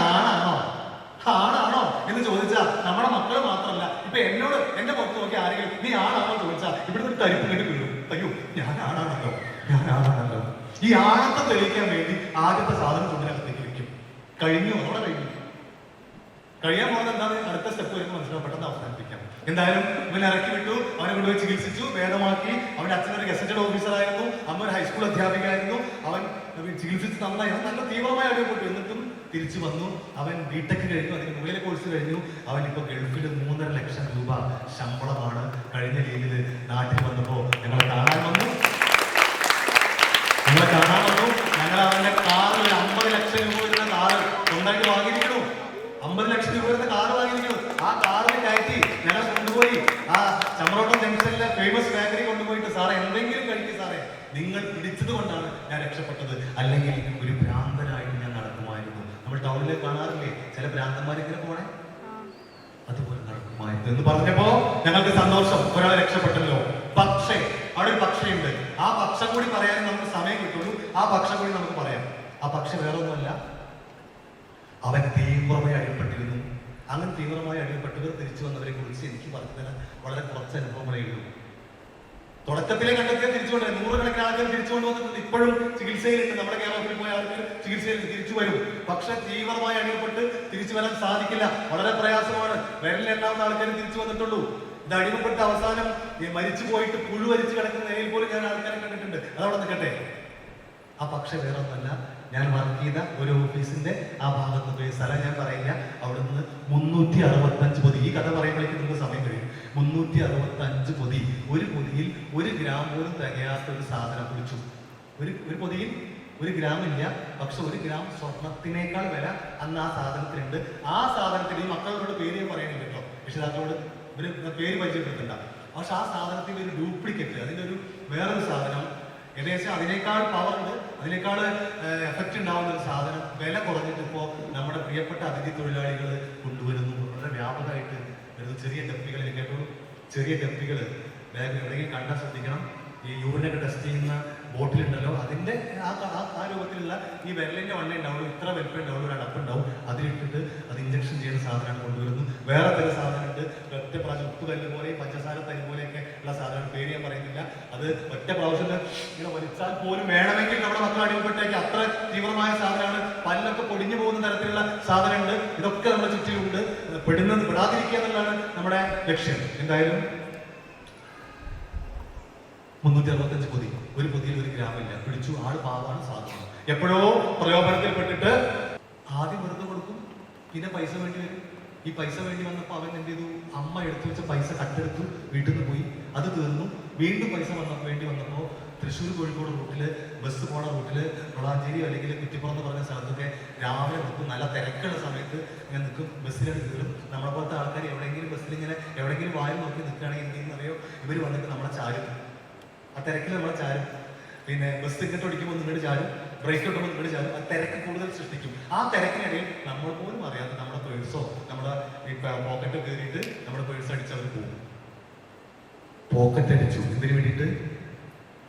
ആണാണോ എന്ന് ചോദിച്ചാൽ നമ്മുടെ മക്കള് മാത്രമല്ല, ഇപ്പൊ എന്നോട് എന്റെ പുറത്ത് നോക്കി ആരെങ്കിലും നീ ആണാണോ ചോദിച്ചാൽ ഇവിടുന്ന് ഒരു തരിപ്പ് കെട്ടി വീഴും. അയ്യോ ഞാനാണാണല്ലോ. ഈ ആണത്തെ തെളിയിക്കാൻ വേണ്ടി ആദ്യത്തെ സാധനം ചുണ്ടിനകത്തേക്ക് വെക്കും. കഴിഞ്ഞു, അവിടെ കഴിഞ്ഞു. കഴിയാൻ പോകുന്നത് എന്താണ്? അടുത്ത സ്റ്റെപ്പ് വരുമ്പോൾ മനസ്സിലാവും, പെട്ടെന്ന് അവസാനിപ്പിക്കാം. എന്തായാലും ഇവൻ ഇറക്കി വിട്ടു, അവനെ കൊണ്ടുപോയി ചികിത്സിച്ചു, ഭേദമാക്കി. അവന്റെ അച്ഛനൊരു ഗസറ്റഡ് ഓഫീസറായിരുന്നു, അമ്മ ഒരു ഹൈസ്കൂൾ അധ്യാപികയായിരുന്നു. അവൻ ചികിത്സിച്ച് നന്നായി, അവൻ നല്ല തീവ്രമായി അടിയപ്പെട്ടു. എന്നിട്ടും തിരിച്ചു വന്നു. അവൻ ബിടെക് കഴിഞ്ഞു, അതിന് മുകളിലെ കോഴ്സ് കഴിഞ്ഞു. അവൻ ഇപ്പൊ ഗൾഫിൽ 3.5 ലക്ഷം രൂപ ശമ്പളമാണ്. കഴിഞ്ഞ ലീഗില് നാട്ടിൽ വന്നപ്പോ ഞങ്ങളെ കാണാൻ വന്നു. ഞങ്ങൾ അവന്റെ കാറിൽ 50 ലക്ഷം രൂപ വരുന്ന കാറ് സ്വന്തമായിട്ട് വാങ്ങിയിരിക്കണു. 50 ലക്ഷം രൂപ വരുന്ന കാറ് വാങ്ങിയിരിക്കണു. ആ കാറിൽ കയറ്റി ഞങ്ങൾ കൊണ്ടുപോയി ആ ചമ്രോട്ടം ജംഗ്ഷനിലെ ഫേമസ് ബേക്കറി കൊണ്ടുപോയിട്ട്, സാറേ എന്തെങ്കിലും കഴിക്കും സാറേ, നിങ്ങൾ പിടിച്ചത് കൊണ്ടാണ് ഞാൻ രക്ഷപ്പെട്ടത്, അല്ലെങ്കിൽ ഒരു ഭ്രാന്തനായിട്ട് ഞാൻ നടക്കുമായിരുന്നു. നമ്മൾ ടൗണിൽ കാണാറില്ലേ ചില ഭ്രാന്തന്മാരിങ്ങനെ പോണേ, അതുപോലെ നടക്കുമായിരുന്നു എന്ന് പറഞ്ഞപ്പോ ഞങ്ങൾക്ക് സന്തോഷം, ഒരാളെ രക്ഷപ്പെട്ടല്ലോ. പക്ഷേ അവിടെ ഒരു പക്ഷയുണ്ട്. ആ പക്ഷം കൂടി പറയാൻ നമുക്ക് സമയം കിട്ടുള്ളൂ. ആ പക്ഷം കൂടി നമുക്ക് പറയാം. ആ പക്ഷ വേറെ ഒന്നുമല്ല, അവൻ തീവ്രമായി അടിപ്പെട്ടിരുന്നു. അങ്ങനെ തീവ്രമായി അടിപ്പെട്ടവർ തിരിച്ചു വന്നവരെ കുറിച്ച് എനിക്ക് പറഞ്ഞു തരാൻ വളരെ കുറച്ച് അനുഭവങ്ങളേ ഉള്ളൂ. തുടക്കത്തിലെ കണ്ടെത്തിയ തിരിച്ചുകൊണ്ട് 100 കണക്കിന് ആൾക്കാർ തിരിച്ചുകൊണ്ട് വന്നിട്ടുണ്ട്. ഇപ്പോഴും ചികിത്സയിലുണ്ട്. നമ്മുടെ കേരളത്തിൽ പോയ ആൾക്കാർ ചികിത്സയിൽ തിരിച്ചു വരും. പക്ഷെ തീവ്രമായി അടിമപ്പെട്ട് തിരിച്ചു വരാൻ സാധിക്കില്ല, വളരെ പ്രയാസമാണ്. വിരലിലെണ്ണാവുന്ന ആൾക്കാർ തിരിച്ചു വന്നിട്ടുള്ളൂ. ഇത് അടിമപ്പെട്ട് അവസാനം മരിച്ചു പോയിട്ട് പുഴു വലിച്ചു കിടക്കുന്ന നിലയിൽ പോലും ഞാൻ ആൾക്കാരെ കണ്ടിട്ടുണ്ട്. അതവിടെ നിൽക്കട്ടെ. ആ പക്ഷെ വേറെ ഒന്നല്ല, ഞാൻ വർക്ക് ചെയ്ത ഒരു ഓഫീസിന്റെ ആ ഭാഗത്ത് പോയി, സ്ഥലം ഞാൻ പറയില്ല, അവിടെ നിന്ന് 365 പൊതി, ഈ കഥ പറയുമ്പോഴേക്കും നിങ്ങൾക്ക് സമയം കഴിയും, 365 പൊതി, ഒരു പൊതിയിൽ 1 ഗ്രാം പോലും തികയാത്ത ഒരു സാധനം കുടിച്ചു. ഒരു പൊതിയിൽ 1 ഗ്രാം ഇല്ല, പക്ഷെ 1 ഗ്രാം സ്വർണത്തിനേക്കാൾ വില അന്ന് ആ സാധനത്തിനുണ്ട്. ആ സാധനത്തിന് ഈ മക്കളോട് പേര് ഞാൻ പറയുന്നില്ല കേട്ടോ, രക്ഷിതാക്കളോട് ഇവര് പേര് പരിചയപ്പെടുത്തണ്ട. പക്ഷെ ആ സാധനത്തിന് ഒരു ഡ്യൂപ്ലിക്കേറ്റ്, അതിന്റെ ഒരു വേറൊരു സാധനം, ഏകദേശം അതിനേക്കാൾ പവർ ഉണ്ട്, അതിനേക്കാൾ എഫക്റ്റ് ഉണ്ടാവുന്ന ഒരു സാധനം വില കുറഞ്ഞിട്ട് ഇപ്പോൾ നമ്മുടെ പ്രിയപ്പെട്ട അതിഥി തൊഴിലാളികൾ കൊണ്ടുവരുന്നു. വളരെ വ്യാപകമായിട്ട് വരുന്നു. ചെറിയ ഡപ്പികളിൽ കേട്ടോളൂ, ചെറിയ ഡപ്പികൾ ബാഗ് എവിടെയെങ്കിലും കണ്ടാൽ ശ്രദ്ധിക്കണം. ഈ യൂറിനൊക്കെ ടെസ്റ്റ് ചെയ്യുന്ന ബോട്ടിലുണ്ടല്ലോ, അതിന്റെ ആ രൂപത്തിലുള്ള ഈ വിരലിന്റെ വണ്ണ ഉണ്ടാവുള്ളൂ, ഇത്ര വലിപ്പം ഉണ്ടാവുള്ളൂ, ഒരു അടപ്പ് ഉണ്ടാവും. അതിലിട്ടിട്ട് അത് ഇഞ്ചക്ഷൻ ചെയ്യുന്ന സാധനമാണ് കൊണ്ടുവരുന്നു. വേറെ ചില സാധനമുണ്ട്, ഒറ്റ പ്രാവശ്യം ഉപ്പ് കല്ല് പോലെ പഞ്ചസാര തരി പോലെയൊക്കെ ഉള്ള സാധനം, പേര് ഞാൻ പറയുന്നില്ല. അത് ഒറ്റ പ്രാവശ്യം ഇങ്ങനെ വലിച്ചാൽ പോലും വേണമെങ്കിൽ നമ്മുടെ മക്കൾ അടിമപ്പെട്ടേക്ക് അത്ര തീവ്രമായ സാധനമാണ്. പല്ലൊക്കെ പൊടിഞ്ഞു പോകുന്ന തരത്തിലുള്ള സാധനമുണ്ട്. ഇതൊക്കെ നമ്മുടെ ചുറ്റിലുണ്ട്. പെടാതിരിക്കുക എന്നുള്ളതാണ് നമ്മുടെ ലക്ഷ്യം. എന്തായാലും 365 പൊതി, ഒരു പൊതിയിൽ 1 ഗ്രാം ഇല്ല, പിടിച്ചു. ആള് പാവാണ്, സാധനം എപ്പോഴോ പ്രലോഭനത്തിൽപ്പെട്ടിട്ട് ആദ്യം വെറുതെ കൊടുക്കും, പിന്നെ പൈസ വേണ്ടി വരും. ഈ പൈസ വേണ്ടി വന്നപ്പോൾ അവൻ എന്ത് ചെയ്തു, അമ്മ എടുത്തു വെച്ച പൈസ കട്ടെടുത്തു, വീട്ടിൽ നിന്ന് പോയി, അത് തീർന്നു. വീണ്ടും പൈസ വേണ്ടി വന്നപ്പോൾ തൃശ്ശൂർ കോഴിക്കോട് റൂട്ടില്, ബസ് പോണ റൂട്ടില്, വളാഞ്ചേരി അല്ലെങ്കിൽ കുറ്റിപ്പുറം എന്ന് പറഞ്ഞ സ്ഥലത്തൊക്കെ രാവിലെ നിൽക്കും. നല്ല തിരക്കുള്ള സമയത്ത് ഇങ്ങനെ നിൽക്കും, ബസ്സിലാണ് കയറും. നമ്മളെ പോലത്തെ ആൾക്കാർ എവിടെയെങ്കിലും ബസ്സിൽ ഇങ്ങനെ എവിടെയെങ്കിലും വായിൽ നോക്കി നിൽക്കുകയാണെങ്കിൽ എന്തെങ്കിലും അറിയോ, ഇവർ വന്നിട്ട് നമ്മളെ ചാരും. ആ തിരക്കിൽ നമ്മളെ ചാരും. പിന്നെ ബസ് ഇങ്ങോട്ട് ഓടിക്കുമ്പോൾ നിങ്ങളുടെ ചാരും, ബ്രേക്ക് ഇട്ടുമ്പോൾ നിങ്ങളുടെ ചാരും. ആ തിരക്ക് കൂടുതൽ സൃഷ്ടിക്കും. ആ തിരക്കിനിടയിൽ നമ്മൾ പോലും അറിയാതെ നമ്മുടെ പേഴ്സോ നമ്മുടെ പോക്കറ്റ് കയറിയിട്ട് നമ്മുടെ പേഴ്സ് അടിച്ച് അവർ പോകും. പോക്കറ്റ് അടിച്ചു ഇതിന് വേണ്ടിയിട്ട്,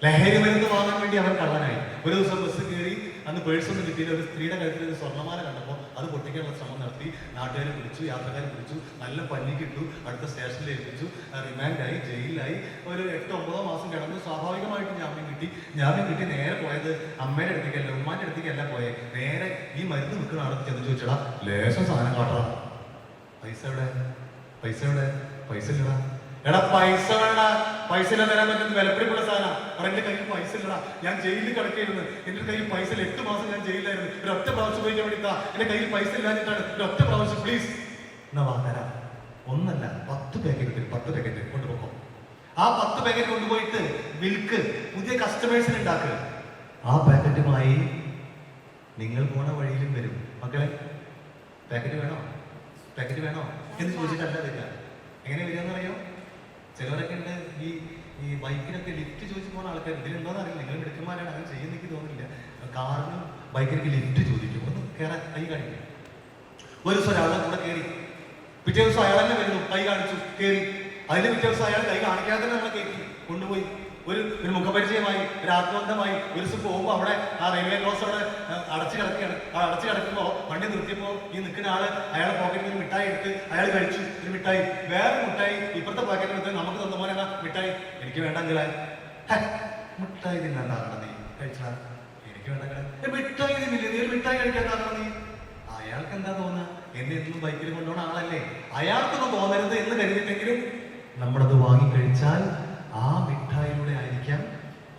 ലഹരി മരുന്ന് വാങ്ങാൻ വേണ്ടി അവൻ കള്ളനായി. ഒരു ദിവസം ബസ് കയറി, അന്ന് പേഴ്സൊന്നും കിട്ടിയില്ല. ഒരു സ്ത്രീയുടെ കഴുത്തിൽ ഒരു സ്വർണ്ണമാല കണ്ടപ്പോൾ അത് പൊട്ടിക്കാനുള്ള ശ്രമം നടത്തി. നാട്ടുകാരെ പിടിച്ചു, യാത്രക്കാരെ പിടിച്ചു, നല്ല പഞ്ഞി കിട്ടു, അടുത്ത സ്റ്റേഷനിൽ ഏൽപ്പിച്ചു. റിമാൻഡായി, ജയിലിലായി. ഒരു 8-9 മാസം കിടന്നു. സ്വാഭാവികമായിട്ടും ജാമ്യം കിട്ടി. നേരെ പോയത് അമ്മയുടെ അടുത്തേക്കല്ല, ഉമ്മാന്റെ അടുത്തേക്കല്ല പോയെ, നേരെ ഈ മരുന്ന് വിൽക്കുന്ന ആൾക്ക് ചെന്ന് ചോദിച്ചടാ, ലേശം സാധനം കാട്ടണം, പൈസ എവിടെ, പൈസ ഇല്ലടാ. എടാ പൈസ വേണ്ട, പൈസ ഇല്ല തരാൻ പറ്റുന്ന വിലപ്പിടിപ്പുള്ള സാധനം. എന്റെ കയ്യിൽ പൈസ ഇല്ലടാ, ഞാൻ ജയിലിൽ കിടക്കായിരുന്നു, എന്റെ കയ്യിൽ പൈസ 8 മാസം ഞാൻ ജയിലായിരുന്നു, ഒരു ഒറ്റ പ്രാവശ്യം പോയി വേണ്ടിട്ടാ, എന്റെ കയ്യിൽ പൈസ ഇല്ലാഞ്ഞിട്ടാണ്, ഒരു ഒറ്റ പ്രാവശ്യം പ്ലീസ് എന്നാ വാങ്ങാനാ. ഒന്നല്ല 10 പാക്കറ്റ് തരും, 10 പാക്കറ്റ് കൊണ്ടുപോകോ. ആ 10 പാക്കറ്റ് കൊണ്ടുപോയിട്ട് വിൽക്ക്, പുതിയ കസ്റ്റമേഴ്സിന് ഉണ്ടാക്കുക. ആ പാക്കറ്റുമായി നിങ്ങൾ പോണ വഴിയിലും വരും. മക്കളെ പാക്കറ്റ് വേണോ എന്ന് ചോദിച്ചിട്ടല്ല വരിക. എങ്ങനെ വരിക എന്നറിയോ? ചിലവരൊക്കെ ഉണ്ട് ഈ ബൈക്കിനൊക്കെ ലിഫ്റ്റ് ചോദിച്ചു പോകുന്ന ആൾക്കാർ. ഇതിലുണ്ടോന്ന് അറിയില്ല, നിങ്ങൾ മിടുക്കന്മാരാണ്, അങ്ങനെ ചെയ്യുന്ന എനിക്ക് തോന്നുന്നില്ല. കാറിനും ബൈക്കിനൊക്കെ ലിഫ്റ്റ് ചോദിക്കും, ഒന്ന് കയറാൻ കൈ കാണിക്കും. ഒരു ദിവസം ഒരാളുടെ കൂടെ കയറി, പിറ്റേ ദിവസം അയാൾ തന്നെ വരുന്നു, കൈ കാണിച്ചു, കയറി. അതിന് പിറ്റേ ദിവസം അയാൾ കൈ കാണിക്കാതെ തന്നെ നമ്മളെ കയറ്റി കൊണ്ടുപോയി. ഒരു മുഖപരിചയമായി, ഒരു ആത്മബന്ധമായി. ഒരു ദിവസം പോകുമ്പോൾ അവിടെ ആ റെയിൽവേ ക്രോസ് അവിടെ അടച്ചു കിടക്കുമ്പോൾ വണ്ടി നിർത്തിയപ്പോൾ ഈ നിൽക്കുന്ന ആള് അയാളെ പോക്കറ്റിൽ ഒരു മിഠായി എടുത്ത് അയാൾ കഴിച്ചു. ഒരു മിഠായി, വേറെ മിഠായി ഇപ്പുറത്തെ പോക്കറ്റിൽ എടുത്ത് നമുക്ക് തന്ന പോലെ മിഠായി എനിക്ക് വേണ്ടെങ്കിലായി. മിഠായി തിന്നാണ്ടാകണം നീ കഴിച്ചാ എനിക്ക് വേണ്ട മിഠായി തിന്നില്ലേ നീ ഒരു മിഠായി കഴിക്കാണ്ടാകണം നീ. അയാൾക്ക് എന്താ തോന്നുക, എന്നെ എന്നും ബൈക്കിൽ കൊണ്ടുപോകുന്ന ആളല്ലേ, അയാൾക്കൊന്നും തോന്നരുത് എന്ന് കരുതിയിട്ടെങ്കിലും നമ്മളത് വാങ്ങിക്കഴിച്ചാൽ ആ മിഠായിലൂടെ ആയിരിക്കാം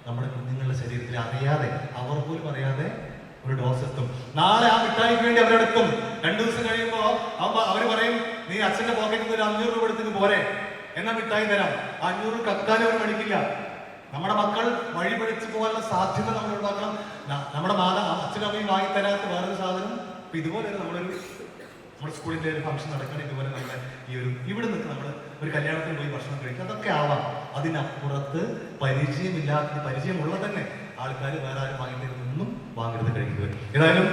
നമ്മുടെ കുഞ്ഞുങ്ങളുടെ ശരീരത്തിൽ അറിയാതെ, അവർ പോലും അറിയാതെ ഒരു ഡോസ് എത്തും. നാളെ ആ മിഠായിക്ക് വേണ്ടി അവരെടുക്കും. 2 ദിവസം കഴിയുമ്പോ അവര് പറയും, നീ അച്ഛന്റെ പോക്കറ്റിൽ നിന്ന് ഒരു 500 രൂപ എടുത്തിട്ട് പോരെ, എന്നാ മിഠായി തരാം. 500 കക്കാനും അവർ പഠിക്കില്ല. നമ്മുടെ മക്കൾ വഴി പഠിച്ചു പോകാനുള്ള സാധ്യത നമ്മൾ ഉണ്ടാക്കണം. നമ്മുടെ അച്ഛനും അമ്മയും വാങ്ങിത്തരാത്ത വേറൊരു സാധനം ഇതുപോലെ നമ്മുടെ സ്കൂളിന്റെ ഒരു ഫംഗ്ഷൻ നടക്കണം. ഇതുപോലെ നമ്മുടെ ഇവിടെ നിന്ന് നമ്മൾ ഒരു കല്യാണത്തിന് പോയി ഭക്ഷണം കഴിക്കുക, അതൊക്കെ ആവാം. അതിനപ്പുറത്ത് പരിചയമുള്ള തന്നെ ആൾക്കാർ വേറെ ആരും വാങ്ങിത്തരുന്നൊന്നും വാങ്ങരുത് കഴിക്കുന്നത്. ഏതായാലും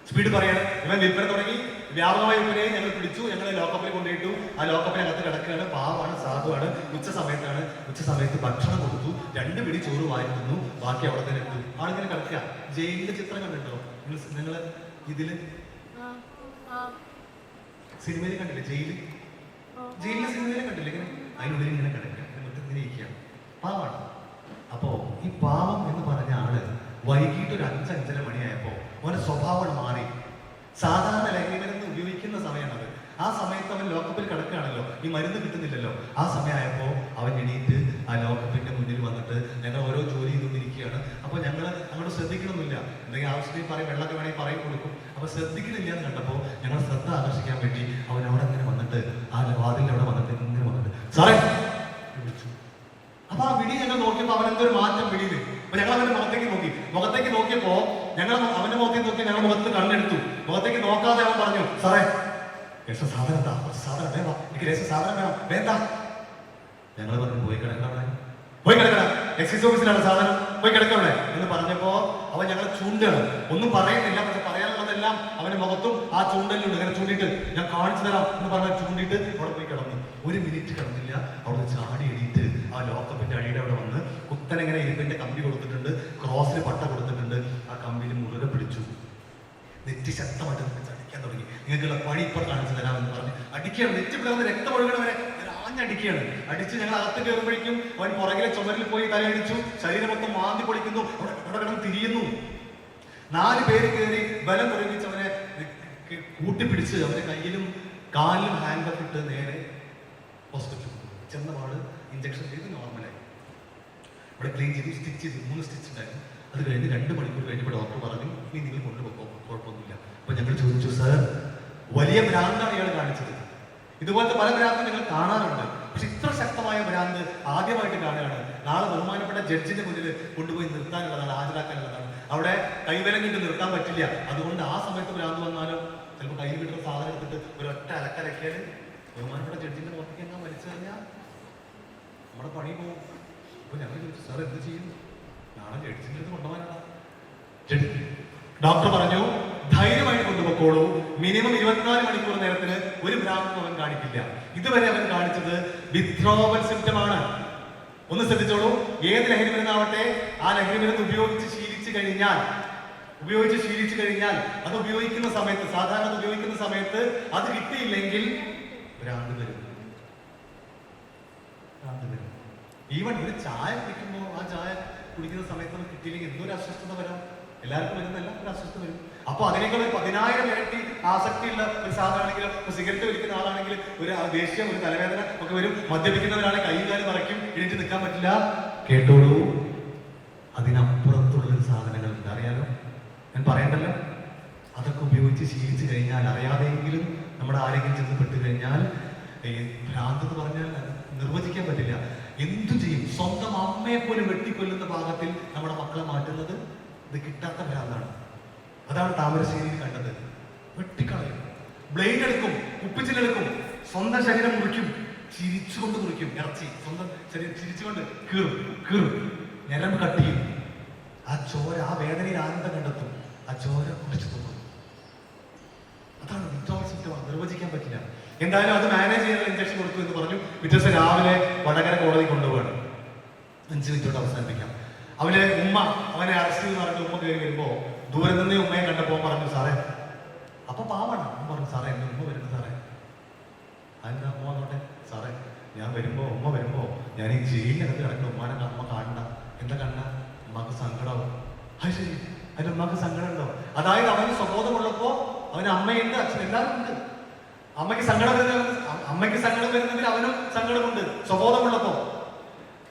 സ്പീഡ് പറയാണ്. ഇവൻ വിൽപ്പന തുടങ്ങി, വ്യാപകമായ വിൽപ്പനയെ ഞങ്ങൾ പിടിച്ചു, ഞങ്ങൾ ലോക്കപ്പിൽ കൊണ്ടുപോയിട്ടു. ആ ലോക്കപ്പിനകത്ത് കിടക്കുകയാണ്, പാവാണ്, സാധുവാണ്. ഉച്ച സമയത്ത് ഭക്ഷണം കൊടുത്തു, 2 പിടി ചോറ് വാങ്ങുന്നു, ബാക്കി അവിടെ തന്നെ ഇട്ടു. ആളിങ്ങനെ കിടക്കുക. ജയിലിന്റെ ചിത്രം കണ്ടിട്ടോ നിങ്ങൾ? ഇതില് സിനിമയിൽ കണ്ടില്ലേ ജയിലിലെ സിനിമയിൽ കണ്ടില്ലേ? ഇങ്ങനെ അതിനുള്ളിൽ ഇങ്ങനെ കിടക്കുക, എന്നിട്ട് ഇങ്ങനെ ഇരിക്കുകയാണ്. പാവാണ്. അപ്പോ ഈ പാവം എന്ന് പറഞ്ഞ ആള് വൈകിട്ട് ഒരു 5-5:30 മണിയായപ്പോ അവന്റെ സ്വഭാവം മാറി. സാധാരണ ലഹരി മരുന്ന് ഉപയോഗിക്കുന്ന സമയമാണത്. ആ സമയത്ത് അവൻ ലോക്കപ്പിൽ കിടക്കുകയാണല്ലോ, ഈ മരുന്ന് കിട്ടുന്നില്ലല്ലോ. ആ സമയമായപ്പോ അവൻ എണീറ്റ് ആ ലോക്കപ്പിന്റെ മുന്നിൽ വന്നിട്ട് ഞങ്ങൾ ഓരോ ജോലി ചെയ്തുകൊണ്ടിരിക്കുകയാണ്. അപ്പൊ ഞങ്ങൾ അങ്ങോട്ട് ശ്രദ്ധിക്കണമെന്നില്ല, എന്തെങ്കിലും ആവശ്യത്തിന് പറയും, വെള്ളമൊക്കെ വേണമെങ്കിൽ പറയും കൊടുക്കും. അപ്പൊ ശ്രദ്ധിക്കുന്നില്ല എന്ന് കണ്ടപ്പോ ഞങ്ങൾ ശ്രദ്ധ ആകർഷിക്കാൻ വേണ്ടി അവൻ അവിടെ ഇങ്ങനെ വന്നിട്ട് ആ വാതിലിന്റെ അവിടെ വന്നിട്ട് ഇങ്ങനെ വന്നിട്ട് സാറേ വിളിച്ചു. അപ്പൊ ആ വിളി ഞങ്ങൾ നോക്കിയപ്പോ അവനെന്തൊരു മാറ്റം വിളിയില്. അപ്പൊ ഞങ്ങൾ അവന്റെ മുഖത്തേക്ക് നോക്കിയപ്പോ ഞങ്ങൾ അവന്റെ മുഖത്തേക്ക് നോക്കി, ഞങ്ങൾ മുഖത്ത് കണ്ണെടുത്തു. മുഖത്തേക്ക് നോക്കാതെ അവൻ പറഞ്ഞു, സാറേ സാധനം എന്താ, സാധനം വേണ്ട, എനിക്ക് സാധനം വേണം, വേണ്ട. ഞങ്ങൾ പറഞ്ഞു, പോയി കിടക്കണം, എക്സൈസ് ഓഫീസിലാണ് സാധനം, പോയി കിടക്കവിടെ എന്ന് പറഞ്ഞപ്പോ അവൻ ഞങ്ങളെ ചൂണ്ടാണ്. ഒന്നും പറയുന്നില്ല, പക്ഷെ പറയാനുള്ളതെല്ലാം അവന്റെ മുഖത്തും ആ ചൂണ്ടലിലുണ്ട്. അങ്ങനെ ചൂണ്ടിട്ട് ഞാൻ കാണിച്ചു തരാം എന്ന് പറഞ്ഞാൽ ചൂണ്ടിട്ട് അവിടെ പോയി കിടന്നു. 1 മിനിറ്റ് കിടന്നില്ല, അവിടെ ചാടി എണീറ്റ് ആ ലോക്കപ്പിന്റെ അടിയുടെ അവിടെ വന്ന് കുത്തനെങ്ങനെ ഇരുമ്പിന്റെ കമ്പി കൊടുത്തിട്ടുണ്ട്, ക്രോസിന് പട്ട കൊടുത്തിട്ടുണ്ട്. ആ കമ്പിയിൽ മുറുകെ പിടിച്ചു, നെറ്റി ശക്തമായിട്ട് അടിക്കാൻ തുടങ്ങി. നിങ്ങൾക്കുള്ള പണി ഇപ്പോൾ കാണിച്ചു തരാമെന്ന് പറഞ്ഞ് അടിക്കുകയാണ്. നെറ്റി പിളർന്ന് രക്തം ഒഴുകണവരെ ആഞ്ഞടിക്കുകയാണ്. അടിച്ച് ഞങ്ങൾ അകത്ത് കയറുമ്പോഴേക്കും അവൻ പുറകിലെ ചുമരിൽ പോയി തലയടിച്ചു. ശരീരം മൊത്തം മാന്തി പൊളിക്കുന്നു, അവിടെ കിടന്ന് തിരിയുന്നു. 4 പേര് കയറി ബലം പ്രയോഗിച്ച് അവനെ കൂട്ടിപ്പിടിച്ച് അവന്റെ കയ്യിലും കാലിലും ഹാൻഡ് കപ്പ് ഇട്ട് നേരെ ഹോസ്പിറ്റലിൽ ചെന്നപാട് ഇഞ്ചക്ഷൻ ചെയ്ത് നോർമലായി. അവിടെ ക്ലീൻ ചെയ്തു, സ്റ്റിച്ച് ചെയ്തു. 3 സ്റ്റിച്ച് ഉണ്ടായിരുന്നു. അത് കഴിഞ്ഞ് 2 മണിക്കൂർ കഴിഞ്ഞപ്പോൾ ഡോക്ടർ പറഞ്ഞു, ഇനി നിങ്ങൾ കൊണ്ടുപോകും, കുഴപ്പമൊന്നുമില്ല. അപ്പൊ ഞങ്ങൾ ചോദിച്ചു, സാർ വലിയ ഭ്രാന്താണ് ഇയാൾ കാണിച്ചത്. ഇതുപോലത്തെ പല ഭ്രാന്തും ഞങ്ങൾ കാണാറുണ്ട്, പക്ഷെ ഇത്ര ശക്തമായ ഭ്രാന്ത് ആദ്യമായിട്ട് കാണുകയാണ്. നാളെ ബഹുമാനപ്പെട്ട ജഡ്ജിന്റെ മുന്നിൽ കൊണ്ടുപോയി നിർത്താനുള്ളതാണ്, ഹാജരാക്കാനുള്ളതാണ്. അവിടെ കൈവലം കൊണ്ട് നിർത്താൻ പറ്റില്ല. അതുകൊണ്ട് ആ സമയത്ത് ഭ്രാന്ത് വന്നാലോ ചിലപ്പോൾ കയ്യിൽ കിട്ടുന്ന സാധനം എടുത്തിട്ട് ഒരൊറ്റ അലക്കലക്കിയാൽ ബഹുമാനപ്പെട്ട ജഡ്ജിന്റെ പുറത്തേക്ക് എല്ലാം വലിച്ചു കഴിഞ്ഞാൽ നമ്മുടെ പണി പോകും. അപ്പൊ ഞങ്ങൾ ചോദിച്ചു, സാർ എന്ത് ചെയ്യും? നാളെ ജഡ്ജിന്റെ അടുത്ത് കൊണ്ടുപോകാനാണ്. ഡോക്ടർ പറഞ്ഞു, ധൈര്യമായിട്ട് കൊണ്ടുപോയിക്കോളൂ. മിനിമം 24 മണിക്കൂർ നേരത്തിന് ഒരു ഭ്രാന്തും അവൻ കാണിക്കില്ല. ഇതുവരെ അവൻ കാണിച്ചത് വിത്ഡ്രോവൽ സിംറ്റം ആണ്. ഒന്ന് ശ്രദ്ധിച്ചോളൂ, ഏത് ലഹരി മരുന്നാവട്ടെ, ആ ലഹരി മരുന്ന് ഉപയോഗിച്ച് ശീലിച്ചു കഴിഞ്ഞാൽ അത് ഉപയോഗിക്കുന്ന സമയത്ത്, സാധാരണ ഉപയോഗിക്കുന്ന സമയത്ത് അത് കിട്ടിയില്ലെങ്കിൽ ഭ്രാന്ത് വരും. ഈവൻ ഒരു ചായ കുടിക്കുമ്പോൾ ആ ചായ കുടിക്കുന്ന സമയത്ത് നമുക്ക് കിട്ടിയില്ലെങ്കിൽ എന്തൊരു അസ്വസ്ഥത വരാം. എല്ലാവർക്കും വരുന്നല്ല, ഒരു അസ്വസ്ഥത വരും. അപ്പൊ അതിനേക്കാൾ 10,000 ഇരട്ടി ആസക്തിയുള്ള ഒരു സാധനമാണെങ്കിൽ, സിഗരറ്റ് വലിക്കുന്ന ആളാണെങ്കിൽ ഒരു ദേഷ്യം, ഒരു തലവേദന ഒക്കെ വരും. മദ്യപിക്കുന്നവരാണെങ്കിൽ കൈയും കാലും മറയ്ക്കും, എണീറ്റ് നിൽക്കാൻ പറ്റില്ല. കേട്ടോളൂ, അതിനപ്പുറത്തുള്ളൊരു സാധനങ്ങളുണ്ട്, അറിയാലോ, ഞാൻ പറയണ്ടല്ലോ. അതൊക്കെ ഉപയോഗിച്ച് ശീലിച്ചു കഴിഞ്ഞാൽ, അറിയാതെയെങ്കിലും നമ്മുടെ ആരെങ്കിലും ചെന്ന് പെട്ടു കഴിഞ്ഞാൽ, ഭ്രാന്ത് എന്ന് പറഞ്ഞാൽ നിർവചിക്കാൻ പറ്റില്ല. എന്തു ചെയ്യും? സ്വന്തം അമ്മയെ പോലും വെട്ടിക്കൊല്ലുന്ന ഭാഗത്തിൽ നമ്മുടെ മക്കളെ മാറ്റുന്നത് ഇത് കിട്ടാത്ത ഭ്രാന്താണ്. അതാണ് താമരശ്ശേരിയിൽ കണ്ടത്. വെട്ടിക്കളയും, ബ്ലേഡ് എടുക്കും, കുപ്പിച്ചിലെടുക്കും, സ്വന്തം ശരീരം മുറിക്കും, ചിരിച്ചുകൊണ്ട് മുറിക്കും. ഇറച്ചി സ്വന്തം ശരീരം ചിരിച്ചുകൊണ്ട് കീറും, ഞരമ്പ് കട്ട് ചെയ്യും. ആ ചോര, ആ വേദനയിൽ ആനന്ദം കണ്ടെത്തും, ആ ചോര കുടിച്ചു തോന്നും. അതാണ് വിത്ഡ്രോവൽ സിംറ്റം, നിർവചിക്കാൻ പറ്റില്ല. എന്തായാലും അത് മാനേജ് ചെയ്യാനുള്ള ഇഞ്ചക്ഷൻ കൊടുത്തു എന്ന് പറഞ്ഞു. പിറ്റേ ദിവസം രാവിലെ വടകര കോടതി കൊണ്ടുപോകണം. 5 മിനിറ്റ് കൊണ്ട് അവസാനിപ്പിക്കാം. അവന് അവനെ അറസ്റ്റ് ചെയ്ത് പറഞ്ഞിട്ട് ഉമ്മ കയറി വരുമ്പോ ദൂരെ നിന്നേ ഉമ്മയെ കണ്ടപ്പോ പറഞ്ഞു, സാറേ, അപ്പൊ പാവാണ്. പറഞ്ഞു, സാറേ എന്റെ ഉമ്മ വരുന്നു സാറേ. അതെന്താ ഉമ്മ നോട്ടെ? സാറേ, ഉമ്മ വരുമ്പോ ഞാൻ ഈ ജയിലിനകത്ത് കിടക്കുന്ന ഉമ്മാനെ അമ്മ കാണണ്ട. എന്താ കണ്ട? ഉമ്മാക്ക് സങ്കടമാവും. അത് ശരി, അതിന്റെ ഉമ്മാക്ക് സങ്കടം ഉണ്ടോ? അതായത് അവന് സ്വബോധമുള്ളപ്പോ അവന് അമ്മയുണ്ട്, അച്ഛൻ എല്ലാവരും ഉണ്ട്. അമ്മയ്ക്ക് സങ്കടം വരുന്നതിൽ അവനും സങ്കടമുണ്ട്. സ്വബോധമുള്ളപ്പോ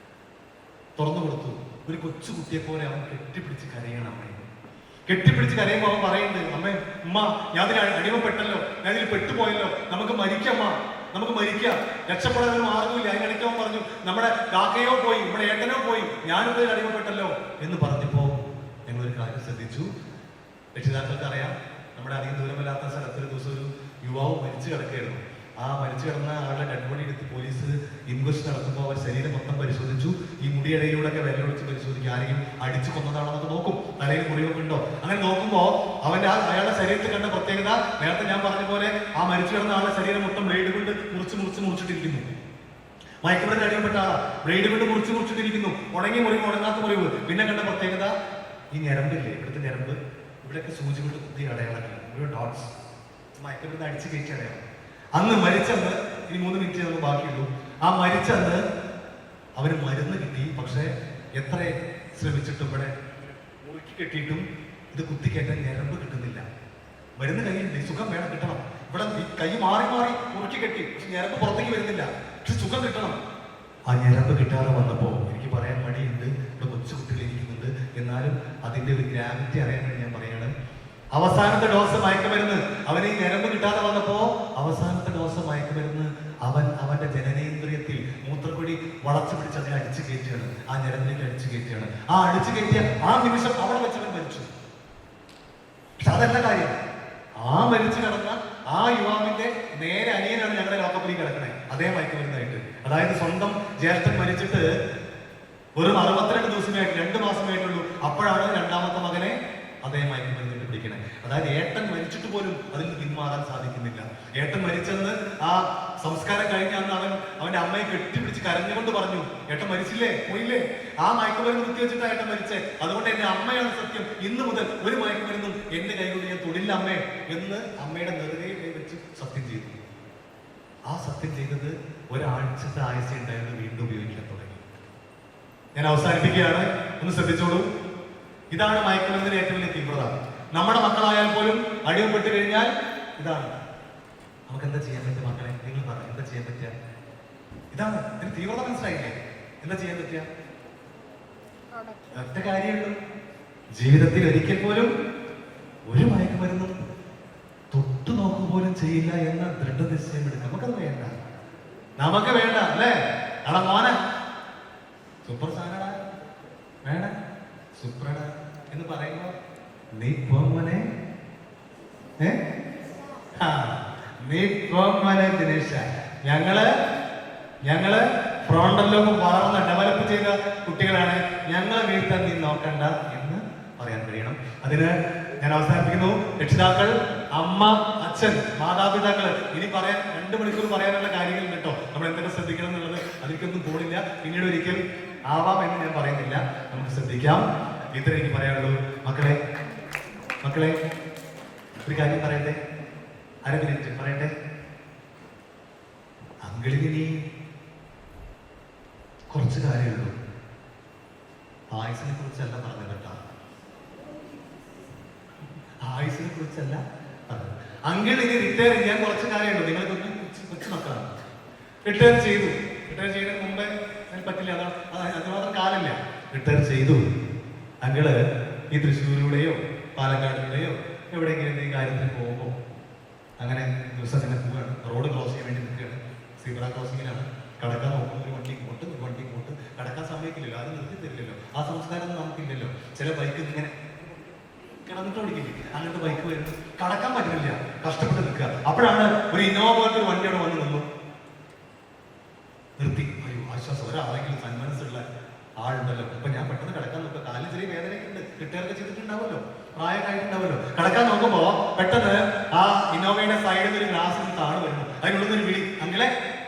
തുറന്നു കൊടുത്തു. ഒരു കൊച്ചു കുട്ടിയെ പോലെ അവൻ കെട്ടിപ്പിടിച്ച് കരയണം അമ്മയെ. കെട്ടിപ്പിടിച്ച് കരയുമ്പോൾ അവൻ പറയുന്നുണ്ട്, അമ്മ ഉമ്മ ഞാൻ ഇതിൽ അടിമപ്പെട്ടല്ലോ, ഞാൻ ഇതിൽ പെട്ടുപോയല്ലോ, നമുക്ക് മരിക്കമ്മ, നമുക്ക് മരിക്കാം, രക്ഷപ്പെടാൻ ഒരു മാർഗമില്ല. അതിനിടയ്ക്ക് അവൻ പറഞ്ഞു, നമ്മുടെ കാക്കയോ പോയി, നമ്മുടെ ഏട്ടനോ പോയി, ഞാനും ഇതിൽ അടിമപ്പെട്ടല്ലോ എന്ന് പറഞ്ഞപ്പോ ഞങ്ങളൊരു കാര്യം ശ്രദ്ധിച്ചു. രക്ഷിതാക്കൾക്ക് അറിയാം, നമ്മുടെ അധികം ദൂരമല്ലാത്ത സ്ഥലത്ത് ഒരു ദിവസം ഒരു യുവാവ് മരിച്ചു കിടക്കുകയായിരുന്നു. ആ മരിച്ചു കിടന്ന ആളുടെ ഡെഡ് ബോഡി എടുത്ത് പോലീസ് ഇൻക്വസ്റ്റ് നടത്തുമ്പോൾ അവർ ശരീരം മൊത്തം പരിശോധിച്ചു. ഈ മുടിയിടയിലൂടെ ഒക്കെ വിരലൊടിച്ച് പരിശോധിക്കും, ആരെങ്കിലും അടിച്ചു കൊന്നതാണെന്നൊക്കെ നോക്കും, തലയിൽ മുറിവൊക്കെ ഉണ്ടോ. അങ്ങനെ നോക്കുമ്പോൾ അയാളുടെ ശരീരത്തിൽ കണ്ട പ്രത്യേകത, നേരത്തെ ഞാൻ പറഞ്ഞ പോലെ ആ മരിച്ചു കിടന്ന ആളുടെ ശരീരം മൊത്തം ബ്ലേഡ് കൊണ്ട് മുറിച്ചിട്ടിരിക്കുന്നു. മയക്കുമരുന്ന് അടിമപ്പെട്ട ആളാ, ബ്ലേഡ് കൊണ്ട് മുറിച്ചിട്ടിരിക്കുന്നു. ഉണങ്ങിയ മുറിവ്, ഉണങ്ങാത്ത മുറിവ്. പിന്നെ കണ്ട പ്രത്യേകത, ഈ ഞരമ്പില്ലേ, ഇവിടുത്തെ ഞരമ്പ്, ഇവിടെയൊക്കെ സൂചി കൊണ്ട് കുത്തി അടയാളങ്ങൾ, ഒരു ഡോട്ട്സ്, മയക്കുമരുന്ന് അടിച്ച് കയറ്റി അടയാളം. അന്ന് മരിച്ചന്ന്, ഇനി 3 മിനിറ്റ് നമുക്ക് ബാക്കിയുള്ളൂ. ആ മരിച്ചന്ന് അവന് മരുന്ന് കിട്ടി. പക്ഷെ എത്ര ശ്രമിച്ചിട്ടും ഇവിടെ മുറുക്കി കെട്ടിയിട്ടും ഇത് കുത്തിക്കയറ്റാൻ ഞരമ്പ് കിട്ടുന്നില്ല. മരുന്ന് കയ്യിലുണ്ട്, സുഖം വേണം, കിട്ടണം. ഇവിടെ കൈ മാറി മുറുക്കി കെട്ടി, പക്ഷെ ഞരമ്പ് പുറത്തേക്ക് വരുന്നില്ല, പക്ഷെ സുഖം കിട്ടണം. ആ ഞരമ്പ് കിട്ടാതെ വന്നപ്പോ എനിക്ക് പറയാൻ മടിയുണ്ട്, ഇവിടെ കൊച്ചു കുട്ടികൾ ഇരിക്കുന്നുണ്ട്, എന്നാലും അതിന്റെ ഒരു ഗ്രാവിറ്റി അറിയാൻ വേണ്ടി ഞാൻ പറയാണ്. അവസാനത്തെ ഡോസ് മയക്കുമരുന്ന് അവന് ഈ ഞരമ്പ് കിട്ടാതെ വന്നപ്പോ അവസാനത്തെ ഡോസ് മയക്കുമരുന്ന് അവന്റെ ജനനേന്ദ്രിയത്തിൽ മൂത്രക്കുഴി വളച്ചു പിടിച്ച് അതിനെ അടിച്ചു കയറ്റുകയാണ്. ആ ഞരമ്പിലേക്ക് അടിച്ചു കയറ്റുകയാണ്. ആ അടിച്ചു കയറ്റിയ ആ നിമിഷം അവിടെ വെച്ചവൻ മരിച്ചു. പക്ഷെ അതല്ല കാര്യം. ആ മരിച്ചു കിടന്ന ആ യുവാവിന്റെ നേരെ അനിയനാണ് ഞങ്ങളുടെ ലോക്കപ്പിൽ കിടക്കണേ, അതേ മയക്കുമരുന്നായിട്ട്. അതായത് സ്വന്തം ജ്യേഷ്ഠൻ മരിച്ചിട്ട് വെറും 62 ദിവസമേ 2 മാസമേ ആയിട്ടുള്ളൂ. അപ്പോഴാണ് രണ്ടാമത്തെ മകനെ അതേ മയക്കുമരുന്നിട്ട് പിടിക്കണേ. അതായത് ഏട്ടൻ മരിച്ചിട്ട് പോലും അതിൽ നിന്ന് പിന്മാറാൻ സാധിക്കുന്നില്ല. ഏട്ടൻ മരിച്ചെന്ന് ആ സംസ്കാരം കഴിഞ്ഞ അന്ന് അവന്റെ അമ്മയെ കെട്ടിപ്പിടിച്ച് കരഞ്ഞുകൊണ്ട് പറഞ്ഞു, ഏട്ടൻ മരിച്ചില്ലേ, പോയില്ലേ, ആ മയക്കുമരുന്ന് കുത്തിവെച്ചിട്ടാ ഏട്ടൻ മരിച്ചേ, അതുകൊണ്ട് എന്റെ അമ്മയാണ് സത്യം, ഇന്ന് മുതൽ ഒരു മയക്കുമരുന്നും എന്റെ കൈകൊണ്ട് ഞാൻ തൊടില്ല അമ്മേ എന്ന് അമ്മയുടെ നെറുകയിൽ കൈവച്ച് സത്യം ചെയ്തു. ആ സത്യം ചെയ്തത് ഒരാഴ്ചത്തെ ആയുസ്സേ ഉണ്ടായിരുന്നു, വീണ്ടും ഉപയോഗിക്കാൻ തുടങ്ങി. ഞാൻ അവസാനിപ്പിക്കുകയാണ്, ഒന്ന് ശ്രദ്ധിച്ചോളൂ. ഇതാണ് മയക്കുമരുന്നിന്റെ ഏറ്റവും വലിയ തീവ്രത. നമ്മുടെ മക്കളായാൽ പോലും അടിമപ്പെട്ട് കഴിഞ്ഞാൽ ഇതാണ്. നമുക്ക് എന്താ ചെയ്യാൻ പറ്റുക മക്കളെ? നിങ്ങൾ പറ, എന്താ ചെയ്യാൻ പറ്റുക? ഇതാണ് ഇതിന് തീവ്രത, മനസ്സിലായില്ലേ? എന്താ ചെയ്യാൻ പറ്റുക? ഒറ്റ കാര്യമുള്ളൂ, ജീവിതത്തിൽ ഒരിക്കൽ പോലും ഒരു മയക്കുമരുന്നും തൊട്ടു നോക്കുക പോലും ചെയ്യില്ല എന്ന ദൃഢനിശ്ചയം എടുക്കുക. നമുക്കത് വേണ്ട, നമുക്ക് വേണ്ട, അല്ലേ? അടാ മോനെ സൂപ്പർ സാധനടാ, വേണ സൂപ്പറട എന്ന് പറയുമ്പോ നീ പോമനെ, നീ പോമനെ ദിനേശ, ഞങ്ങള് ഫ്രോണ്ടൽ ലോബ് വളർന്ന ഡെവലപ്പ് ചെയ്ത കുട്ടികളാണ്, ഞങ്ങളെ വീഴ്ത്താൻ നീ നോക്കണ്ട എന്ന് പറയാൻ കഴിയണം. അതിന് ഞാൻ അവസാനിപ്പിക്കുന്നു. രക്ഷിതാക്കൾ, അമ്മ, അച്ഛൻ, മാതാപിതാക്കള്, ഇനി പറയാൻ 2 മണിക്കൂർ പറയാനുള്ള കാര്യങ്ങൾ കേട്ടോ. നമ്മൾ എന്തൊക്കെ ശ്രദ്ധിക്കണം എന്നുള്ളത് അതിലേക്കൊന്നും പോണില്ല, പിന്നീട് ഒരിക്കൽ ആവാം എന്ന് ഞാൻ പറയുന്നില്ല. നമുക്ക് ശ്രദ്ധിക്കാം. ഇത്ര എനിക്ക് പറയാനുള്ളൂ. മക്കളെ ഒരു കാര്യം പറയട്ടെ, 1/2 മിനിറ്റ് പറയട്ടെ. അങ്കിളിന് കുറച്ച് കാര്യമുള്ളൂ. ആയുസിനെ കുറിച്ചല്ല പറഞ്ഞത് കേട്ടോ, ആയുസിനെ കുറിച്ചല്ല പറഞ്ഞത്. അങ്കിളിന് റിട്ടയർ ചെയ്യാൻ കുറച്ച് കാര്യമുള്ളൂ. നിങ്ങൾ കൊച്ചു മക്കളാണ്, റിട്ടയർ ചെയ്യുന്നതിന് മുമ്പേ പറ്റില്ല, അതുമാത്രം കാലമില്ല. റിട്ടയർ ചെയ്തു. അങ്കിള് ഈ തൃശ്ശൂരിലൂടെയോ പാലക്കാടിലൂടെയോ എവിടെയെങ്കിലും എന്തെങ്കിലും കാര്യത്തിന് പോകുമ്പോൾ അങ്ങനെ ദിവസം തന്നെ പോവുകയാണ്, റോഡ് ക്രോസ് ചെയ്യാൻ വേണ്ടി നിൽക്കുകയാണ്, സീബ്ര ക്രോസിങ്ങിലാണ്, കടക്കാൻ നോക്കുമ്പോൾ ഒരു വണ്ടി ഇങ്ങോട്ട് കടക്കാൻ സമ്മതിക്കില്ലല്ലോ, അത് നിർത്തി തരില്ലല്ലോ, ആ സംസ്കാരം നമുക്കില്ലല്ലോ. ചില ബൈക്ക് ഇങ്ങനെ കിടന്നിട്ട് ഓടിക്കില്ലേ, അങ്ങനത്തെ ബൈക്ക് വരുന്നത് കടക്കാൻ പറ്റുന്നില്ല, കഷ്ടപ്പെട്ട് നിൽക്കുക. അപ്പോഴാണ് ഒരു ഇന്നോവ പോലത്തെ ഒരു വണ്ടി അവിടെ വന്ന് നിന്നു, നിർത്തി. അയ്യോ ആശ്വാസം, ഒരാളെങ്കിലും സന്മനസ്സുള്ള ആളുണ്ടല്ലോ. ഇപ്പൊ ഞാൻ പെട്ടെന്ന് കിടക്കാൻ നോക്കുക, കാലിൽ ചെറിയ വേദനയൊക്കെ ഉണ്ട്, റിട്ടയറൊക്കെ ചെയ്തിട്ടുണ്ടാവല്ലോ, പ്രായമായിട്ടുണ്ടാവല്ലോ. കിടക്കാൻ നോക്കുമ്പോ പെട്ടെന്ന് ആ ഇന്നോവയുടെ സൈഡിൽ ഒരു ഗ്ലാസ് താഴെ വരുന്നു, അതിനുള്ളിൽ ഒരു വിളി, അങ്ങനെ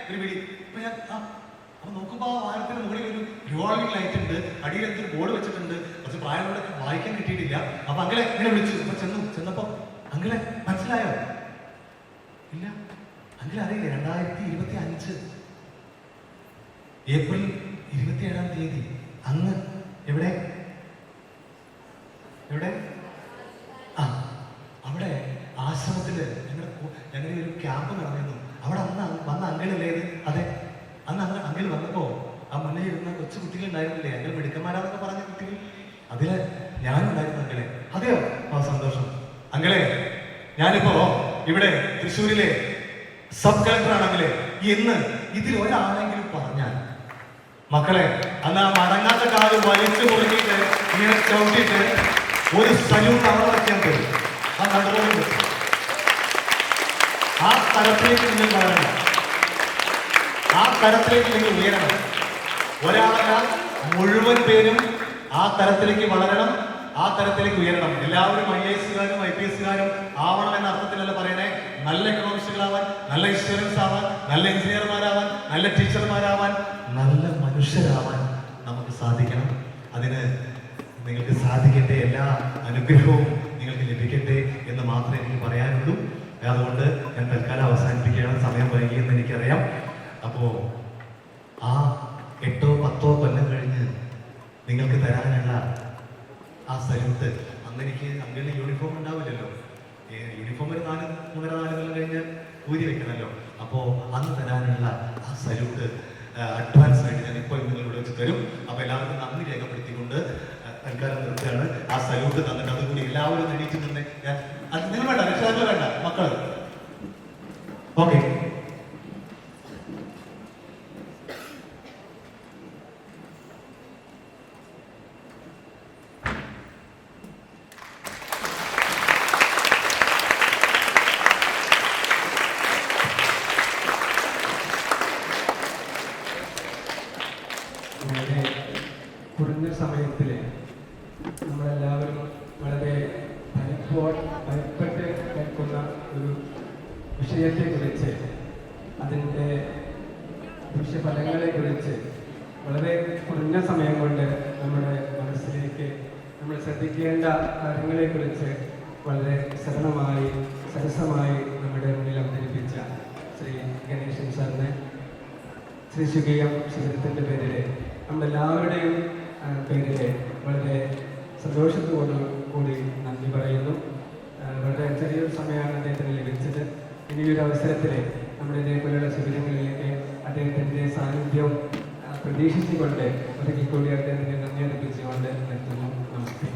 ഒരു വിളി. അപ്പൊ ഞാൻ അപ്പൊ നോക്കുമ്പോ ആ വാഹനത്തിന് മുകളിൽ ഒരു റിവോൾവിംഗ് ലൈറ്റ് ഉണ്ട്, അടിയിൽ എന്തൊരു ബോർഡ് വെച്ചിട്ടുണ്ട്, പക്ഷെ പ്രായമുള്ള വായിക്കാൻ കിട്ടിയിട്ടില്ല. അപ്പൊ അങ്കിളെ ഇങ്ങനെ വിളിച്ചു. അപ്പൊ ചെന്നപ്പോ അങ്കിളെ മനസ്സിലായോ? ഇല്ല അങ്കിളെ അറിയില്ല. 2025 ഏപ്രിൽ 27-ാം തീയതി അങ്ങ് എവിടെ എവിടെ ആ അവിടെ ആശ്രമത്തില് ഞങ്ങളുടെ ഒരു ക്യാമ്പ് നടന്നിരുന്നു. അവിടെ അന്ന് വന്ന അങ്കിളല്ലേ ഇത്? അതെ, അന്ന് അങ്കിൾ വന്നപ്പോ ആ മുന്നിൽ ഇരുന്ന കൊച്ചു കുട്ടികളുണ്ടായിരുന്നില്ലേ, അങ്കിൾ മിടുക്കന്മാരാന്നൊക്കെ പറഞ്ഞ കുട്ടികൾ, അതില് ഞാനുണ്ടായിരുന്നു അങ്കിളെ. അതെയോ? ആ സന്തോഷം അങ്കിളെ. ഞാനിപ്പോ ഇവിടെ തൃശ്ശൂരിലെ സബ് കളക്ടർ ആണെങ്കിലേ ഇന്ന് ഇതിൽ ഒരാളെങ്കിലും പറഞ്ഞാൽ മക്കളെ അന്ന് ആ മടങ്ങാത്ത കാല് വലിച്ചു മുറുകിയിട്ട് ഇങ്ങനെ ചവിട്ടിയിട്ട് ഒരു സല്യൂട്ട് അവിടെ വയ്ക്കാൻ പറ്റും. ആ നടുറോഡ് ആ തരത്തിലേക്ക് നിങ്ങൾ വളരണം, ആ തരത്തിലേക്ക് നിങ്ങൾ ഉയരണം. ഒരാളല്ല, മുഴുവൻ പേരും ആ തരത്തിലേക്ക് വളരണം, ആ തരത്തിലേക്ക് ഉയരണം. എല്ലാവരും IAS-കാരും IPS-കാരും ആവണം എന്ന അർത്ഥത്തിലല്ല പറയണേ. നല്ല എക്കണോമിസ്റ്റുകളാവാൻ, നല്ല ഇൻഷുറൻസ് ആവാൻ, നല്ല എഞ്ചിനീയർമാരാവാൻ, നല്ല ടീച്ചർമാരാവാൻ, നല്ല മനുഷ്യരാവാൻ നമുക്ക് സാധിക്കണം. അതിന് നിങ്ങൾക്ക് സാധിക്കട്ടെ, എല്ലാ അനുഗ്രഹവും നിങ്ങൾക്ക് ലഭിക്കട്ടെ എന്ന് മാത്രമേ എനിക്ക് പറയാനുള്ളൂ. അതുകൊണ്ട് ഞാൻ തൽക്കാലം അവസാനിപ്പിക്കുകയാണ്. സമയം വൈകിയെന്ന് എനിക്കറിയാം. അപ്പോ ആ 8-10 കൊല്ലം കഴിഞ്ഞ് നിങ്ങൾക്ക് തരാനുള്ള ആ സല്യൂട്ട്, അന്ന് എനിക്ക് അങ്കിളിന് യൂണിഫോം ഉണ്ടാവില്ലല്ലോ. യൂണിഫോം ഒരു 3.5 കൊല്ലം കഴിഞ്ഞ് ഊരി വെക്കണമല്ലോ. അപ്പോ അന്ന് തരാനുള്ള ആ സല്യൂട്ട് അഡ്വാൻസ് ആയിട്ട് ഞാൻ ഇപ്പോൾ നിങ്ങളിവിടെ വെച്ച് തരും. അപ്പൊ എല്ലാവർക്കും നന്ദി രേഖപ്പെടുത്തിക്കൊണ്ട് തൽക്കാലം നിർത്തുകയാണ്. ആ സല്യൂട്ട് തന്നിട്ട് അതുകൂടി എല്ലാവരും എണീറ്റ് നിന്ന് അത് നിങ്ങൾ വേണ്ട, രക്ഷാക്കൾ വേണ്ട, മക്കൾ. ഓക്കെ, കുറഞ്ഞ സമയത്തിൽ നമ്മളെല്ലാവരും വളരെ ഭയപ്പെട്ട് കേൾക്കുന്ന ഒരു വിഷയത്തെക്കുറിച്ച്, അതിൻ്റെ ദൂഷ്യഫലങ്ങളെക്കുറിച്ച് വളരെ കുറഞ്ഞ സമയം കൊണ്ട് നമ്മുടെ മനസ്സിലേക്ക് നമ്മൾ ശ്രദ്ധിക്കേണ്ട കാര്യങ്ങളെക്കുറിച്ച് വളരെ സരസമായി നമ്മുടെ മുന്നിൽ അവതരിപ്പിച്ച ശ്രീ ഗണേശൻ സാറിനെ ശ്രീ ശുഗീയം ശിബിരത്തിൻ്റെ പേരിൽ നമ്മളെല്ലാവരുടെയും പേരിൽ വളരെ സന്തോഷത്തോടു കൂടി നന്ദി പറയുന്നു. വളരെ ചെറിയൊരു സമയമാണ് അദ്ദേഹത്തിന് ലഭിച്ചത്. ഇനിയൊരു അവസരത്തിൽ നമ്മുടെ ഇതേപോലെയുള്ള ശിബിരങ്ങളിലേക്ക് അദ്ദേഹത്തിൻ്റെ സാന്നിധ്യം പ്രതീക്ഷിച്ചുകൊണ്ട് ഒരിക്കൽ കൂടി അദ്ദേഹത്തിന് നന്ദി അർപ്പിച്ചുകൊണ്ട് നിർത്തുന്നു. നമസ്തേ.